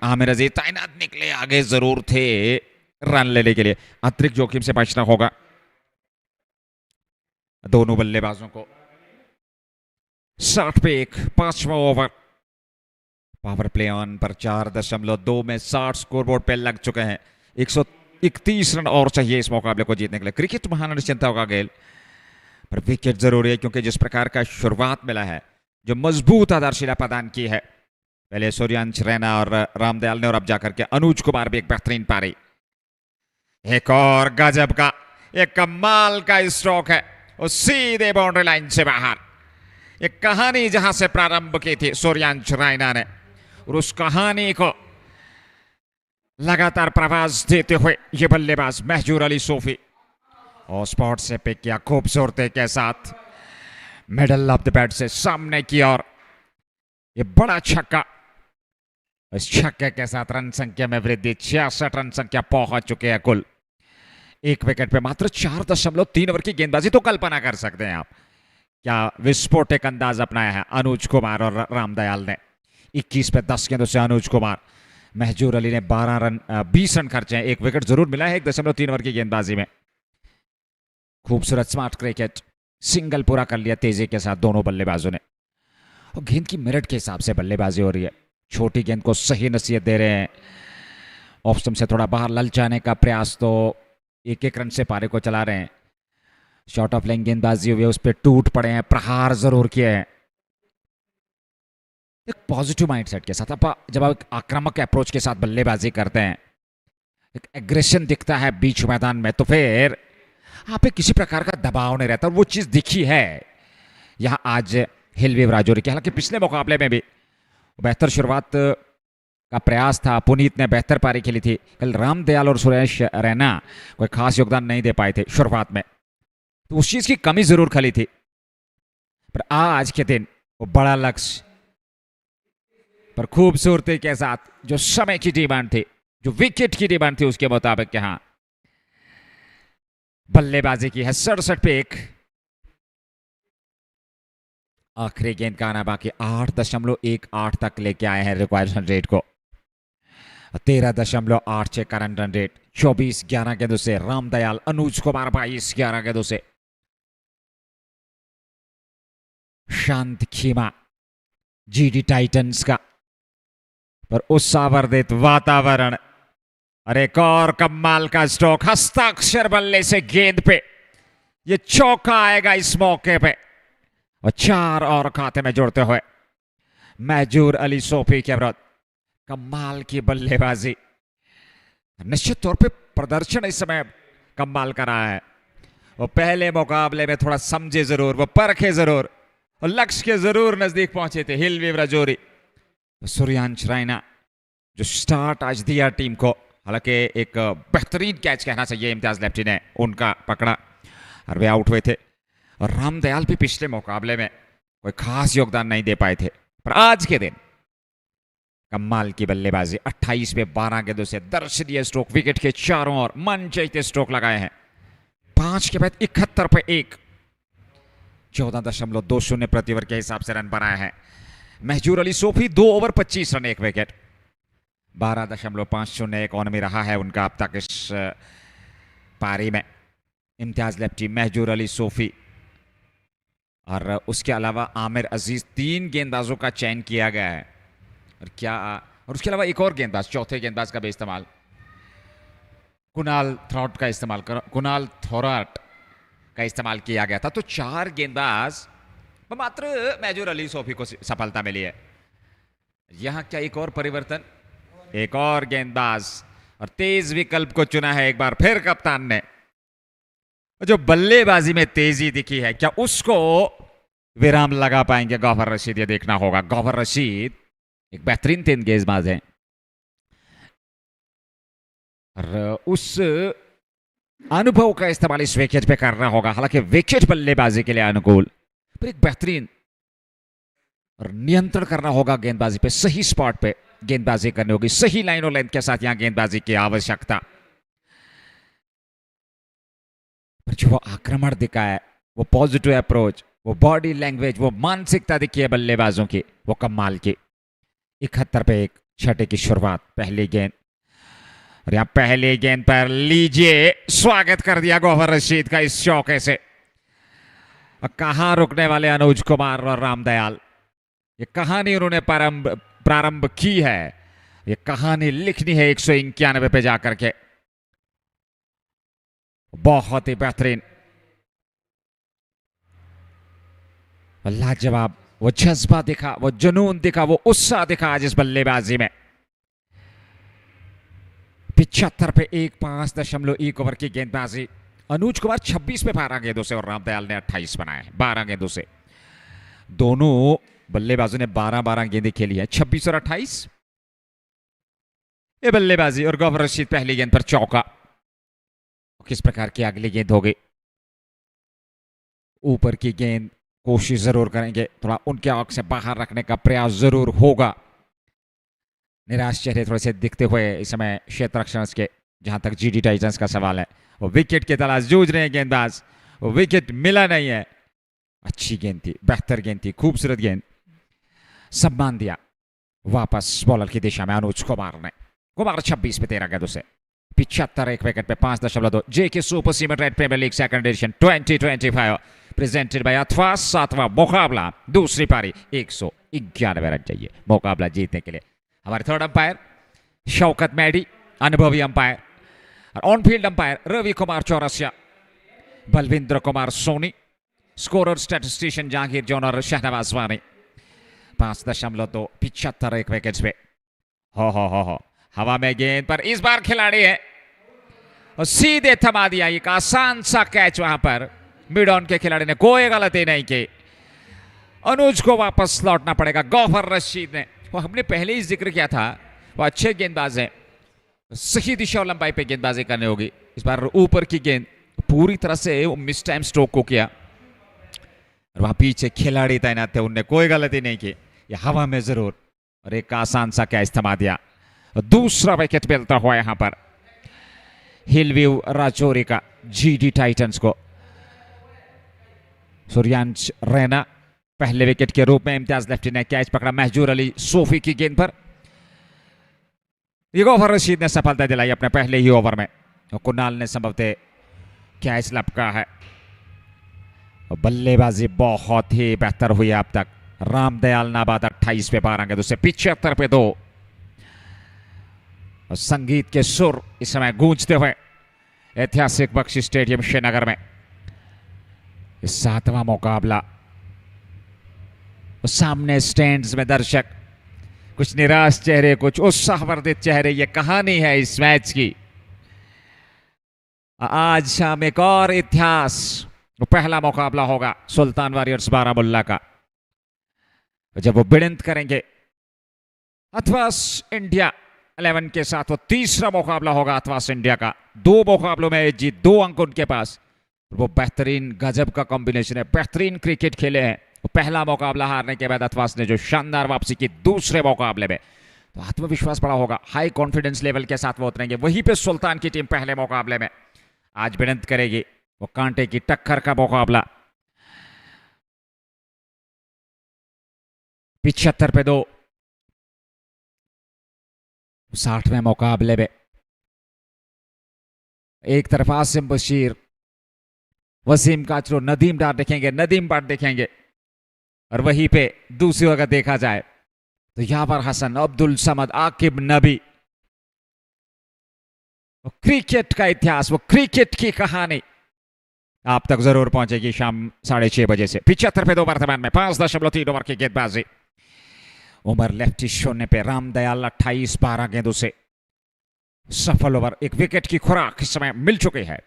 आमिर अजीज तैनात निकले, आगे जरूर थे रन लेने के लिए। अतिरिक्त जोखिम से बचना होगा दोनों बल्लेबाजों को। 60 पे 1, 5वां ओवर। पावर प्ले ऑन पर 4.2 में 60 स्कोरबोर्ड पे लग चुके हैं। 131 रन और चाहिए इस मुकाबले को जीतने के लिए। क्रिकेट महान निश्चिंता होगा गेल, पर विकेट जरूरी है, क्योंकि जिस प्रकार का शुरुआत मिला है, जो मजबूत आधारशिला प्रदान की है पहले सूर्यांश रैना और रामदयाल ने, और अब जाकर के अनुज कुमार भी एक बेहतरीन पारी। एक और गजब का, एक कमाल का स्ट्रोक है, वो सीधे बाउंड्री लाइन से बाहर। एक कहानी जहां से प्रारंभ की थी सूर्यांश रैना ने, और उस कहानी को लगातार प्रवास देते हुए ये बल्लेबाज महजूर अली सोफी और स्पॉट से पिक किया खूबसूरती के साथ, मिडल ऑफ द बैट से सामने की ओर। ये बड़ा छक्का, इस छक्के के साथ रन संख्या में वृद्धि, 66 रन संख्या पहुंच चुके हैं कुल। एक विकेट पे मात्र 4.3 ओवर की गेंदबाजी, तो कल्पना कर सकते हैं आप क्या विस्फोटक अंदाज अपनाया है अनुज कुमार और रामदयाल ने। 21 पे 10 गेंदों से अनुज कुमार, महजूर अली ने 20 रन खर्चे हैं। एक विकेट जरूर मिला है 1.3 ओवर की गेंदबाजी में। खूबसूरत स्मार्ट क्रिकेट, सिंगल पूरा कर लिया तेजी के साथ दोनों बल्लेबाजों ने। और गेंद की मिनट के हिसाब से बल्लेबाजी हो रही है, छोटी गेंद को सही नसीहत दे रहे हैं। ऑफ स्टंप से थोड़ा बाहर ललचाने का प्रयास, तो 1-1 रन से पारे को चला रहे हैं। शॉर्ट ऑफ लाइन गेंदबाजी हुई है, उस पर टूट पड़े हैं, प्रहार जरूर किए हैं। एक पॉजिटिव माइंडसेट के साथ आप जब आप आक्रामक अप्रोच के साथ बल्लेबाजी करते हैं, एक एग्रेशन दिखता है बीच मैदान में, तो फिर आप पे किसी प्रकार का दबाव नहीं रहता। वो चीज दिखी है यहां आज हिलव्यू राजौरी की। हालांकि पिछले मुकाबले में भी बेहतर शुरुआत का प्रयास था, पुनीत ने बेहतर पारी खेली थी। कल रामदयाल और सुरेश रैना कोई खास योगदान नहीं दे पाए थे शुरुआत में, तो उस चीज की कमी जरूर खली थी। पर आज के दिन वो बड़ा लक्ष्य पर खूबसूरती के साथ, जो समय की डिमांड थी, जो विकेट की डिमांड थी, उसके मुताबिक के हाँ बल्लेबाजी की है। 67 पे 1। आखिरी गेंद का आना बाकी, 8.18 तक लेके आए हैं रिक्वायर्ड रन रेट को। 13.86 का रन रेट। 24-11 गेंदों से रामदयाल, अनुज कुमार 22-11 गेंदों से। शांत खीमा जीडी टाइटंस का, पर उत्साहवर्धित वातावरण। और एक और कमाल का स्ट्रोक, हस्ताक्षर बल्ले से गेंद पे ये चौका आएगा इस मौके पे, और 4 और खाते में जोड़ते हुए महजूर अली सोफी के विरुद्ध कमाल की बल्लेबाजी। निश्चित तौर पे प्रदर्शन इस समय कमाल का रहा है। वो पहले मुकाबले में थोड़ा समझे जरूर, वो परखे जरूर, और लक्ष्य के जरूर नजदीक पहुंचे थे हिलव्यू राजौरी। सूर्यांश रैना जो स्टार्ट आज दिया टीम को, हालांकि एक बेहतरीन कैच कहना चाहिए इम्तियाज लेफ्टी ने उनका पकड़ा, और वे आउट हुए थे। और रामदयाल भी पिछले मुकाबले में कोई खास योगदान नहीं दे पाए थे, पर आज के दिन कमाल की बल्लेबाजी। 28 पे 12 गेंदों से दर्शनीय स्ट्रोक, विकेट के चारों ओर मन चाहते स्ट्रोक लगाए हैं। 5 के बाद 71 पे 1। 14.20 प्रति ओवर के हिसाब से रन बनाए हैं Mahjoor Ali Sophie. 2 over 25 run 1 wicket. 12.50 economy रहा है उनका अब तक इस पारी में। इम्तियाज लेफ्टी, महजूर अली सोफी, और उसके अलावा आमिर अजीज, 3 गेंदबाजों का चयन किया गया है। और उसके अलावा एक और गेंदबाज, चौथे गेंदबाज का भी इस्तेमाल, कुणाल थोराट का इस्तेमाल किया गया था। तो 4 गेंदबाज, मात्र महजूर अली सोफी को सफलता मिली है। यहां क्या एक और परिवर्तन, एक और गेंदबाज, और तेज विकल्प को चुना है एक बार फिर कप्तान ने। जो बल्लेबाजी में तेजी दिखी है, क्या उसको विराम लगा पाएंगे गौहर रशीद, ये देखना होगा। गौहर रशीद एक बेहतरीन तेज गेंदबाज हैं और उस अनुभव का इस्तेमाल इस विकेट पे करना होगा। हालांकि विकेट बल्लेबाजी के लिए अनुकूल, पर एक बेहतरीन और नियंत्रण करना होगा गेंदबाजी पे। सही स्पॉट पे गेंदबाजी करनी होगी, सही लाइन और लेंथ के साथ यहां गेंदबाजी की आवश्यकता। पर जो वो आक्रमण दिखा है, वो पॉजिटिव अप्रोच, वो बॉडी लैंग्वेज, वो मानसिकता दिखी है बल्लेबाजों की, वो कमाल की। 71 पे 1 छठे की शुरुआत, पहली गेंद और यहां पहली गेंद पर लीजिए स्वागत कर दिया गौहर रशीद का इस चौके से। कहां रुकने वाले अनुज कुमार और रामदयाल, ये कहानी उन्होंने प्रारंभ की है, ये कहानी लिखनी है 191 पे जाकर के। बहुत ही बेहतरीन, लाजवाब, वो जज्बा दिखा, वो जुनून दिखा, वो उत्साह दिखा आज इस बल्लेबाजी में। 75 पे 1, 5.1 ओवर की गेंदबाजी। अनुज कुमार 26 पे 12 गेंदों से और रामदयाल ने 28 बनाए 12 गेंदों से। दोनों बल्लेबाजों ने 12-12 गेंदें खेली हैं, 26 और 28 ये बल्लेबाजी। और गौहर रशीद पहली गेंद पर चौका। किस प्रकार की अगली गेंद होगी? ऊपर की गेंद कोशिश जरूर करेंगे, थोड़ा उनके आंख से बाहर रखने का प्रयास जरूर होगा। निराश चेहरे थोड़े से दिखते हुए इस समय क्षेत्र रक्षण के, जहां तक जीडी टाइटंस का सवाल है। वो विकेट की तलाश जूझ रहे हैं गेंदबाज, वो विकेट मिला नहीं है। अच्छी गेंद थी, बेहतर गेंद थी, खूबसूरत गेंद, सम्मान दिया वापस बॉलर की दिशा में अनुज कुमार ने। कुमार 26 पे 13 गेंदों से 75 एक विकेट पे 5.2। JK super cement red premiere league second edition 2025 presented by अथवा। 7वां मुकाबला, दूसरी पारी, 191 रन चाहिए मुकाबला जीतने के लिए। हमारे थर्ड अंपायर शौकत मैडी, अनुभवी अंपायर, और on field umpire Ravi Kumar Chaurasia, Balvinder Kumar Soni, scorer statistician Jahangir Jaun और शहनवाज वानी। 5.2 75 एक विकेट पे। हो हवा में गेंद पर इस बार खिलाड़ी है और सीधे थमा दिया। एक आसान सा कैच, वहां पर मिड ऑन के खिलाड़ी ने कोई गलती नहीं की। अनुज को वापस लौटना पड़ेगा। गौहर रशीद ने, वो हमने पहले ही जिक्र किया था, वो अच्छे गेंदबाज हैं, सही दिशा और लंबाई पे गेंदबाजी करनी होगी। इस बार ऊपर की गेंद पूरी तरह से मिस टाइम स्ट्रोक को किया और वहां पीछे खिलाड़ी तैनात थे, उनने कोई गलती नहीं की। ये हवा में जरूर और एक आसान सा कैच थमा दिया। दूसरा विकेट मिलता हुआ यहां पर हिलव्यू राजौरी का जीडी टाइटंस को। सूर्यांश रैना पहले विकेट के रूप में इम्तियाज लेफ्टी ने कैच पकड़ा महजूर अली सोफी की गेंद पर। गौहर रशीद ने सफलता दिलाई अपने पहले ही ओवर में, और कुणाल ने संभवतः कैच लपका है। बल्लेबाजी बहुत ही बेहतर हुई अब तक। रामदयाल नाबाद 28 पे 12 गेंदों से 75 पे 2। और संगीत के सुर इस समय गूंजते हुए ऐतिहासिक बख्शी स्टेडियम श्रीनगर में। 7वां मुकाबला, सामने स्टैंड्स में दर्शक, कुछ निराश चेहरे, कुछ उत्साहवर्धित चेहरे। ये कहानी है इस मैच की। आज शाम एक और इतिहास, पहला मुकाबला होगा सुल्तान वॉरियर्स बारामुल्ला का, जब वो भिड़ंत करेंगे अथवास इंडिया 11 के साथ। वो तीसरा मुकाबला होगा अथवास इंडिया का। 2 मुकाबलों में जीत, 2 अंक उनके पास। वो बेहतरीन गजब का कॉम्बिनेशन है, बेहतरीन क्रिकेट खेले हैं। वो पहला मुकाबला हारने के बाद अथवास ने जो शानदार वापसी की दूसरे मुकाबले में, तो आत्मविश्वास बड़ा होगा, हाई कॉन्फिडेंस लेवल के साथ वो उतरेंगे। वहीं पे सुल्तान की टीम पहले मुकाबले में आज भिड़ंत करेगी। वो कांटे की टक्कर का मुकाबला। 75 पे 2। 60वें मुकाबले में एक तरफ आसिम बशीर, वसीम काचरो, नदीम डाट देखेंगे, और वहीं पे दूसरी अगर देखा जाए तो यावर हसन, अब्दुल समद, आकिब नबी। वो क्रिकेट का इतिहास, वो क्रिकेट की कहानी आप तक जरूर पहुंचेगी शाम 6:30 बजे से। 75 पे 2 वर्तमान में 5.3 ओवर की गेंदबाजी। उमर लेफ्टी शून्य पे, रामदयाल 28 12 गेंदों से सफल ओवर। एक विकेट की खुराक इस समय मिल चुकी है।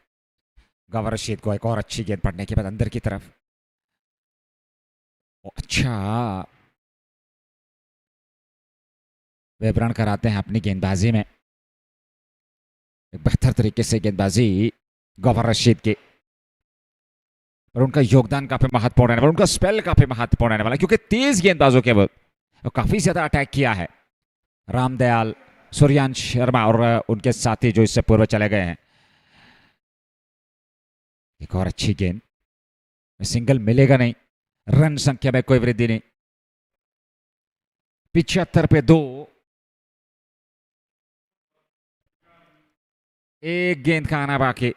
गौहर रशीद को एक और अच्छी गेंद पड़ने के बाद अंदर की तरफ अच्छा विवरण कराते हैं अपनी गेंदबाजी में। एक बेहतर तरीके से गेंदबाजी गौहर रशीद की, और उनका योगदान काफी महत्वपूर्ण है, उनका स्पेल काफी महत्वपूर्ण रहने वाला, क्योंकि तेज गेंदबाजों के वो काफी ज्यादा अटैक किया है। रामदयाल, सूर्यांश शर्मा और उनके साथी जो इससे पूर्व चले गए हैं। एक और अच्छी गेंद, सिंगल मिलेगा नहीं, रन संख्या में कोई वृद्धि नहीं। 75 पे 2, एक गेंद का आना बाकी।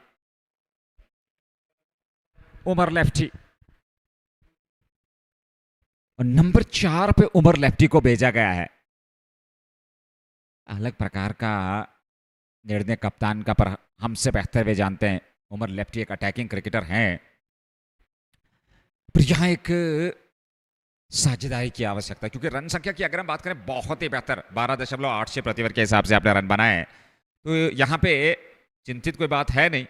उमर लेफ्टी, और नंबर 4 पे उमर लेफ्टी को भेजा गया है। अलग प्रकार का निर्णय कप्तान का, पर हमसे बेहतर वे जानते हैं उमर लेफ्टी एक अटैकिंग क्रिकेटर हैं, पर यहां एक साझेदारी की आवश्यकता, क्योंकि रन संख्या की अगर हम बात करें बहुत ही बेहतर 12.86 प्रति ओवर के हिसाब से आपने रन बनाए, तो यहां पे चिंतित कोई बात है नहीं,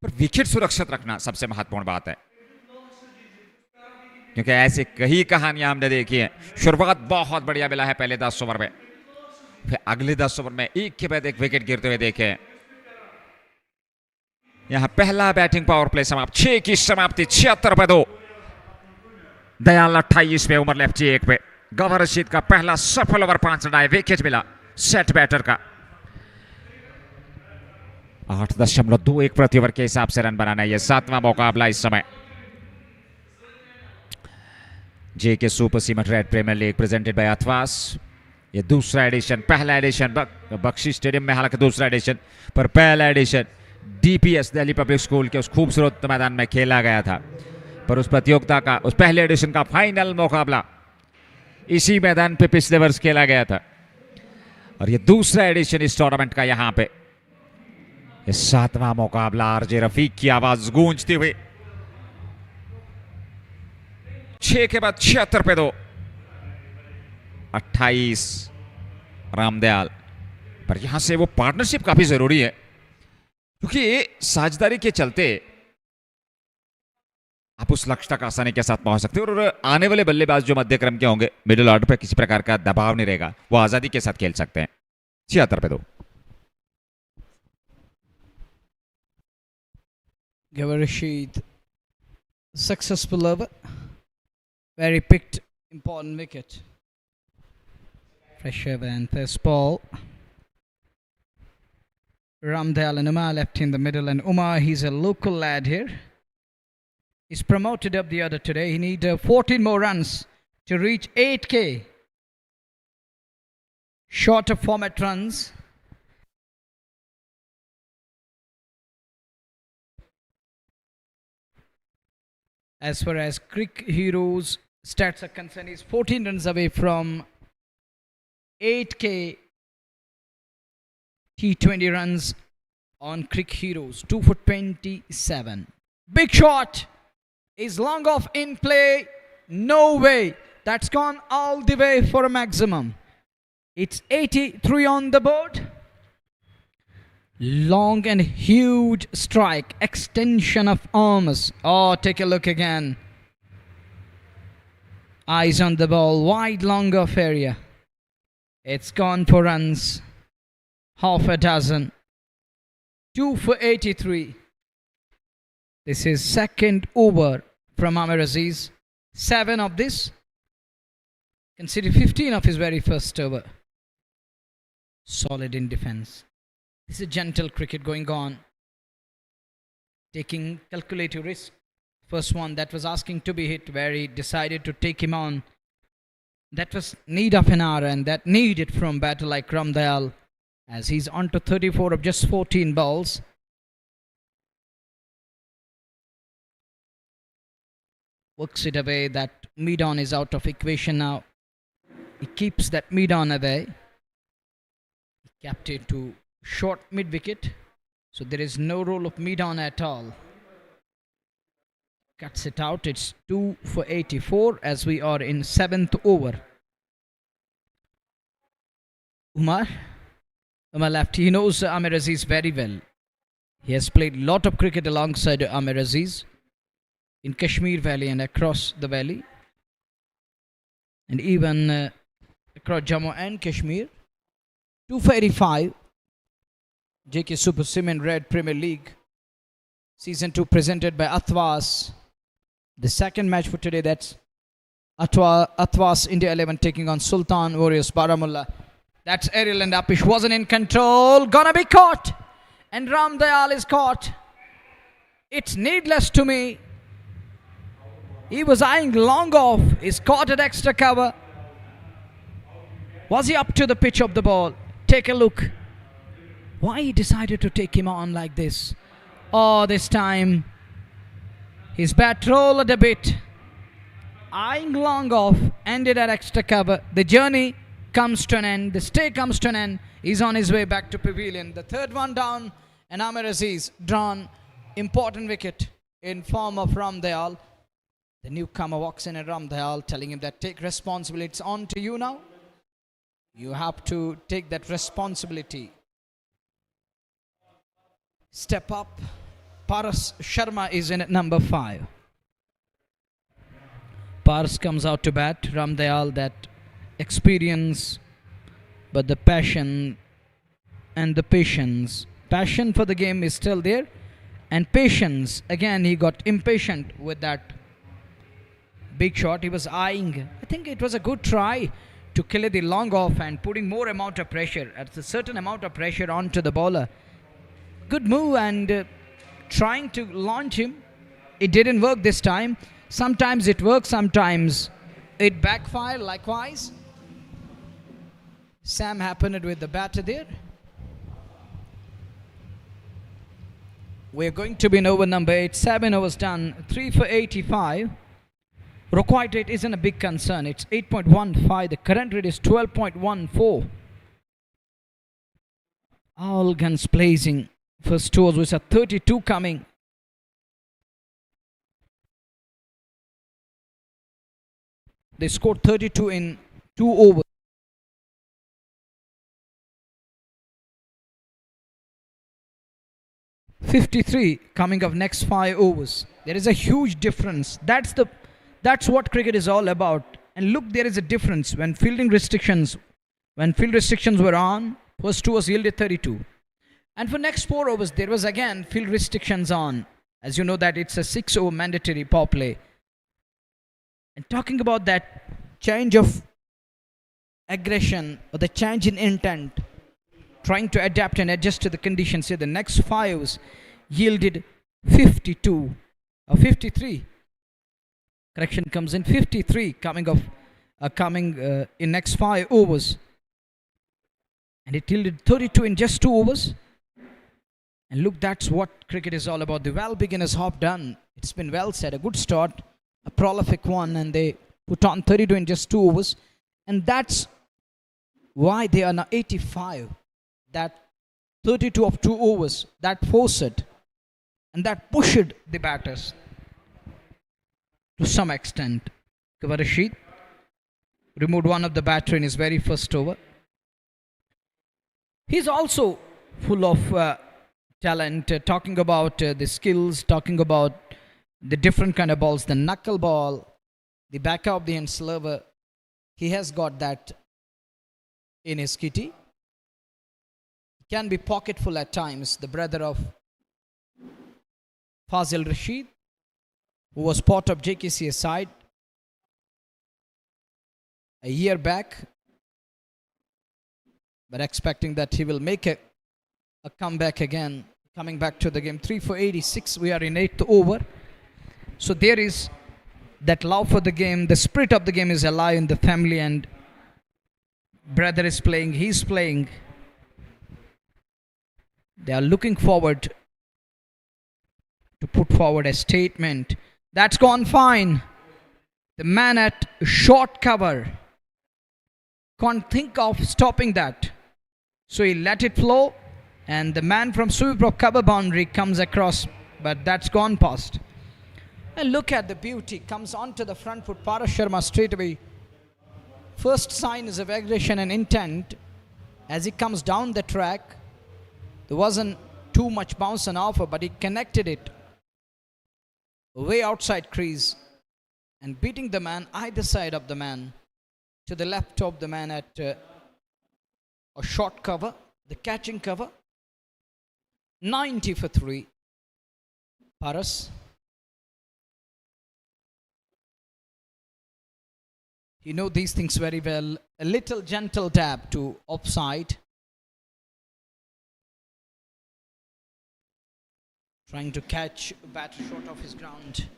पर विकेट सुरक्षित रखना सबसे महत्वपूर्ण बात है, क्योंकि ऐसी कई कहानियां हमने देखी हैं। शुरुआत बहुत बढ़िया मिला है पहले 10 ओवर में, फिर अगले 10 ओवर में एक के बाद एक विकेट गिरते हुए देखे। यहां पहला बैटिंग पावर प्ले समाप्त, 6 की समाप्ति, 76 पे 2। दयाल 28 पे, उमर लेफ्टी 1 पे। गौहर रशीद का पहला सफल ओवर 5 रन आए, विकेट मिला सेट बैटर का। 8.21 प्रति ओवर के हिसाब से रन बनाना है, यह 7वां मुकाबला इस समय। JK super cement red premiere League presented by Athwas. ये दूसरा एडिशन, पहला एडिशन बख्शी स्टेडियम में, हालांकि दूसरा एडिशन, पर पहला edition DPS Delhi public school के उस खूबसूरत मैदान में खेला गया था। पर उस प्रतियोगिता का, उस पहले एडिशन का फाइनल मुकाबला इसी मैदान पे पिछले वर्ष खेला गया था, और ये दूसरा एडिशन इस टूर्नामेंट का। यहां पे ये 7वां मुकाबला, आरजे रफीक की आवाज गूंजती हुई। 6 के बाद 76 पे 2। 28 रामदयाल, पर यहां से वो पार्टनरशिप काफी जरूरी है, क्योंकि साझेदारी के चलते आप उस लक्ष्य तक आसानी के साथ पहुंच सकते हो, और आने वाले बल्लेबाज जो मध्य क्रम के होंगे, मिडिल ऑर्डर पे किसी प्रकार का दबाव नहीं रहेगा, वो आजादी के साथ खेल सकते हैं। 76 पे 2। Gawar Rashid, successful over, very picked, important wicket. Fresh over and first ball. Ramdayal and Umar left in the middle, and Umar, he's a local lad here. He's promoted up the order today. He needs 14 more runs to reach 8K. Shorter format runs. As far as Crick Heroes stats are concerned, he's 14 runs away from 8K T20 runs on Crick Heroes. 2 for 27. Big shot is long off in play. No way. That's gone all the way for a maximum. It's 83 on the board. Long and huge strike, extension of arms. Oh, take a look again. Eyes on the ball, wide, long off area. It's gone for runs, half a dozen. 2 for 83. This is second over from Amir Aziz. 7 of this. Consider 15 of his very first over. Solid in defense. This is gentle cricket going on. Taking calculated risk. First one that was asking to be hit, where he decided to take him on. That was need of an hour, and that needed from batter like Ramdayal, as he's on to 34 of just 14 balls. Works it away. That mid-on is out of equation now. He keeps that mid-on away. He kept it to short mid-wicket, so there is no role of mid-on at all. Cuts it out. It's 2 for 84 as we are in 7th over. Umar left. He knows Amir Aziz very well. He has played a lot of cricket alongside Amir Aziz. in Kashmir Valley and across the valley, and even across Jammu and Kashmir. 2 for 85. JK Super Cement Red Premier League Season 2 presented by Athwas. The second match for today, that's Athwas India 11 taking on Sultan Warriors Baramulla. That's Ariel and Apish wasn't in control. Gonna be caught. And Ram Dayal is caught. It's needless to me. He was eyeing long off. He's caught at extra cover. Was he up to the pitch of the ball? Take a look. Why he decided to take him on like this? Oh, this time his bat rolled a bit. Eyeing long off, ended at extra cover. The journey comes to an end. The stay comes to an end. He's on his way back to pavilion. The third one down, and Amir Aziz drawn important wicket in form of Ram Dayal. The newcomer walks in at Ram Dayal, telling him that take responsibility. It's on to you now. You have to take that responsibility. Step up. Paras Sharma is in at number 5. Paras comes out to bat. Ram Dayal, that experience, but the passion and the patience. Passion for the game is still there, and patience. Again, he got impatient with that big shot. He was eyeing. I think it was a good try to kill the long off and putting more amount of pressure, at a certain amount of pressure onto the bowler. Good move, and trying to launch him. It didn't work this time. Sometimes it works, sometimes it backfired likewise. Sam happened with the batter there. We're going to be in over number 8. 7 overs done. 3 for 85. Required rate isn't a big concern. It's 8.15. The current rate is 12.14. All guns blazing. First 2 overs with a 32 coming. They scored 32 in 2 overs. .53 coming of next 5 overs. There is a huge difference. That's what cricket is all about. And look, there is a difference. When field restrictions were on, first 2 overs yielded 32. And for next 4 overs, there was again field restrictions on. As you know that it's a 6 over mandatory power play. And talking about that change of aggression or the change in intent, trying to adapt and adjust to the conditions here, the next 5 overs yielded 52 or 53. Correction comes in 53 coming in next 5 overs. And it yielded 32 in just 2 overs. And look, that's what cricket is all about. The well beginners hop done. It's been well said. A good start, a prolific one, and they put on 32 in just 2 overs. And that's why they are now 85. That 32 of 2 overs, that forced and that pushed the batters to some extent. Kavar Rashid removed one of the batter in his very first over. He's also full of talent, talking about the skills, talking about the different kind of balls, the knuckle ball, the back of the hand sliver. He has got that in his kitty. Can be pocketful at times. The brother of Fazil Rashid, who was part of JKC's side a year back, but expecting that he will make a comeback again, coming back to the game. 3 for 86. We are in 8th over. So there is that love for the game. The spirit of the game is alive in the family, and brother is playing. He's playing. They are looking forward to put forward a statement. That's gone fine. The man at short cover can't think of stopping that. So he let it flow, and the man from sweep of cover boundary comes across, but that's gone past. And look at the beauty. Comes onto the front foot. Paras Sharma straight away. First sign is of aggression and intent. As he comes down the track, there wasn't too much bounce and offer, but he connected it way outside crease and beating the man either side of the man, to the left of the man at a short cover, the catching cover. 90 for 3. Paras. You know these things very well. A little gentle dab to offside. Trying to catch a batter short of his ground.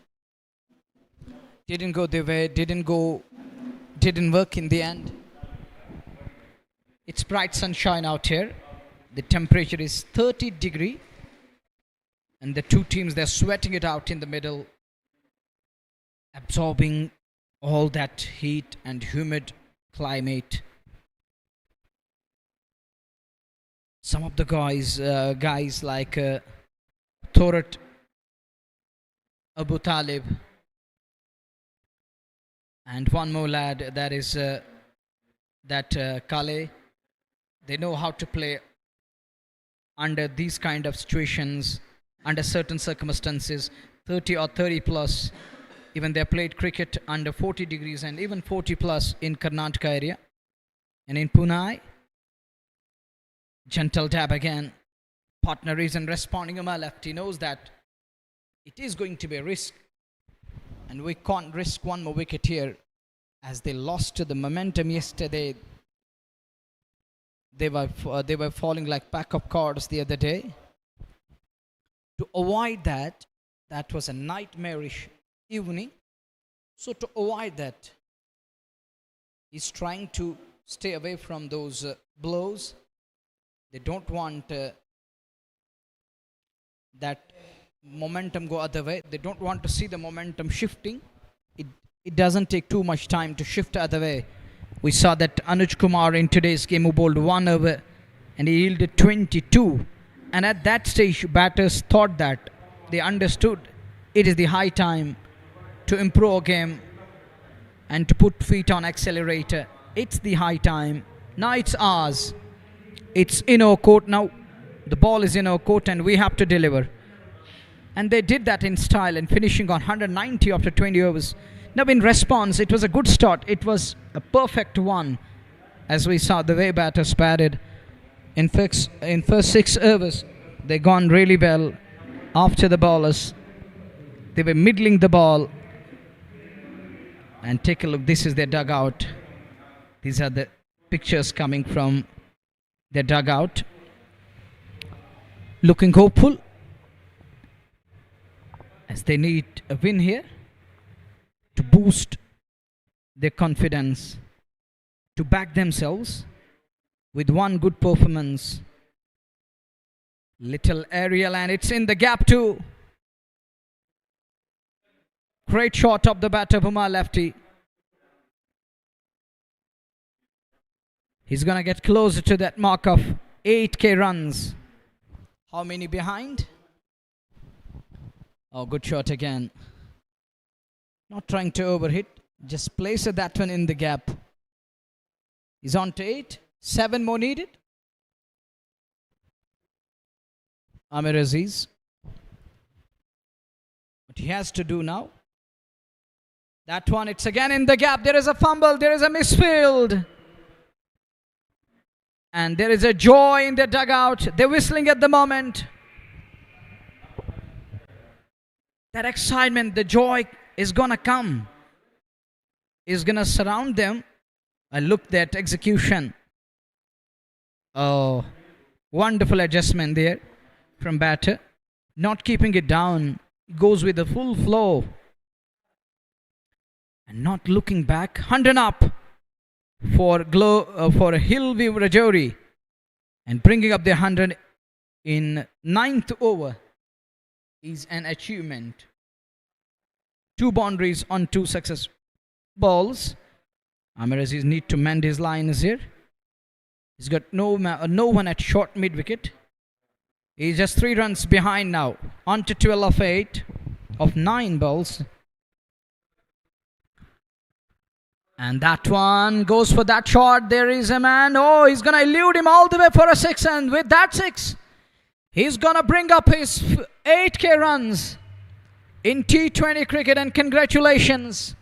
Didn't go their way, didn't work in the end. It's bright sunshine out here. The temperature is 30 degree. And the two teams, they're sweating it out in the middle, absorbing all that heat and humid climate. Some of the guys like Thorat Abu Talib, and one more lad, that is Kale. They know how to play under these kind of situations, under certain circumstances, 30 or 30 plus. Even they played cricket under 40 degrees and even 40 plus in Karnataka area. And in Pune, gentle dab again. Partner isn't responding on my left. He knows that it is going to be a risk. And we can't risk one more wicket here, as they lost the momentum yesterday. They were falling like pack of cards the other day. To avoid that, that was a nightmarish evening. So to avoid that, he's trying to stay away from those blows. They don't want that momentum go other way. They don't want to see the momentum shifting. It doesn't take too much time to shift other way. We saw that Anuj Kumar in today's game, who bowled 1 over and he yielded 22. And at that stage, batters thought that, they understood it is the high time to improve a game and to put feet on accelerator. It's the high time. Now it's ours. It's in our court now. The ball is in our court and we have to deliver. And they did that in style and finishing on 190 after 20 overs. Now in response, it was a good start. It was a perfect one, as we saw the way batters batted. In first 6 overs, they gone really well after the bowlers. They were middling the ball. And take a look, this is their dugout. These are the pictures coming from their dugout. Looking hopeful, as they need a win here to boost their confidence, to back themselves with one good performance. Little aerial and it's in the gap too. Great shot of the batter, Bhuma lefty. He's going to get closer to that mark of 8k runs. How many behind? Oh, good shot again. Not trying to overhit. Just place that one in the gap. He's on to 8. 7 more needed. Amir Aziz. What he has to do now. That one, it's again in the gap. There is a fumble. There is a misfield. And there is a joy in the dugout. They're whistling at the moment. That excitement, the joy is going to come. Is going to surround them. And look, that execution. Oh, wonderful adjustment there from batter. Not keeping it down. Goes with the full flow. And not looking back. 100 up for Hillview Rajouri. And bringing up the 100 in 9th over is an achievement. 2 boundaries on 2 success balls. Amir Aziz need to mend his lines here. He's got no one at short mid wicket. He's just 3 runs behind now. On to 12 of 8 of 9 balls. And that one goes for that shot. There is a man. Oh, he's going to elude him all the way for a 6. And with that 6, he's going to bring up his 8k runs. in T20 cricket, and congratulations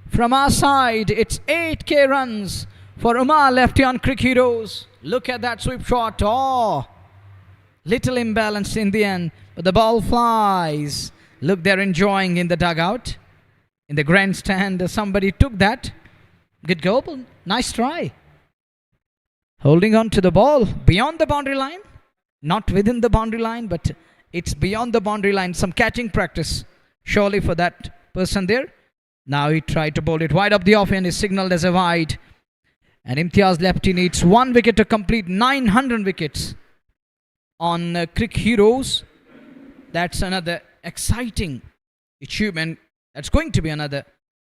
from our side. It's 8k runs for Umar lefty on Crick Heroes. Look at that sweep shot. Oh, little imbalanced in the end, but the ball flies. Look, they're enjoying in the dugout. In the grandstand, somebody took that. Good goal. Nice try. Holding on to the ball beyond the boundary line. Not within the boundary line, but it's beyond the boundary line. Some catching practice surely for that person there. Now he tried to bowl it wide up the off and is signalled as a wide. And Imtiaz lefty needs 1 wicket to complete 900 wickets on Crick Heroes. That's another exciting achievement. That's going to be another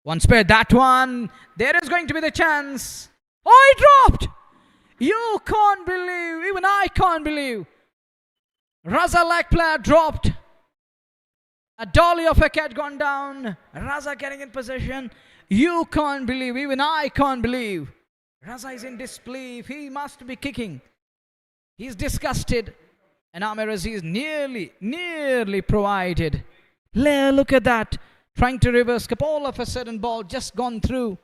one spare. That one, there is going to be the chance. Oh, he dropped. You can't believe, even I can't believe. Raza leg player dropped. A dolly of a cat gone down. Raza getting in possession. You can't believe, even I can't believe. Raza is in disbelief. He must be kicking. He's disgusted. And Amir Aziz nearly provided. Look at that. Trying to reverse cup. All of a sudden ball just gone through.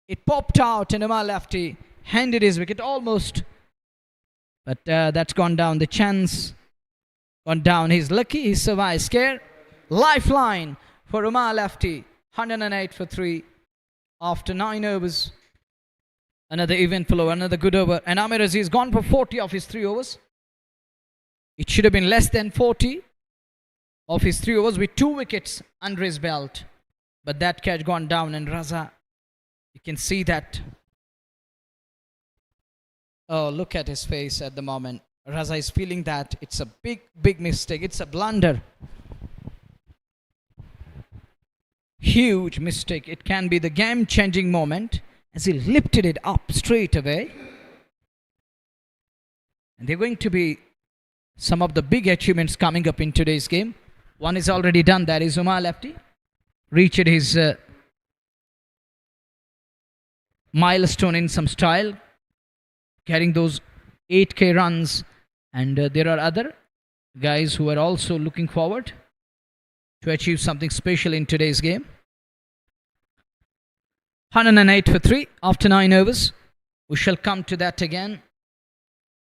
It popped out and Umar lefty handed his wicket almost. But that's gone down. The chance gone down. He's lucky. He survived. Scare. Lifeline for Umar lefty. 108 for 3 after 9 overs. Another eventful over. Another good over. And Amir Aziz gone for 40 of his 3 overs. It should have been less than 40 of his 3 overs with 2 wickets under his belt. But that catch gone down and Raza, you can see that. Oh, look at his face at the moment. Raza is feeling that it's a big mistake. It's a blunder. Huge mistake. It can be the game-changing moment as he lifted it up straight away. And they're going to be some of the big achievements coming up in today's game. One is already done. That is Umar lefty. Reached his milestone in some style. Carrying those 8k runs. And there are other guys who are also looking forward to achieve something special in today's game. 108 for 3 after 9 overs. We shall come to that again.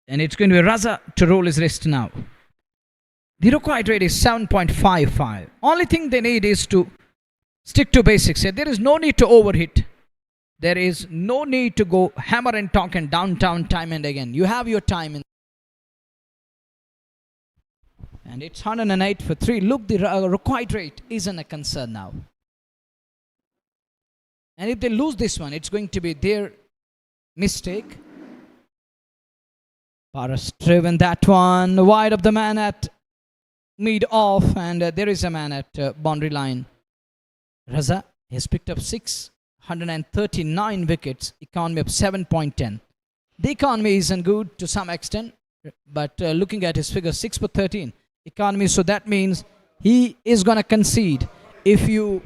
And it's going to be Raza to roll his wrist now. The required rate is 7.55. Only thing they need is to stick to basics. There is no need to overhit. There is no need to go hammer and tonk and downtown time and again. You have your time. And it's 108 for 3. Look, the required rate isn't a concern now. And if they lose this one, it's going to be their mistake. Paras driven that one wide of the man at mid-off, and there is a man at boundary line. Raza has picked up 639 wickets, economy of 7.10. The economy isn't good to some extent, but looking at his figure, 6 for 13 economy, so that means he is going to concede. If you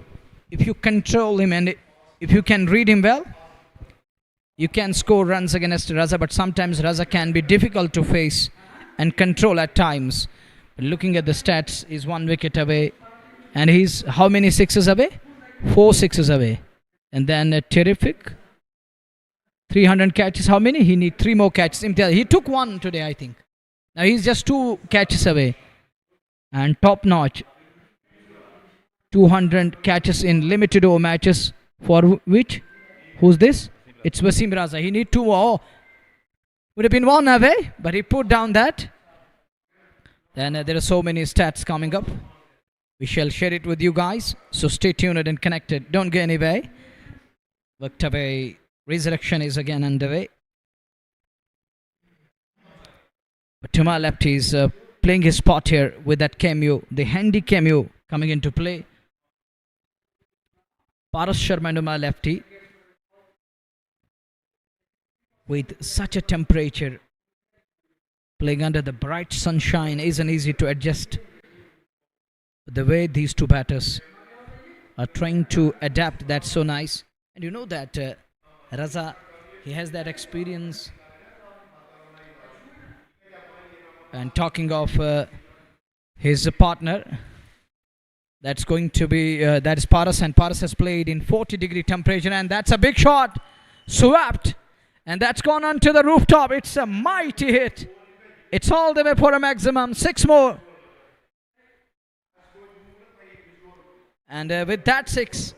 control him and if you can read him well, you can score runs against Raza, but sometimes Raza can be difficult to face and control at times. But looking at the stats, he's 1 wicket away. And he's how many sixes away? 4 sixes away. And then a terrific 300 catches. How many? He needs 3 more catches. He took 1 today, I think. Now he's just 2 catches away. And top notch. 200 catches in limited over matches. For which? Who's this? It's Wasim Raza. He need 2 more. Would have been 1 away, but he put down that. Then there are so many stats coming up. We shall share it with you guys. So stay tuned and connected. Don't go anywhere. Worked away. Resurrection is again underway. But Umar lefty is playing his part here with that cameo. The handy cameo coming into play. Paras Sharma and Umar lefty. With such a temperature, playing under the bright sunshine isn't easy to adjust. The way these 2 batters are trying to adapt, that's so nice. And you know that Raza, he has that experience. And talking of his partner, That's going to be, that is Paras, and Paras has played in 40-degree temperature, and that's a big shot. Swept. And that's gone onto the rooftop. It's a mighty hit. It's all the way for a maximum. 6 more. And with that 6,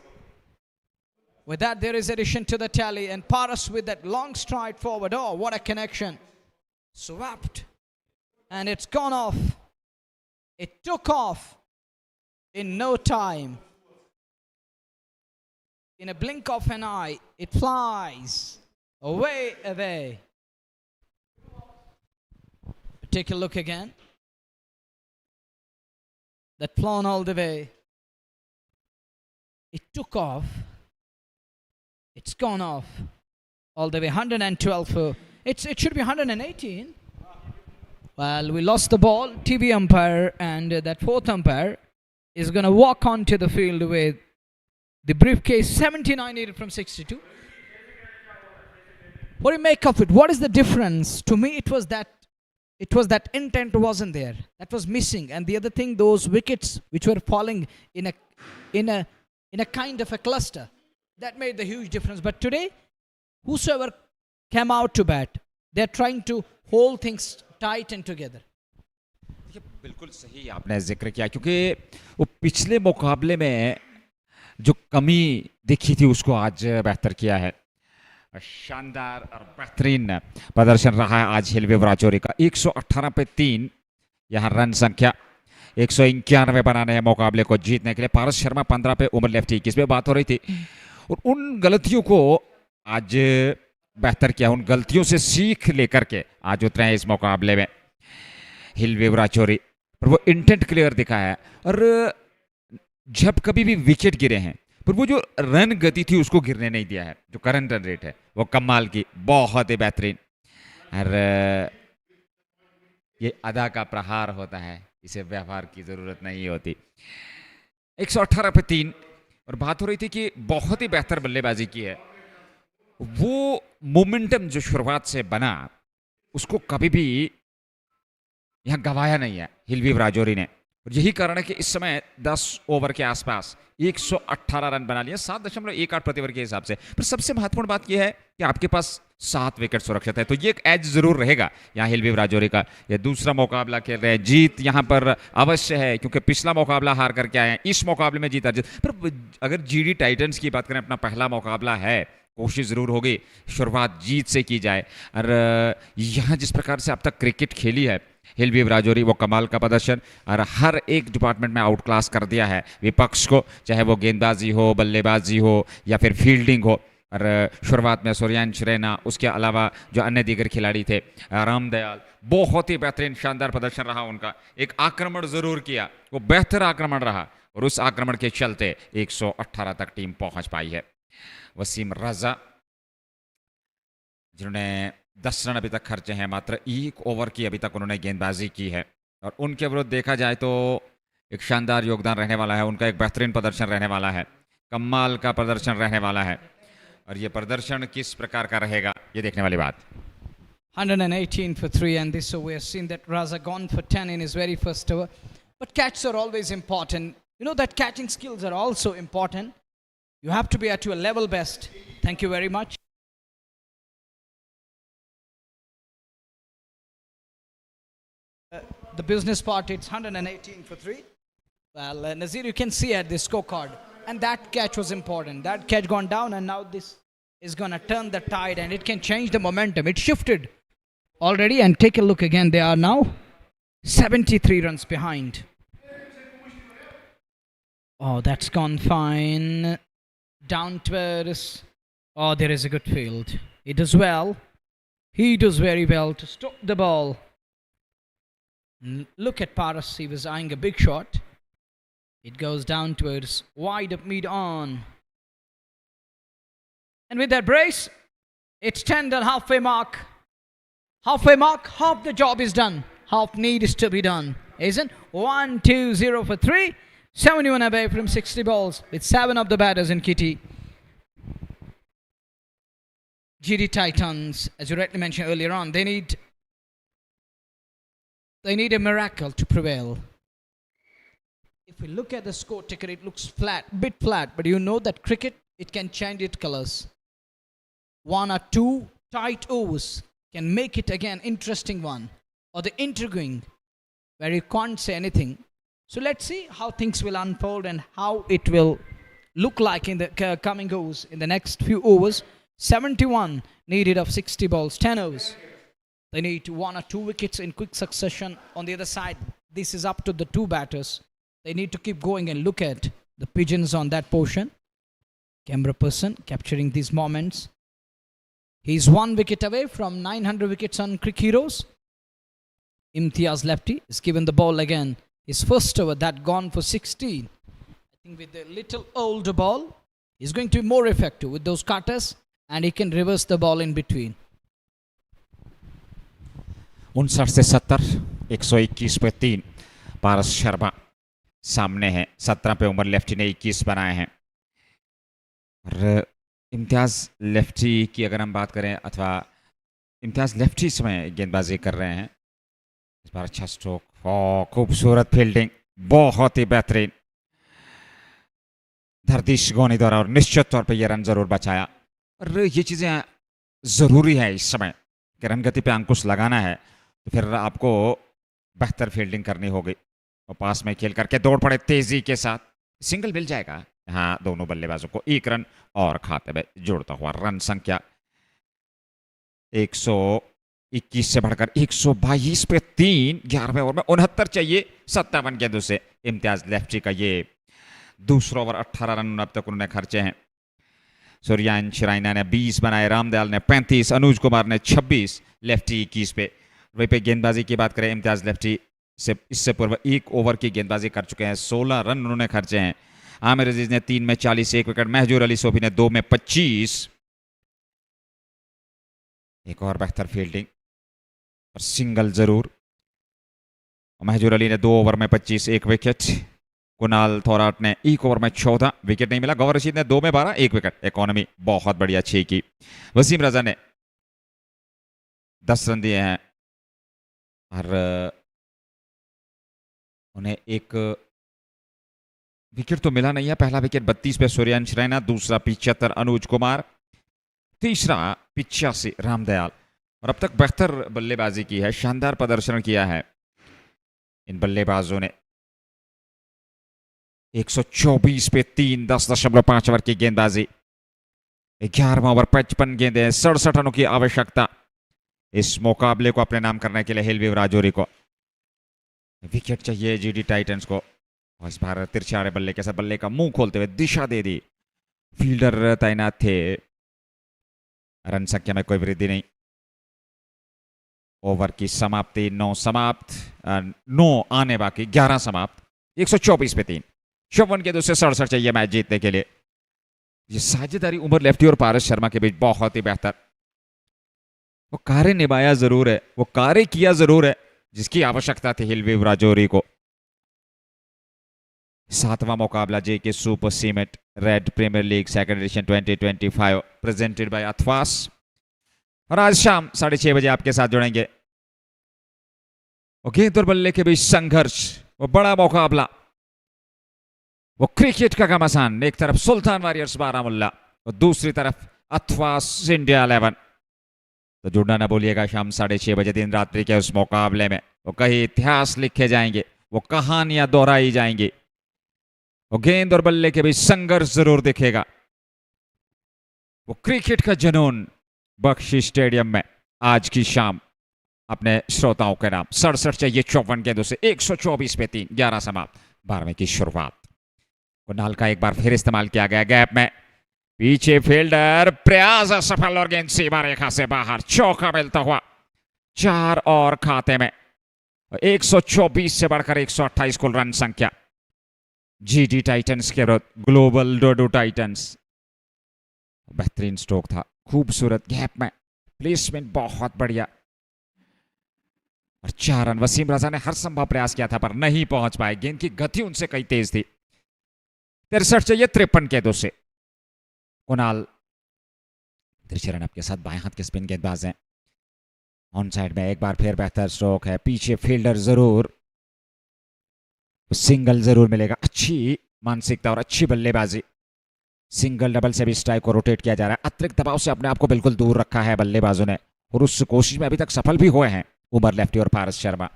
with that there is addition to the tally. And Paras with that long stride forward. Oh, what a connection. Swept. And it's gone off. It took off in no time. In a blink of an eye, it flies away, away. Take a look again. That flown all the way. It took off. It's gone off all the way. 112. It should be 118. Well, we lost the ball. TV umpire and that fourth umpire is going to walk onto the field with the briefcase. 79 needed from 62. What do you make of it? What is the difference? To me, it was that intent wasn't there. That was missing. And the other thing, those wickets which were falling in a kind of a cluster, that made the huge difference. But today, whosoever came out to bat, they're trying to hold things tight and together. ये बिल्कुल सही आपने जिक्र किया, क्योंकि वो पिछले मुकाबले में जो कमी दिखी थी उसको आज बेहतर किया है. शानदार और बेहतरीन प्रदर्शन रहा है आज हिलव्यू राजौरी का. 118 पे 3 यहाँ रन संख्या. 191 बनाने हैं मुकाबले को जीतने के लिए. पारस शर्मा 15 पे, उमर लेफ्टी 21 पे. बात हो रही थी और उन गलतियों को आज बेहतर किया. उन गलतियों से सीख लेकर के आज उतरे हैं इस मुकाबले में हिलव्यू राजौरी. पर वो इंटेंट क्लियर दिखा है. और जब कभी भी विकेट गिरे हैं पर वो जो रन गति थी उसको गिरने नहीं दिया है. जो करंट रन रेट है वो कमाल की, बहुत ही बेहतरीन. और ये अदा का प्रहार होता है, इसे व्यवहार की जरूरत नहीं होती. 118 पे 3. और बात हो रही थी कि बहुत ही बेहतर बल्लेबाजी की है. वो मोमेंटम जो शुरुआत से बना उसको कभी भी यहाँ गवाया नहीं है हिलव्यू राजौरी ने. और यही कारण है कि इस समय 10 ओवर के आसपास 118 रन बना लिए, 7.18 प्रति ओवर के हिसाब से. पर सबसे महत्वपूर्ण बात यह है कि आपके पास 7 विकेट सुरक्षित है, तो ये एक एज जरूर रहेगा यहाँ हिलव्यू राजौरी का. ये दूसरा मुकाबला खेल रहे हैं. जीत यहाँ पर अवश्य है, क्योंकि पिछला मुकाबला हार करके आए हैं. इस मुकाबले में जीत अर्जित. पर अगर जीडी टाइटंस की बात करें, अपना पहला मुकाबला है, कोशिश जरूर होगी शुरुआत जीत से की जाए. और यहाँ जिस प्रकार से अब तक क्रिकेट खेली है हिलव्यू राजौरी, वो कमाल का प्रदर्शन. और हर एक डिपार्टमेंट में आउट क्लास कर दिया है विपक्ष को, चाहे वो गेंदबाजी हो, बल्लेबाजी हो या फिर फील्डिंग हो. और शुरुआत में सूर्यांश रैना, उसके अलावा जो अन्य दीगर खिलाड़ी थे, रामदयाल, बहुत ही बेहतरीन शानदार प्रदर्शन रहा उनका. एक आक्रमण जरूर किया, वो बेहतर आक्रमण रहा और उस आक्रमण के चलते 118 तक टीम पहुंच पाई है. वसीम रजा जिन्होंने 10 रन अभी तक खर्चे हैं, मात्र 1 ओवर की अभी तक उन्होंने गेंदबाजी की है. और उनके विरुद्ध देखा जाए तो एक शानदार योगदान रहने वाला है उनका. एक बेहतरीन प्रदर्शन रहने वाला है, कमाल का प्रदर्शन रहने वाला है. और ये प्रदर्शन किस प्रकार का रहेगा ये देखने वाली बात. 118 for 3, and this we have seen that Raza gone for 10 in his very first over. But catches are always important. You know that catching skills are also important. You have to be at your level best. Thank you very much. The business part, it's 118 for 3. Well, Nazir, you can see at the scorecard. And that catch was important. That catch gone down, and now this is going to turn the tide, and it can change the momentum. It shifted already, and take a look again. They are now 73 runs behind. Oh, that's gone fine. Down towards... Oh, there is a good field. He does well. He does very well to stop the ball. Look at Paras. He was eyeing a big shot. It goes down towards wide up mid on. And with that brace, it's 10 and halfway mark. Halfway mark, half the job is done. Half needs to be done, isn't? 1-2-0 for 3. 71 away from 60 balls with 7 of the batters in kitty. GD Titans, as you rightly mentioned earlier on, they need a miracle to prevail. If we look at the score ticker, it looks flat, bit flat, but you know that cricket, it can change its colors. One or two tight overs can make it again interesting one, or the intriguing where you can't say anything. So let's see how things will unfold and how it will look like in the coming overs in the next few overs. 71 needed of 60 balls, 10 overs. They need one or two wickets in quick succession. On the other side, this is up to the two batters. They need to keep going and look at the pigeons on that portion. Camera person capturing these moments. He's one wicket away from 900 wickets on Cricket Heroes. Imtiaz lefty is given the ball again. His first over that gone for 16. I think with the little older ball, he's going to be more effective with those cutters and he can reverse the ball in between. 59 से 70, 121 पे 3. पारस शर्मा सामने है. 17 पे Umar lefty ने 21 बनाए हैं. और Imtiaz lefty की अगर हम बात करें, अथवा इम्तियाज लेफ्टी समय गेंदबाजी कर रहे हैं. इस बार अच्छा स्ट्रोक, खूबसूरत फील्डिंग, बहुत ही बेहतरीन. धरतीश गोनी द्वारा और निश्चित तौर पे ये रन जरूर बचाया. और ये चीजें जरूरी है इस समय कि रन गति पे अंकुश लगाना है तो फिर आपको बेहतर फील्डिंग करनी होगी. और पास में खेल करके दौड़ पड़े तेजी के साथ. सिंगल मिल जाएगा. हाँ, दोनों बल्लेबाजों को एक रन और खाते में जोड़ता हुआ रन संख्या 121 से बढ़कर 122 पे 3. 11वें ओवर में 69 चाहिए 57 गेंदों से. इम्तियाज लेफ्टी का ये दूसरा ओवर. 18 रन अब तक उन्होंने खर्चे हैं. सूर्यांश रैना ने 20 बनाए, रामदयाल ने 35, अनुज कुमार ने 26, लेफ्टी 21 पे. वहीं पे गेंदबाजी की बात करें, इम्तियाज लेफ्टी से इससे पूर्व एक ओवर की गेंदबाजी कर चुके हैं. 16 रन उन्होंने खर्चे हैं. आमिर अजीज ने 3 में 40, 1 विकेट. महजूर अली सोफी ने 2 में 25. एक और बेहतर फील्डिंग और सिंगल जरूर. महजूर अली ने 2 ओवर में 25, 1 विकेट. कुणाल थोराट ने 1 ओवर में 14, विकेट नहीं मिला. गौहर रशीद ने 2 में 12, 1 विकेट. इकोनॉमी बहुत बढ़िया 6 की. वसीम रजा ने 10 रन दिए हैं और उन्हें एक विकेट तो मिला नहीं है. पहला विकेट 32 पे सूर्यांश रैना, दूसरा 75 अनुज कुमार, तीसरा 85 रामदयाल. और अब तक बेहतर बल्लेबाजी की है, शानदार प्रदर्शन किया है इन बल्लेबाजों ने. 124 पे 3, 10.5 ओवर की गेंदबाजी. 11वां ओवर, 55 गेंदें, 67 रनों की आवश्यकता इस मुकाबले को अपने नाम करने के लिए हिलव्यू राजौरी को. विकेट चाहिए जीडी टाइटंस को. और इस बार तिरछारे बल्ले के साथ बल्ले का मुंह खोलते हुए दिशा दे दी. फील्डर तैनात थे. रन संख्या में कोई वृद्धि नहीं. ओवर की समाप्ति 9 समाप्त, 9 आने बाकी, 11 समाप्त. 124 पे 3, 54 के 2 से 67 चाहिए मैच जीतने के लिए. ये साझेदारी उमर लेफ्टी और पारस शर्मा के बीच बहुत ही बेहतर. वो कार्य निभाया जरूर है, वो कार्य किया जरूर है जिसकी आवश्यकता थी हिलव्यू राजौरी को. 7वां मुकाबला JK super cement red premiere league second edition 2025 presented by Athwas. और आज शाम 6:30 बजे आपके साथ जुड़ेंगे. और गेंद और बल्ले के बीच संघर्ष, वो बड़ा मुकाबला, वो क्रिकेट का घमासान. एक तरफ सुल्तान वॉरियर्स बारामुल्ला और दूसरी तरफ अथवास इंडिया 11. तो जुड़ना ना भूलिएगा शाम 6:30 बजे दिन रात्रि के उस मुकाबले में. वो कई इतिहास लिखे जाएंगे, वो कहानियां दोहराई जाएंगी. वो गेंद और बल्ले के बीच संघर्ष जरूर दिखेगा. वो क्रिकेट का जुनून बख्शी स्टेडियम में आज की शाम अपने श्रोताओं के नाम. 67 चाहिए 54 गेंदों से. 124 पे 3, 11 समाप्त. 12वें की शुरुआत. कुणाल का एक बार फिर इस्तेमाल किया गया गैप में. पीछे फील्डर प्रयास असफल और गेंद सीमा रेखा से बाहर. चौका मिलता हुआ 4 और खाते में. 124 से बढ़कर 128 कुल रन संख्या जीडी टाइटंस के विरुद्ध ग्लोबल डोडो टाइटंस. बेहतरीन स्ट्रोक था, खूबसूरत गैप में, प्लेसमेंट बहुत बढ़िया. और 4 रन. वसीम रजा ने हर संभव प्रयास किया था पर नहीं पहुंच पाए. गेंद की गति उनसे कई तेज थी. 63 चाहिए 53 के 2 से. कुणाल तिरछे रन आपके साथ बाएं हाथ के स्पिन गेंदबाज हैं. ऑन साइड में एक बार फिर बेहतर स्ट्रोक है. पीछे फील्डर जरूर सिंगल जरूर मिलेगा। अच्छी मानसिकता और अच्छी बल्लेबाजी। सिंगल डबल से भी स्ट्राइक को रोटेट किया जा रहा है। अतिरिक्त दबाव से अपने आप को बिल्कुल दूर रखा है बल्लेबाजों ने और उस कोशिश में अभी तक सफल भी हुए हैं उमर लेफ्टी और पारस शर्मा।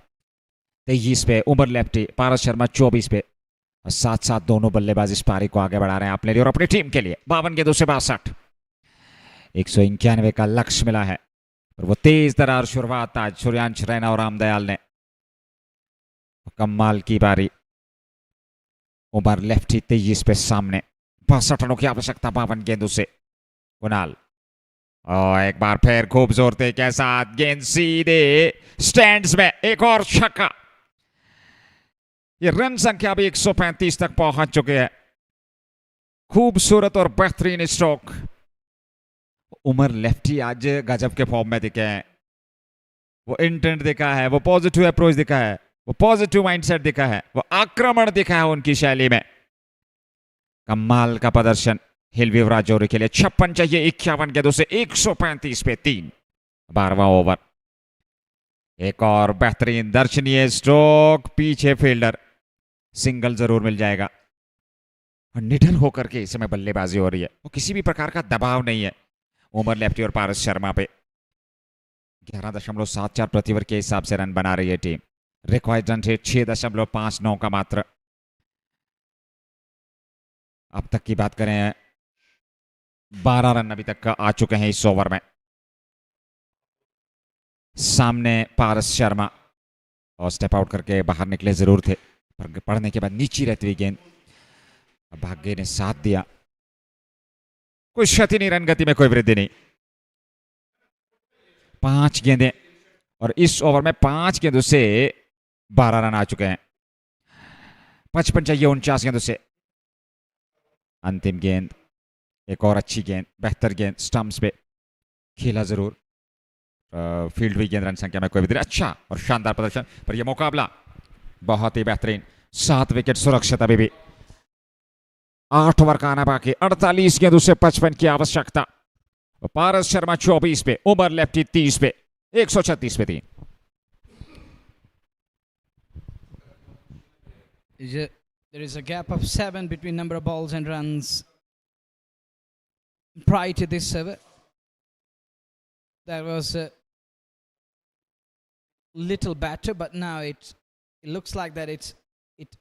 23 पे उमर लेफ्टी, पारस शर्मा 24 पे। और साथ साथ दोनों बल्लेबाज इस पारी को आगे बढ़ा रहे हैं अपने लिए और अपनी टीम के लिए। 52 गेंदों से 62, 191 का लक्ष्य मिला है। और वो तेज तरार शुरुआत आज सूर्यांश रैना और रामदयाल ने। कमाल की पारी। उमर लेफ्टी 23 पे सामने, 62 रनों की आवश्यकता 52 गेंदों से। कुणाल और एक बार फिर खूब जोरते के साथ गेंद सीधे स्टैंड्स में, एक और छक्का। ये रन संख्या भी 135 तक पहुंच चुके हैं। खूबसूरत और बेहतरीन स्ट्रोक। उमर लेफ्टी आज गजब के फॉर्म में दिखे हैं। वो इंटेंट दिखा है, वो पॉजिटिव अप्रोच दिखा है, वो पॉजिटिव माइंडसेट दिखा है, वो आक्रमण दिखा है उनकी शैली में। कमाल का प्रदर्शन हिलव्यू राजौरी के लिए। 56 चाहिए 51 गेंदों से, 135 पे 3। 12वां ओवर। एक और बेहतरीन दर्शनीय स्ट्रोक, पीछे फील्डर, सिंगल जरूर मिल जाएगा। और निडर होकर के इस समय बल्लेबाजी हो रही है, वो किसी भी प्रकार का दबाव नहीं है उमर लेफ्टी और पारस शर्मा पे। 11.74 प्रति ओवर के हिसाब से रन बना रही है टीम। रिक्वायर्ड रन रेट 6.59 का मात्र। अब तक की बात करें 12 रन अभी तक का आ चुके हैं इस ओवर में। सामने पारस शर्मा और स्टेप आउट करके बाहर निकले जरूर थे, पर पड़ने के बाद नीचे रहती हुई गेंद भाग्य ने साथ दिया। कोई क्षति नहीं, रन गति में कोई वृद्धि नहीं। 5 गेंदें और इस ओवर में 5 गेंदों से 12 रन आ चुके हैं। 55 चाहिए 49 गेंदों से। अंतिम गेंद, एक और अच्छी गेंद, बेहतर गेंद, स्टंप्स पे खेला जरूर। फील्ड हुई गेंद, रन संख्या में कोई वृद्धि। अच्छा और शानदार प्रदर्शन, पर यह मुकाबला बहुत ही बेहतरीन। 7 विकेट सुरक्षित अभी भी। 8 ओवर का आना बाकी। 48 गेंदों से 55 की आवश्यकता। पारस शर्मा 24 पे, उमर लेफ्टी 30 पे, 136 पे 3। There is a gap of 7 between number of balls and runs prior to this over. That was a little better, but now it looks like that it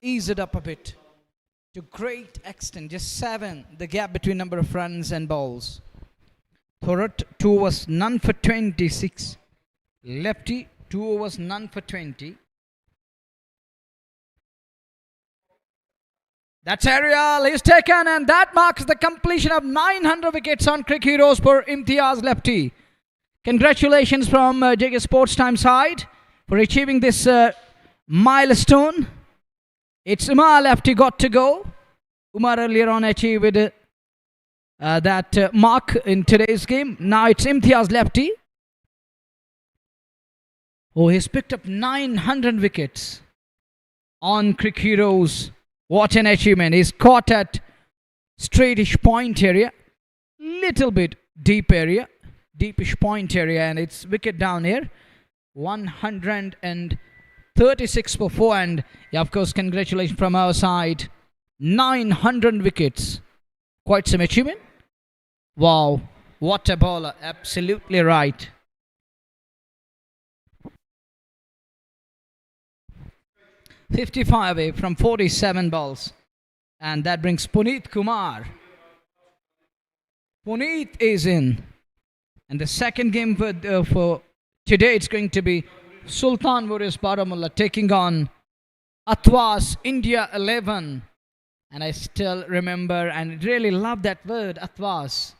eased up a bit to great extent. Just 7, the gap between number of runs and balls. Thorat 2 overs, none for 26. Lefty 2 overs, none for 20. That's aerial is taken, and that marks the completion of 900 wickets on Cricket Heroes for Imtiaz Lefty. Congratulations from JK Sports Time side for achieving this milestone. It's Umar Lefty got to go. Umar earlier on achieved that mark in today's game. Now it's Imtiaz Lefty. Oh, he's picked up 900 wickets on Cricket Heroes. What an achievement. He's caught at straightish point area, little bit deep area, deepish point area, and it's wicket down here. 136 for 4, and yeah, of course, congratulations from our side. 900 wickets. Quite some achievement. Wow, what a bowler. Absolutely right. $55 away from 47 balls. And that brings Puneet Kumar. Puneet is in. And the second game for today, it's going to be Sultan Warriors Baramulla taking on Atwas India 11. And I still remember and really love that word, Atwas.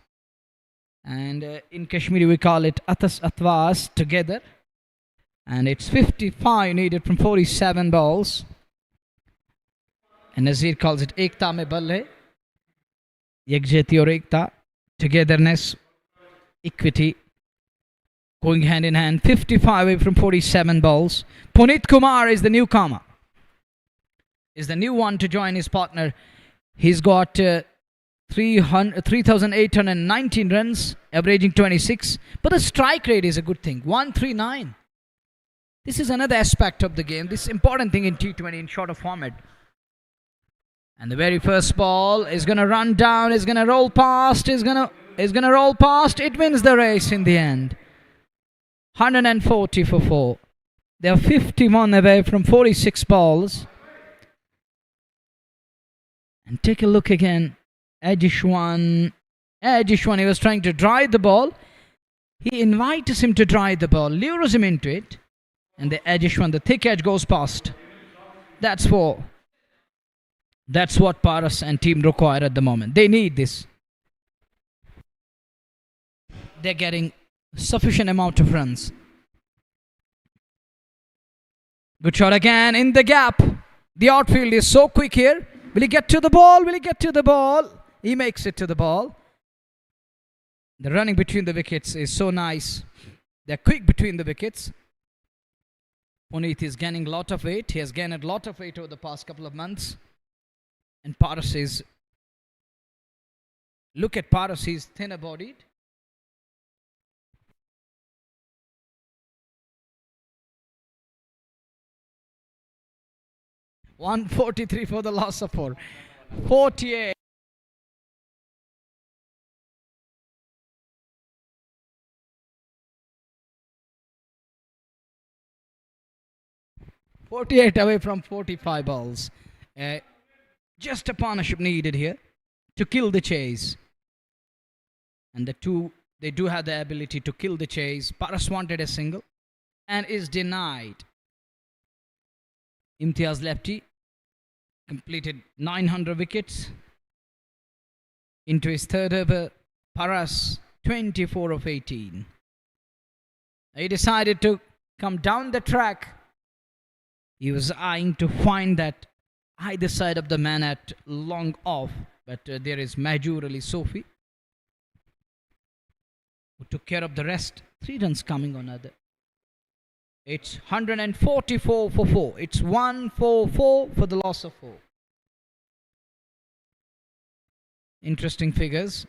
And in Kashmiri we call it Atas Atwas together. And it's 55 needed from 47 balls. And Nazir calls it Ekta mein bal hai. Yakjati or Ekta. Togetherness. Equity. Going hand in hand. 55 away from 47 balls. Puneet Kumar is the newcomer. Is the new one to join his partner. He's got 3,819 runs. Averaging 26. But the strike rate is a good thing. 139. This is another aspect of the game. This important thing in T20 in shorter format. And the very first ball is going to run down, is going to roll past, is going to roll past. It wins the race in the end. 140 for 4. They are 51 away from 46 balls. And take a look again. Ajishwan, he was trying to drive the ball. He invites him to drive the ball, lures him into it. And the Ajishwan, the thick edge goes past. That's 4. That's what Paras and team require at the moment. They need this. They're getting sufficient amount of runs. Good shot again in the gap. The outfield is so quick here. Will he get to the ball? Will he get to the ball? He makes it to the ball. The running between the wickets is so nice. They're quick between the wickets. Puneet is gaining a lot of weight. He has gained a lot of weight over the past couple of months. And Paras is, look at Paras, he's thinner bodied. $143 for the loss of 4. 48. Away from 45 balls. Just a partnership needed here to kill the chase. And they do have the ability to kill the chase. Paras wanted a single and is denied. Imtiaz lefty completed 900 wickets. Into his third over, Paras 24 of 18. He decided to come down the track. He was eyeing to find that either side of the man at long off, but there is Majur Ali Sofi who took care of the rest. 3 runs coming on other. It's 144 for 4. It's 144 for the loss of 4. Interesting figures.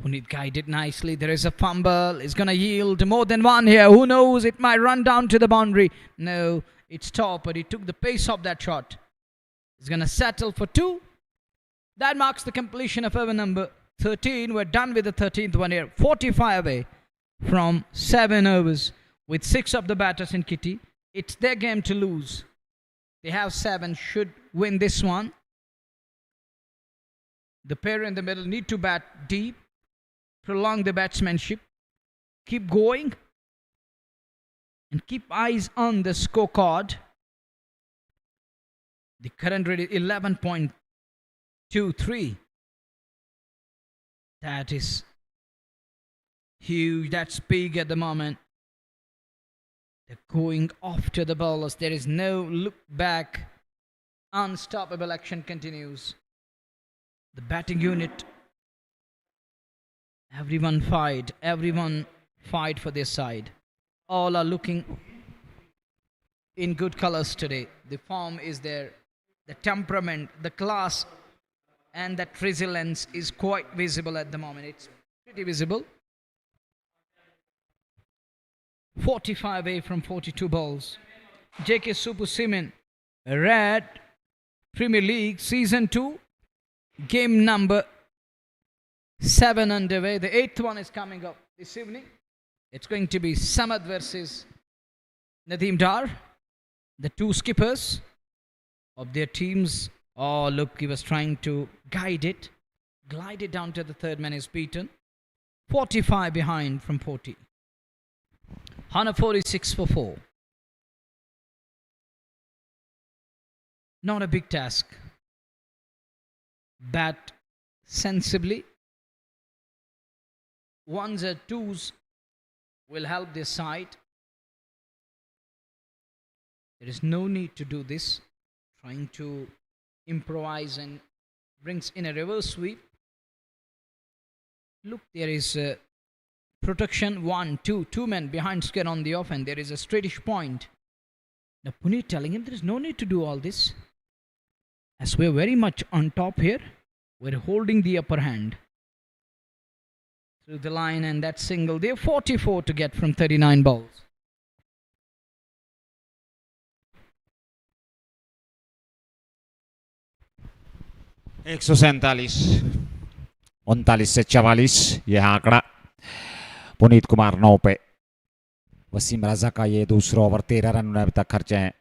Puneet guided nicely. There is a fumble. It's going to yield more than 1 here. Who knows? It might run down to the boundary. No. It's top, but he took the pace of that shot. He's going to settle for 2. That marks the completion of over number 13. We're done with the 13th one here. 45 away from 7 overs with 6 of the batters in kitty. It's their game to lose. They have 7, should win this one. The pair in the middle need to bat deep, prolong the batsmanship, keep going. And keep eyes on the scorecard. The current rate is 11.23. That is huge. That's big at the moment. They're going after the bowlers. There is no look back. Unstoppable action continues. The batting unit. Everyone fight for their side. All are looking in good colors today. The form is there. The temperament, the class, and that resilience is quite visible at the moment. It's pretty visible. 45 away from 42 balls. J.K. Subbusiman, Red Premier League Season 2, game number 7 underway. The 8th one is coming up this evening. It's going to be Samad versus Nadeem Dar, the 2 skippers of their teams. Oh, look, he was trying to guide it. Glided down to the third man, is beaten. 45 behind from 40. 146 for 4. Not a big task. Bat sensibly. 1s or 2s will help this side. There is no need to do this. Trying to improvise and brings in a reverse sweep. Look, there is protection. 1, 2, 2 men behind square on the off, and there is a straightish point. Now Puneet telling him there is no need to do all this. As we're very much on top here, we're holding the upper hand. Through the line, and that single. They have 44 to get from 39 balls. 147, 39 से 44 यह आंकड़ा। पुनीत कुमार 9 पे। वसीम रजा का ये दूसरा over, 13 run उन्होंने अभी तक खर्चे हैं।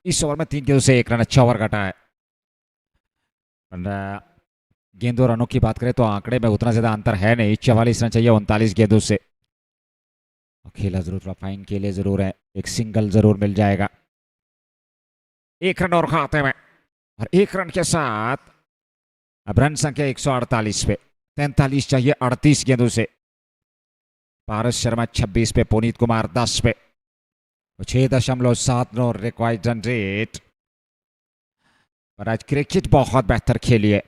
इस ओवर में 3 गेंदों से 1 रन, अच्छा ओवर घटा है। गेंदों रनों की बात करें तो आंकड़े में उतना ज्यादा अंतर है नहीं, 44 रन चाहिए 39 गेंदों से। खेला जरूर थोड़ा फाइन खेले जरूर है, एक सिंगल जरूर मिल जाएगा। 1 रन और खाते में, और 1 रन के साथ अब रन संख्या 148 पे। 43 चाहिए 38 गेंदों से। पारस शर्मा 26 पे, पुनीत कुमार 10 पे। 6.79 रिक्वायर्ड रन रेट। पर आज क्रिकेट बहुत बेहतर खेली है।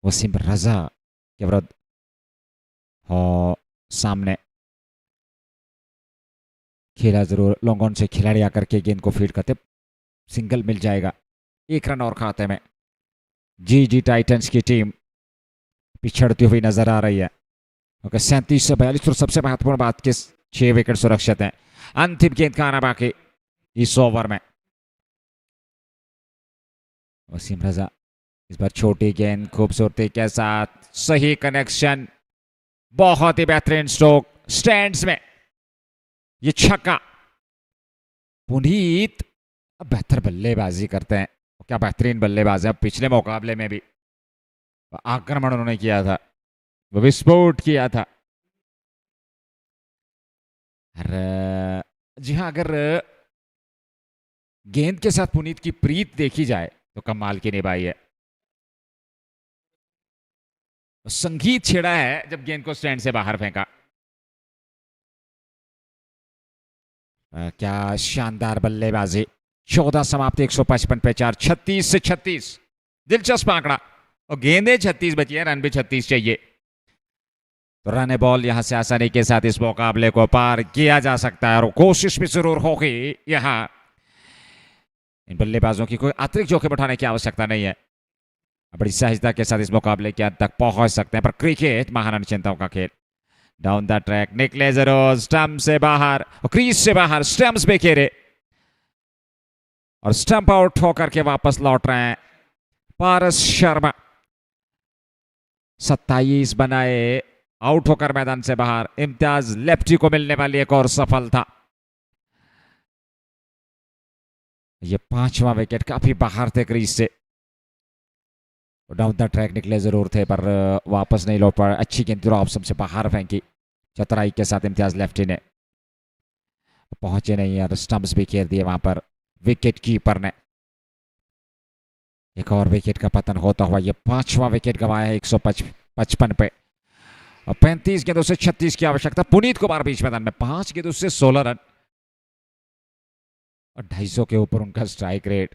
वसीम रजा के विरुद्ध और सामने खेला जरूर, लॉन्ग ऑन से खिलाड़ी आकर के गेंद को फीड करते, सिंगल मिल जाएगा। 1 रन और खाते में। जी टाइटंस की टीम पिछड़ती हुई नजर आ रही है। 37 से 42, और सबसे महत्वपूर्ण बात कि 6 विकेट सुरक्षित हैं। अंतिम गेंद का आना बाकी इस ओवर में। वसीम रजा इस बार छोटी गेंद खूबसूरती के साथ, सही कनेक्शन, बहुत ही बेहतरीन स्ट्रोक, स्टैंड्स में ये छक्का। पुनीत अब बेहतर बल्लेबाजी करते हैं, क्या बेहतरीन बल्लेबाज है। अब पिछले मुकाबले में भी आक्रमण उन्होंने किया था, वो विस्फोट किया था। जी हाँ, अगर गेंद के साथ पुनीत की प्रीत देखी जाए तो कमाल की निभाई है। संगीत छेड़ा है जब गेंद को स्टैंड से बाहर फेंका। क्या शानदार बल्लेबाजी। 14 समाप्ति 155 पे 4, 36 से 36। दिलचस्प आंकड़ा, और गेंदें 36 बची है, रन भी 36 चाहिए। तो रन बॉल यहां से आसानी के साथ इस मुकाबले को पार किया जा सकता है, और कोशिश भी जरूर होगी। यहां इन बल्लेबाजों की कोई अतिरिक्त जोखिम उठाने की आवश्यकता नहीं है, बड़ी सहजता के साथ इस मुकाबले के अंत तक पहुंच सकते हैं। पर क्रिकेट महान चिंताओं का खेल। डाउन द ट्रैक निकले जरूर, स्टंप से बाहर और क्रीज से बाहर, स्टंप्स पे खेले और स्टंप आउट होकर के वापस लौट रहे हैं पारस शर्मा। 27 बनाए, आउट होकर मैदान से बाहर। इम्तियाज लेफ्टी को मिलने वाली एक और सफलता। ये 5वां विकेट, काफी बाहर थे क्रीज से। डाउन द ट्रैक निकले जरूर थे पर वापस नहीं लौट पाए। अच्छी गेंद ऑप्शन से बाहर फेंकी चतुराई के साथ इम्तियाज लेफ्टी ने, पहुंचे नहीं यार, स्टंप्स भी घेर दिए वहां पर विकेट कीपर ने। एक और विकेट का पतन होता हुआ ये 5वां विकेट गंवाया है 155 पे। और 35 गेंदों से 36 की आवश्यकता। पुनीत कुमार बीच मैदान में 5 गेंदों से 16 रन और 250 के ऊपर उनका स्ट्राइक रेट।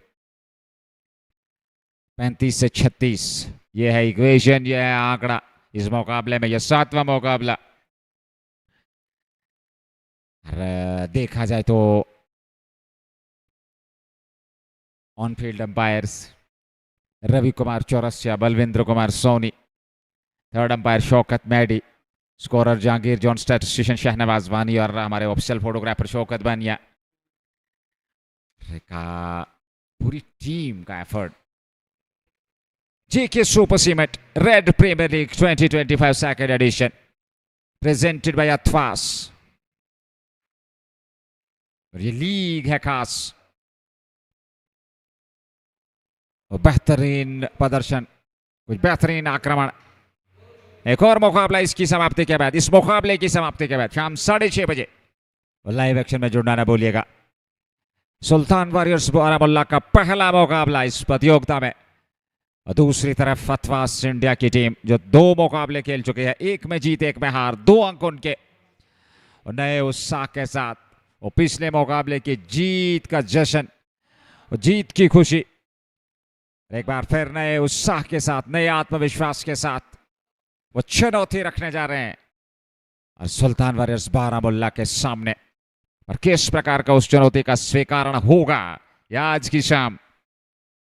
35 से 36 ये है इक्वेशन, ये है आंकड़ा इस मुकाबले में। यह 7वां मुकाबला। देखा जाए तो on field umpires Ravi Kumar Chaurasia, Balvinder Kumar Soni, third umpire Shaukat Maddi, scorer Jahangir John, statistician Shahnawaz Wani और हमारे ऑफिशियल फोटोग्राफर शौकत बानिया। पूरी टीम का effort. JK Super Cement Red Premier League 2025 second edition presented by Athwas। और ये लीग है खास। और बेहतरीन प्रदर्शन, कुछ बेहतरीन आक्रमण। एक और मुकाबला इसकी समाप्ति के बाद, इस मुकाबले की समाप्ति के बाद शाम 6:30 बजे लाइव एक्शन में जुड़ना ना भूलिएगा। सुल्तान वॉरियर्स बारामुल्ला का पहला मुकाबला इस प्रतियोगिता में, और दूसरी तरफ अथवास इंडिया की टीम जो 2 मुकाबले खेल चुके हैं, एक में जीत एक में हार, 2 अंक उनके, और नए उत्साह के साथ और पिछले मुकाबले की जीत का जश्न और जीत की खुशी, एक बार फिर नए उत्साह के साथ, नए आत्मविश्वास के साथ वो चुनौती रखने जा रहे हैं और सुल्तान वॉरियर्स बारामुल्ला के सामने। और किस प्रकार का उस चुनौती का स्वीकार होगा या आज की शाम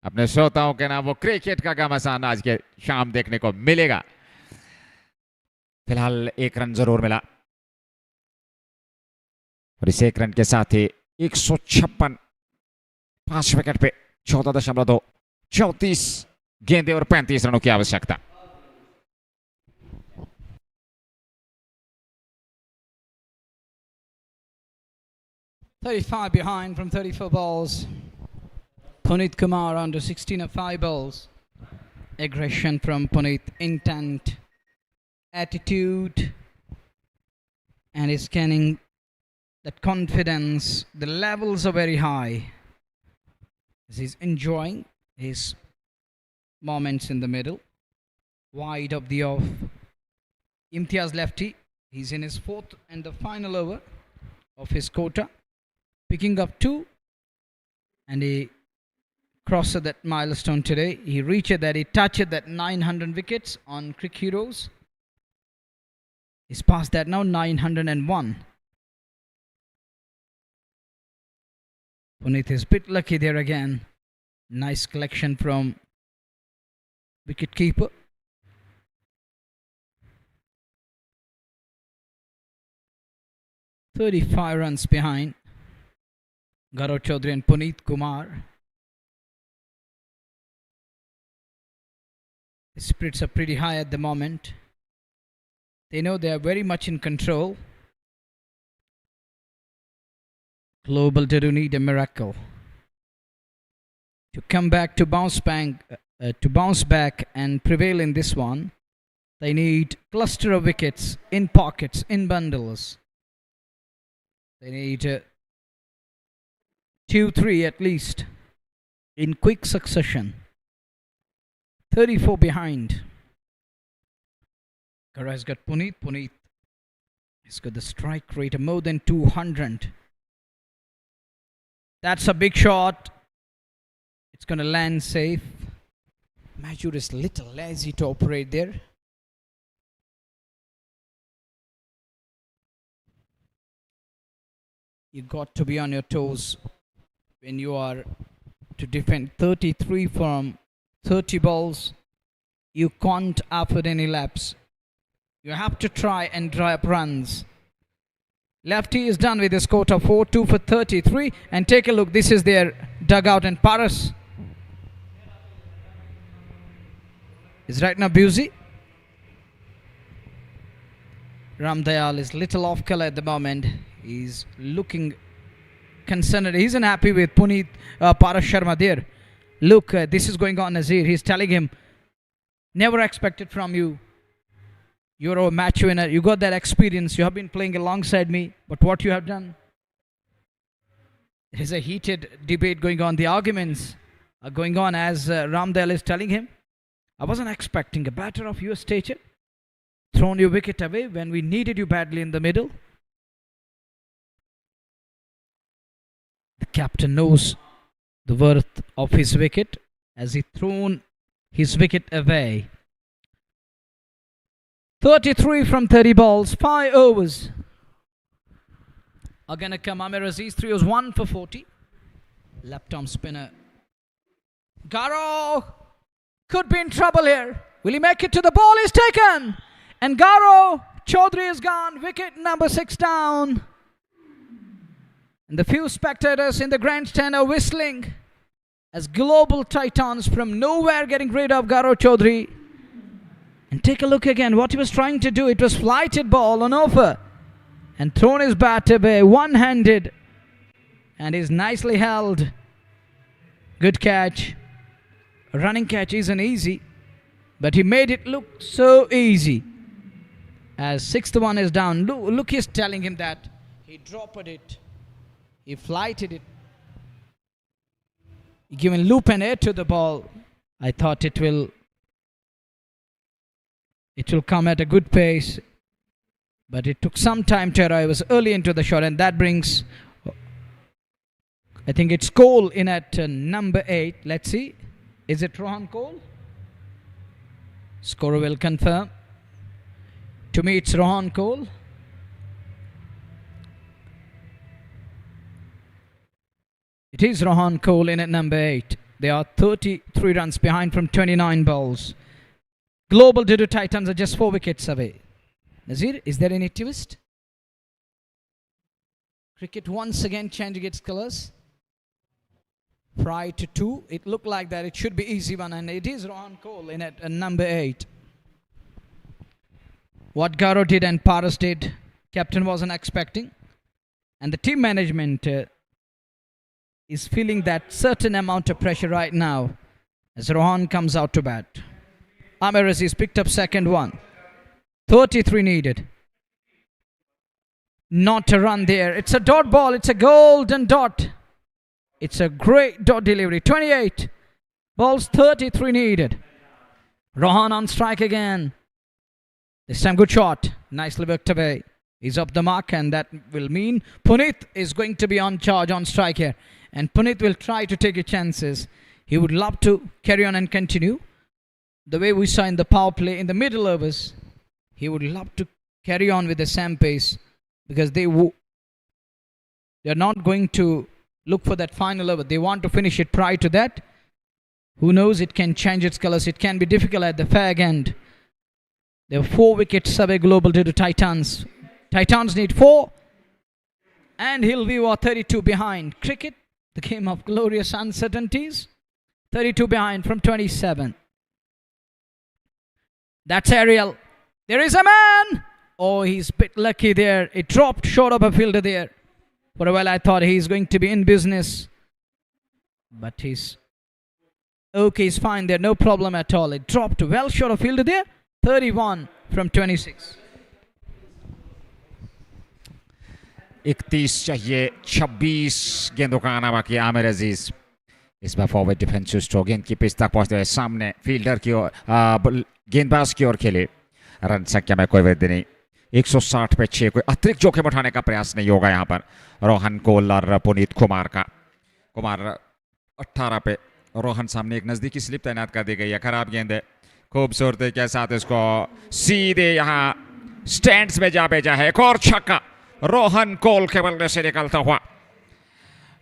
अपने श्रोताओं के नाम वो क्रिकेट का घमासान आज के शाम देखने को मिलेगा। फिलहाल 1 रन जरूर मिला और इस 1 रन के साथ ही 156 5 विकेट पे 14.2 34 गेंदे और 35 रनों की आवश्यकता। "35 behind from 34 balls. Puneet Kumar on to 16 of 5 balls. Aggression from Puneet, intent, attitude, and he's scanning that confidence. The levels are very high. He's enjoying his moments in the middle. Wide of the off. Imtiaz lefty. He's in his fourth and the final over of his quota. Picking up 2. And he crossed that milestone today. He reached that. He touched that 900 wickets on Cricket Heroes. He's past that now, 901. Puneet is a bit lucky there again. Nice collection from wicketkeeper. "35 runs behind Gaurav Chaudhary and Puneet Kumar. The spirits are pretty high at the moment. They know they are very much in control. Global Dadoo need a miracle to come back, to bounce back and prevail in this one. They need cluster of wickets in pockets, in bundles. They need 2-3 at least in quick succession. 34 behind. Gara has got Puneet. Puneet has got the strike rate of more than 200. That's a big shot. It's going to land safe. Rajouri is a little lazy to operate there. You got to be on your toes when you are to defend 33 from 30 balls. You can't afford any laps. You have to try and draw up runs. Lefty is done with his quota 4-2 for 33. And take a look. This is their dugout and Paras is right now busy. Ram Dayal is little off color at the moment. He's looking concerned. He's unhappy with Puneet Paras Sharma there. Look, this is going on, Nazir. He's telling him, never expected from you. You're a match winner. You got that experience. You have been playing alongside me. But what you have done? There is a heated debate going on. The arguments are going on as Ram Dayal is telling him, I wasn't expecting a batter of your stature. Thrown your wicket away when we needed you badly in the middle. The captain knows the worth of his wicket as he thrown his wicket away. 33 from 30 balls, 5 overs. Are going to come Amir Aziz, 3 overs, 1 for 40. Left arm spinner. Gaurav could be in trouble here. Will he make it to the ball? Is taken. And Gaurav Chaudhary is gone. Wicket number 6 down. And the few spectators in the grandstand are whistling as global titans from nowhere getting rid of Gaurav Chaudhary. And take a look again what he was trying to do. It was flighted ball on offer and thrown his bat away one-handed, and is nicely held. Good catch. A running catch isn't easy, but he made it look so easy. As 6th one is down, look, he's telling him that he dropped it, he flighted it, he given loop and air to the ball. I thought it will come at a good pace, but it took some time to arrive. It was early into the shot, and that brings, I think it's Cole in at number 8. Let's see, is it Rohan Cole? Scorer will confirm. To me, it's Rohan Cole. It is Rohan Cole in at number 8. They are 33 runs behind from 29 balls. Global Dadoo Titans are just 4 wickets away. Nazir, is there any twist? Cricket once again changing its colours. Fry to 2. It looked like that it should be easy one, and it is Rohan Cole in at number 8. What Garo did and Paras did, captain wasn't expecting. And the team management is feeling that certain amount of pressure right now as Rohan comes out to bat. Amir Aziz picked up second one. 33 needed. Not a run there. It's a dot ball. It's a golden dot. It's a great dot delivery. 28. Balls 33 needed. Rohan on strike again. This time good shot. Nicely worked away. He's up the mark, and that will mean Puneet is going to be on charge on strike here. And Puneet will try to take his chances. He would love to carry on and continue. The way we saw in the power play in the middle overs, he would love to carry on with the same pace, because they are not going to look for that final over. They want to finish it prior to that. Who knows, it can change its colors. It can be difficult at the fag end. There are 4 wickets away global due to Titans. Titans need 4. And Hillview are 32 behind. Cricket, the game of glorious uncertainties. 32 behind from 27. That's Ariel. There is a man. Oh, he's a bit lucky there. It dropped short of a fielder there. For a while I thought he's going to be in business. But he's okay, he's fine there. No problem at all. It dropped well short of fielder there. 31 from 26. 31 चाहिए, 26 गेंदों का आना बाकी। आमिर अजीज इस बार forward defensive stroke, गेंद की pitch तक पहुंचते हुए सामने फील्डर की ओर, गेंदबाज की ओर खेले। रन संख्या में कोई वृद्धि नहीं। 160 पे 6। कोई अतिरिक्त जोखिम उठाने का प्रयास नहीं होगा यहाँ पर रोहन कोल और पुनीत कुमार का। कुमार 18 पे। रोहन सामने एक नजदीकी स्लिप तैनात कर दी गई है। खराब गेंद है, खूबसूरती के साथ इसको सीधे यहाँ स्टैंड्स में जा भेजा है। एक और छक्का रोहन कोल के बल्ले से निकलता हुआ,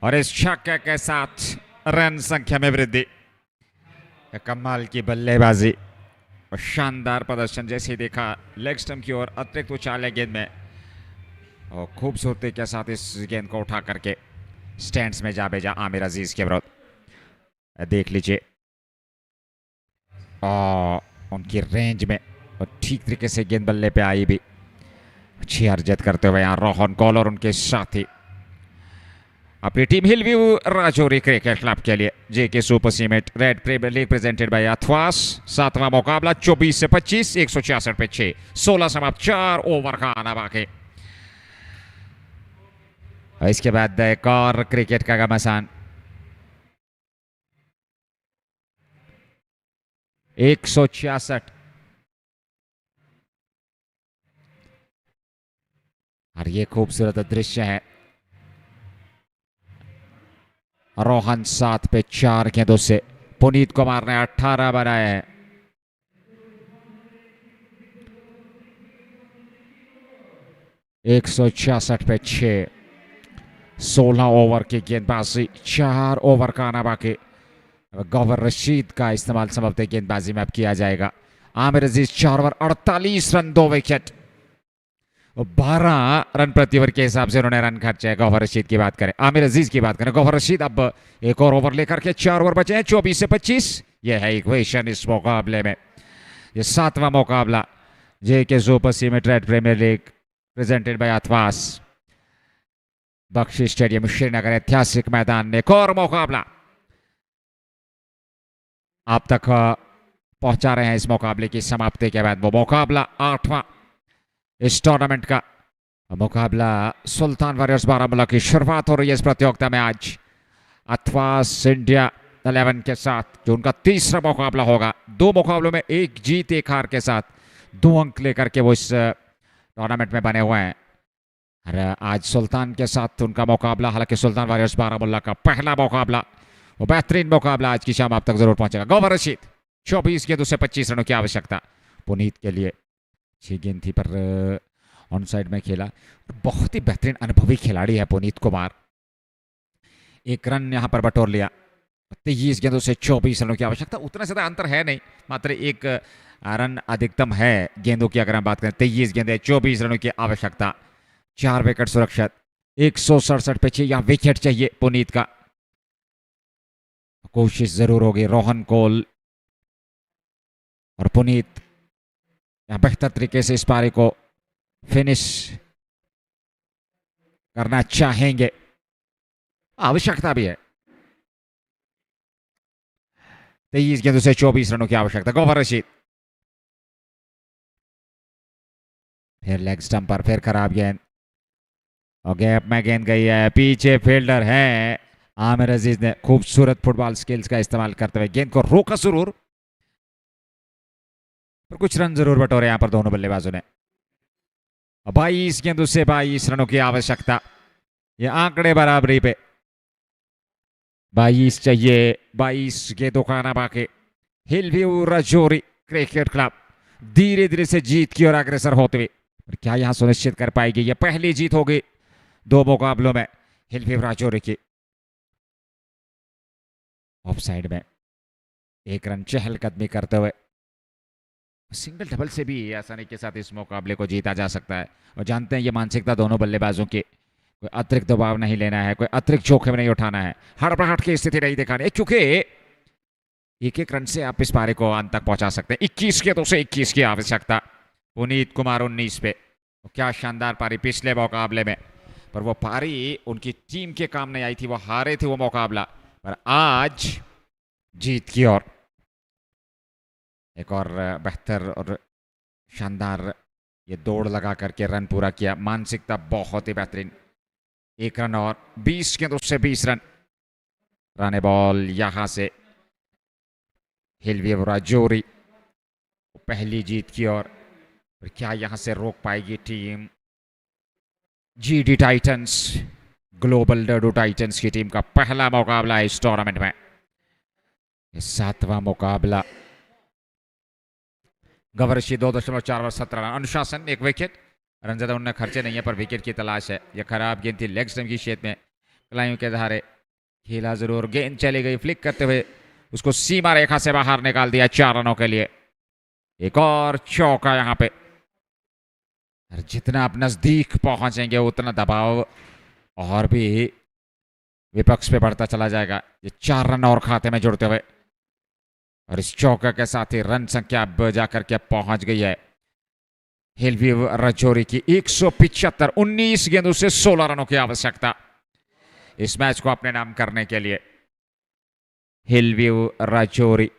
और इस छक्के के साथ रन संख्या में वृद्धि। कमाल की बल्लेबाजी और शानदार प्रदर्शन। जैसे देखा लेग स्टंप की ओर अतिरिक्त उछाल है गेंद में, और खूबसूरती के साथ इस गेंद को उठा करके स्टैंड्स में जा भेजा आमिर अजीज के विरुद्ध। देख लीजिए उनकी रेंज में, और ठीक तरीके से गेंद बल्ले पे आई भी। अच्छी हरकत करते हुए यहाँ रोहन कौल और उनके साथी अपनी team Hillview Rajouri cricket club के लिए JK super cement red premiere League presented by Athwas. 7वां मुकाबला 24 से 25, 166 पे 6, 16 समाप्त, 4 ओवर का आना बाकी। इसके बाद एक और क्रिकेट का घमासान। 166। और ये खूबसूरत दृश्य है। रोहन 7 पे 4 गेंदों से, पुनीत कुमार ने 18 बनाए हैं। एक 166 पे 6, 16 ओवर की गेंदबाजी, 4 ओवर का आना बाकी। गौहर रशीद का इस्तेमाल संभवतः गेंदबाजी में अब किया जाएगा। आमिर अजीज 4 ओवर 48 रन, 2 विकेट, 12 रन प्रति ओवर के हिसाब से उन्होंने रन खर्चे हैं। गौहर रशीद की बात करें, आमिर अजीज की बात करें, गौहर रशीद अब एक और ओवर लेकर के 4 ओवर बचे हैं। 24 से 25 यह है इक्वेशन इस मुकाबले में। ये 7वां मुकाबला JK super cement red premiere League presented by Athwas, Bakshi stadium Srinagar ऐतिहासिक मैदान में। एक और मुकाबला आप तक पहुंचा रहे हैं इस मुकाबले की समाप्ति के बाद। वो मुकाबला 8वां इस टूर्नामेंट का मुकाबला सुल्तान वॉरियर्स बारामूला की शुरुआत हो रही है इस प्रतियोगिता में आज अथवास इंडिया 11 के साथ, जो उनका तीसरा मुकाबला होगा। 2 मुकाबलों में 1 जीत 1 हार के साथ 2 अंक लेकर के वो इस टूर्नामेंट में बने हुए हैं। और आज सुल्तान के साथ उनका मुकाबला, हालांकि सुल्तान वॉरियर्स बारामूला का पहला मुकाबला, वो बेहतरीन मुकाबला आज की शाम आप तक जरूर पहुंचेगा। गौहर रशीद 24 गेंदों से 25 रनों की आवश्यकता पुनीत के लिए। 6 गेंद थी पर ऑन साइड में खेला। बहुत ही बेहतरीन अनुभवी खिलाड़ी है पुनीत कुमार। 1 रन यहां पर बटोर लिया। 23 गेंदों से 24 रनों की आवश्यकता। उतना ज्यादा अंतर है नहीं, मात्र 1 रन अधिकतम है गेंदों की अगर हम बात करें। 23 गेंदें, 24 रनों की आवश्यकता, 4 विकेट सुरक्षित। 167 पे 6 यहां विकेट चाहिए पुनीत का। कोशिश जरूर होगी रोहन कोल और पुनीत यहाँ बेहतर तरीके से इस पारी को फिनिश करना चाहेंगे, आवश्यकता भी है। 23 गेंदों से 24 रनों की आवश्यकता। गौहर रशीद फिर लेग स्टंप पर, फिर खराब गेंद और गैप में गेंद गई है, पीछे फील्डर है। आमिर अजीज ने खूबसूरत फुटबॉल स्किल्स का इस्तेमाल करते हुए गेंद को रोका जरूर, पर कुछ रन जरूर बटोरे यहां पर दोनों बल्लेबाजों ने। 22 गेंदों से 22 रनों की आवश्यकता। ये आंकड़े बराबरी पे 22 चाहिए, 22 गेंदों का आना बाकी। हिलव्यू राजौरी क्रिकेट क्लब धीरे धीरे से जीत की ओर अग्रसर होते हुए, क्या यहां सुनिश्चित कर पाएगी? ये पहली जीत होगी 2 मुकाबलों में हिलव्यू राजौरी की। ऑफ साइड में 1 रन चहलकदमी करते हुए सिंगल डबल से भी आसानी के साथ इस मुकाबले को जीता जा सकता है। और जानते हैं ये मानसिकता दोनों बल्लेबाजों की, कोई अतिरिक्त दबाव नहीं लेना है, कोई अतिरिक्त जोखिम नहीं उठाना है, हड़बड़ाहट की स्थिति नहीं दिखानी है, क्योंकि 1-1 रन से आप इस पारी को अंत तक पहुंचा सकते हैं। 21 के 21 की आवश्यकता। पुनीत कुमार 19 पे। क्या शानदार पारी पिछले मुकाबले में, पर वो पारी उनकी टीम के काम नहीं आई थी, वो हारे थे वो मुकाबला, पर आज जीत की ओर एक और बेहतर और शानदार ये दौड़ लगा करके रन पूरा किया। मानसिकता बहुत ही बेहतरीन। 1 रन और 20 गेंदों से 20 रन। राने बॉल यहां से हिलव्यू राजौरी पहली जीत की ओर। क्या यहां से रोक पाएगी team GD Titans? Global Dadu Titans की टीम का पहला मुकाबला है इस टूर्नामेंट में, 7वां मुकाबला। Gauhar Rashid 2.4 over 17 run. अनुशासन, 1 विकेट। रन ज्यादा उन्हें खर्चे नहीं है, पर विकेट की तलाश है। यह खराब गेंद थी लेग स्टंप की शेप में, कलाइयों के सहारे खेला जरूर, गेंद चली गई फ्लिक करते हुए, उसको सीमा रेखा से बाहर निकाल दिया 4 रनों के लिए। एक और चौका यहां पे। जितना आप नजदीक पहुंचेंगे उतना दबाव और भी विपक्ष पे बढ़ता चला जाएगा। ये 4 रन और खाते में जुड़ते हुए, और इस चौका के साथ ही रन संख्या अब जाकर के पहुंच गई है हिलव्यू राजौरी की 175। 19 गेंदों से 16 रनों की आवश्यकता इस मैच को अपने नाम करने के लिए। हिलव्यू राजौरी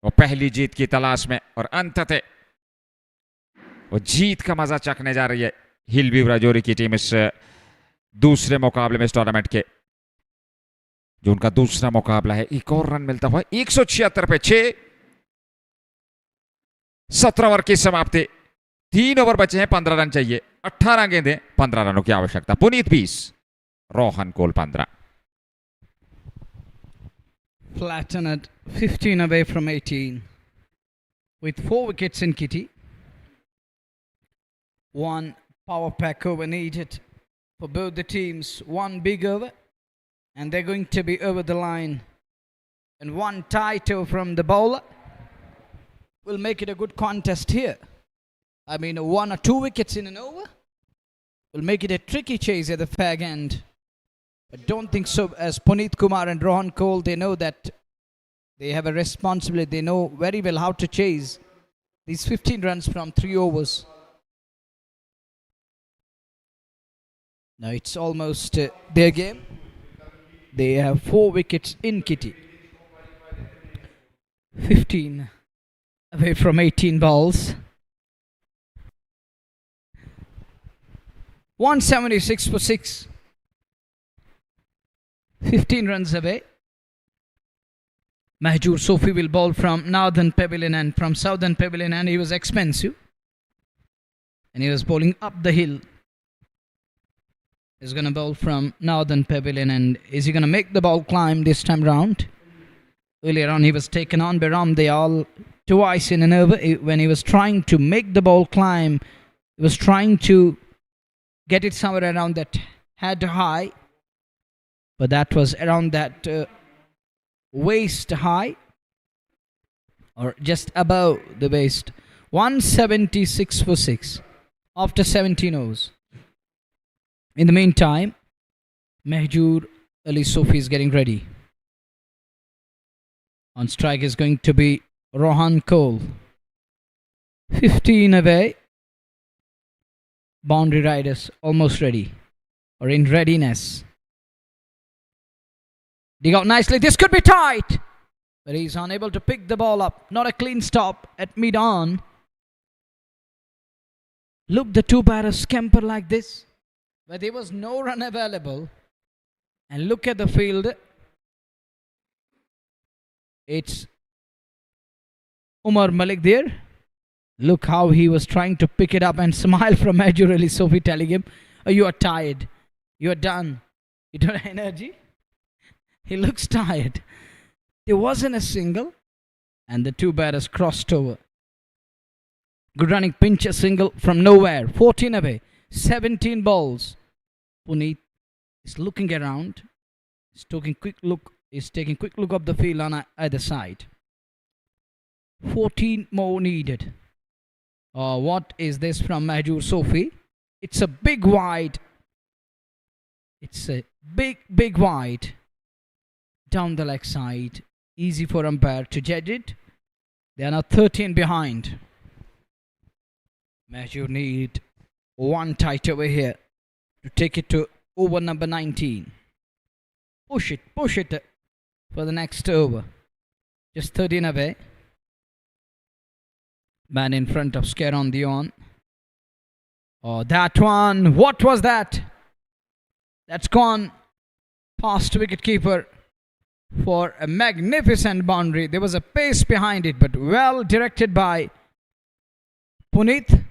वो पहली जीत की तलाश में, और अंततः वो जीत का मजा चखने जा रही है हिलव्यू राजौरी की टीम इस दूसरे मुकाबले में इस टूर्नामेंट के, जो उनका दूसरा मुकाबला है। एक और रन मिलता हुआ 176 पे 6। 17 ओवर की समाप्ति। 3 ओवर बचे हैं, 15 रन चाहिए। 18 गेंदें, 15 रनों की आवश्यकता। पुनीत 20, रोहन कोल 15। Flatten at 15 away from 18 with 4 wickets in kitty. 1 power pack over needed for both the teams. 1 big over, and they're going to be over the line. And 1 tight over from the bowler will make it a good contest here. I mean, 1 or 2 wickets in an over will make it a tricky chase at the fag end. I don't think so, as Puneet Kumar and Rohan Cole, they know that they have a responsibility. They know very well how to chase these 15 runs from 3 overs. Now it's almost their game. They have 4 wickets in kitty. 15 away from 18 balls. 176 for 6. 15 runs away. Mahjoor Sofi will bowl from Northern Pavilion and from Southern Pavilion, and he was expensive. And he was bowling up the hill. He's going to bowl from Northern Pavilion, and is he going to make the ball climb this time round? Earlier on he was taken on by Ram Dayal twice in an over. When he was trying to make the ball climb, he was trying to get it somewhere around that head high, but that was around that waist high, or just above the waist. 176 for 6 after 17 overs. In the meantime, Mahjoor Ali Sofi is getting ready. On strike is going to be Rohan Cole. 15 away. Boundary riders almost ready, or in readiness. Dig out nicely. This could be tight, but he's unable to pick the ball up. Not a clean stop at mid-on. Look, the two batters scamper like this, but there was no run available. And look at the field. It's Umar Malik there. Look how he was trying to pick it up, and smile from Rajouri Sophie telling him, oh, you are tired. You are done. You don't have energy. He looks tired. There wasn't a single, and the two batters crossed over. Good running pinch, a single from nowhere. 14 away. 17 balls. Puneet is looking around. He's taking quick look of the field on either side. 14 more needed. What is this from Rajouri Sophie? It's a big wide. It's a big wide. Down the leg side. Easy for umpire to judge it. They are now 13 behind. Rajouri need one tight over here to take it to over number 19. Push it for the next over. Just 13 away. Man in front of Scaron Dion. Oh, that one. What was that? That's gone past wicketkeeper for a magnificent boundary. There was a pace behind it, but well directed by Puneet.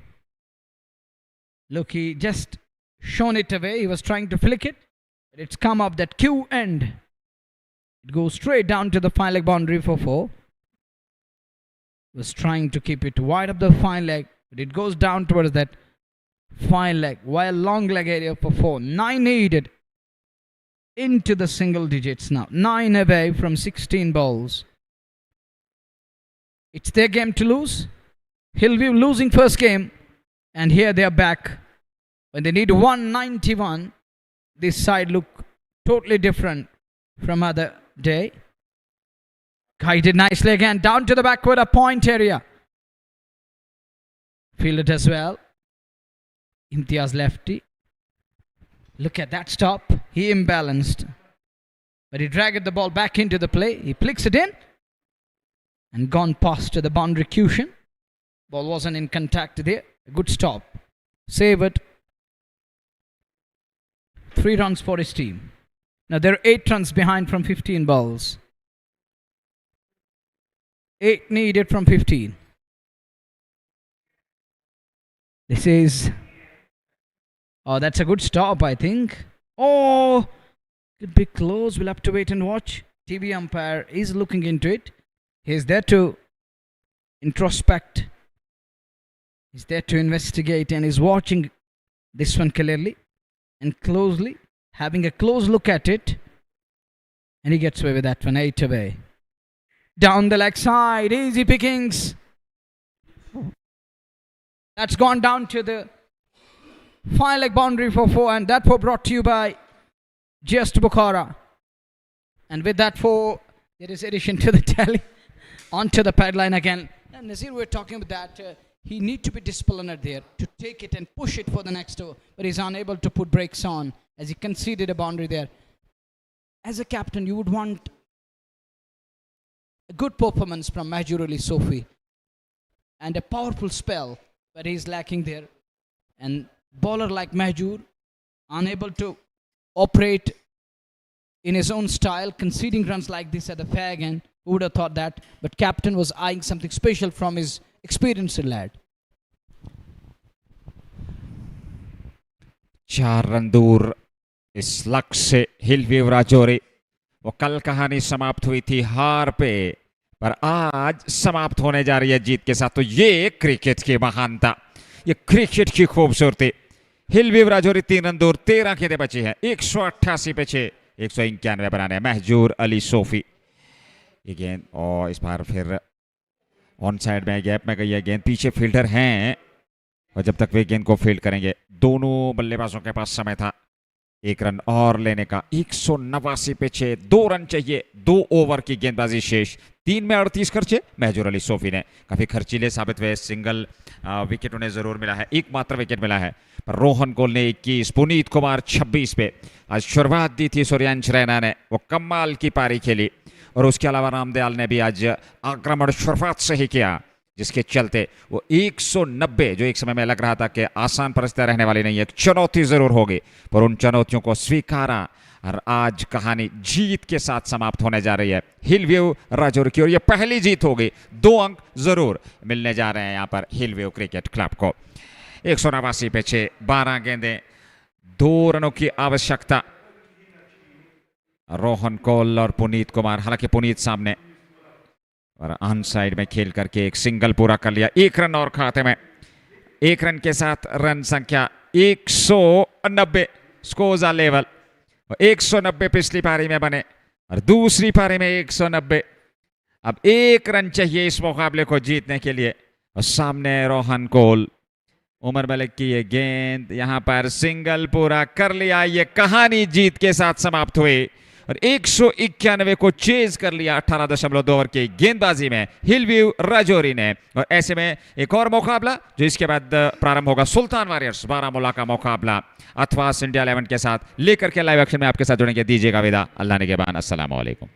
Look, he just shown it away. He was trying to flick it. But it's come up that Q end. It goes straight down to the fine leg boundary for 4. Was trying to keep it wide up the fine leg, but it goes down towards that fine leg, while long leg area for 4. 9 needed into the single digits now. 9 away from 16 balls. It's their game to lose. Hillview losing first game, and here they are back. When they need 191, this side look totally different from other day. Guided nicely again, down to the backward point area. Fielded as well. Imtiaz lefty. Look at that stop. He imbalanced. But he dragged the ball back into the play. He flicks it in. And gone past to the boundary cushion. Ball wasn't in contact there. A good stop. Save it. 3 runs for his team. Now they're 8 runs behind from 15 balls. 8 needed from 15. This is... Oh, that's a good stop, I think. Oh, could be close. We'll have to wait and watch. TV umpire is looking into it. He's there to introspect. He's there to investigate, and is watching this one clearly and closely, having a close look at it. And he gets away with that one. 8 away. Down the leg side, easy pickings. That's gone down to the fine leg boundary for 4, and that 4 brought to you by Just Bukhara. And with that 4, there is addition to the tally. Onto the pad line again. And Nazir, we're talking about that. He need to be disciplined there to take it and push it for the next over. But he's unable to put brakes on as he conceded a boundary there. As a captain, you would want a good performance from Rajouri Sophie and a powerful spell, but he's lacking there. And bowler like Rajouri, unable to operate in his own style, conceding runs like this at the fag end. Who would have thought that? But captain was eyeing something special from his experienced lad. 4 run दूर इस लक्ष्य से Hillview Rajouri. वो कल कहानी समाप्त हुई थी हार पे, पर आज समाप्त होने जा रही है जीत के साथ. तो ये क्रिकेट की महानता, ये क्रिकेट की खूबसूरती. हिलव्यू राजौरी 3 रन दूर, 13 गेंदें बची हैं. 188 पे 6, 191 बनाने. राजौरी सोफी ये गेंद, और इस बार फिर ऑन साइड में गैप में गई है गेंद. पीछे फील्डर हैं, और जब तक वे गेंद को फील्ड करेंगे, दोनों बल्लेबाजों के पास समय था. एक रन और लेने का, 189 पे 6, 2 रन चाहिए, 2 ओवर की गेंदबाजी शेष, 3 में 38 खर्चे। मेहजूर अली सोफी ने काफी खर्चीले साबित हुए, सिंगल विकेट उन्हें जरूर मिला है, एकमात्र विकेट मिला है, पर रोहन कौल ने 21, पुनीत कुमार 26 पे। आज शुरुआत दी थी सूर्यांश रैना ने, वो कमाल की पारी खेली, और उसके अलावा रामदयाल ने भी आज आक्रमण शुरुआत से ही किया, जिसके चलते वो 190, जो एक समय में लग रहा था कि आसान परिस्थितियां रहने वाली नहीं है, चुनौती जरूर होगी, पर उन चुनौतियों को स्वीकारा, और आज कहानी जीत के साथ समाप्त होने जा रही है हिलव्यू राजौरी की, और ये पहली जीत होगी। 2 अंक जरूर मिलने जा रहे हैं यहाँ पर हिलव्यू क्रिकेट क्लब को। 189 पे 6, 12 गेंदें, 2 रनों की आवश्यकता। रोहन कौल और पुनीत कुमार, हालांकि पुनीत सामने, और ऑन साइड में खेल करके एक सिंगल पूरा कर लिया, 1 रन और खाते में। 1 रन के साथ रन संख्या 190, स्कोर्स आर लेवल। 190 पिछली पारी में बने, और दूसरी पारी में 190। अब 1 रन चाहिए इस मुकाबले को जीतने के लिए, और सामने रोहन कौल। उमर मलिक की ये गेंद, यहां पर सिंगल पूरा कर लिया। ये कहानी जीत के साथ समाप्त हुई, और 191 को चेज कर लिया 18.2 ओवर की गेंदबाजी में हिलव्यू राजौरी ने। और ऐसे में एक और मुकाबला जो इसके बाद प्रारंभ होगा, सुल्तान वॉरियर्स बारामूला का मुकाबला अथवा इंडिया 11 के साथ लेकर के लाइव एक्शन में आपके साथ जुड़ेंगे। दीजिएगा विदा, अल्लाह निगहबान, अस्सलाम वालेकुम।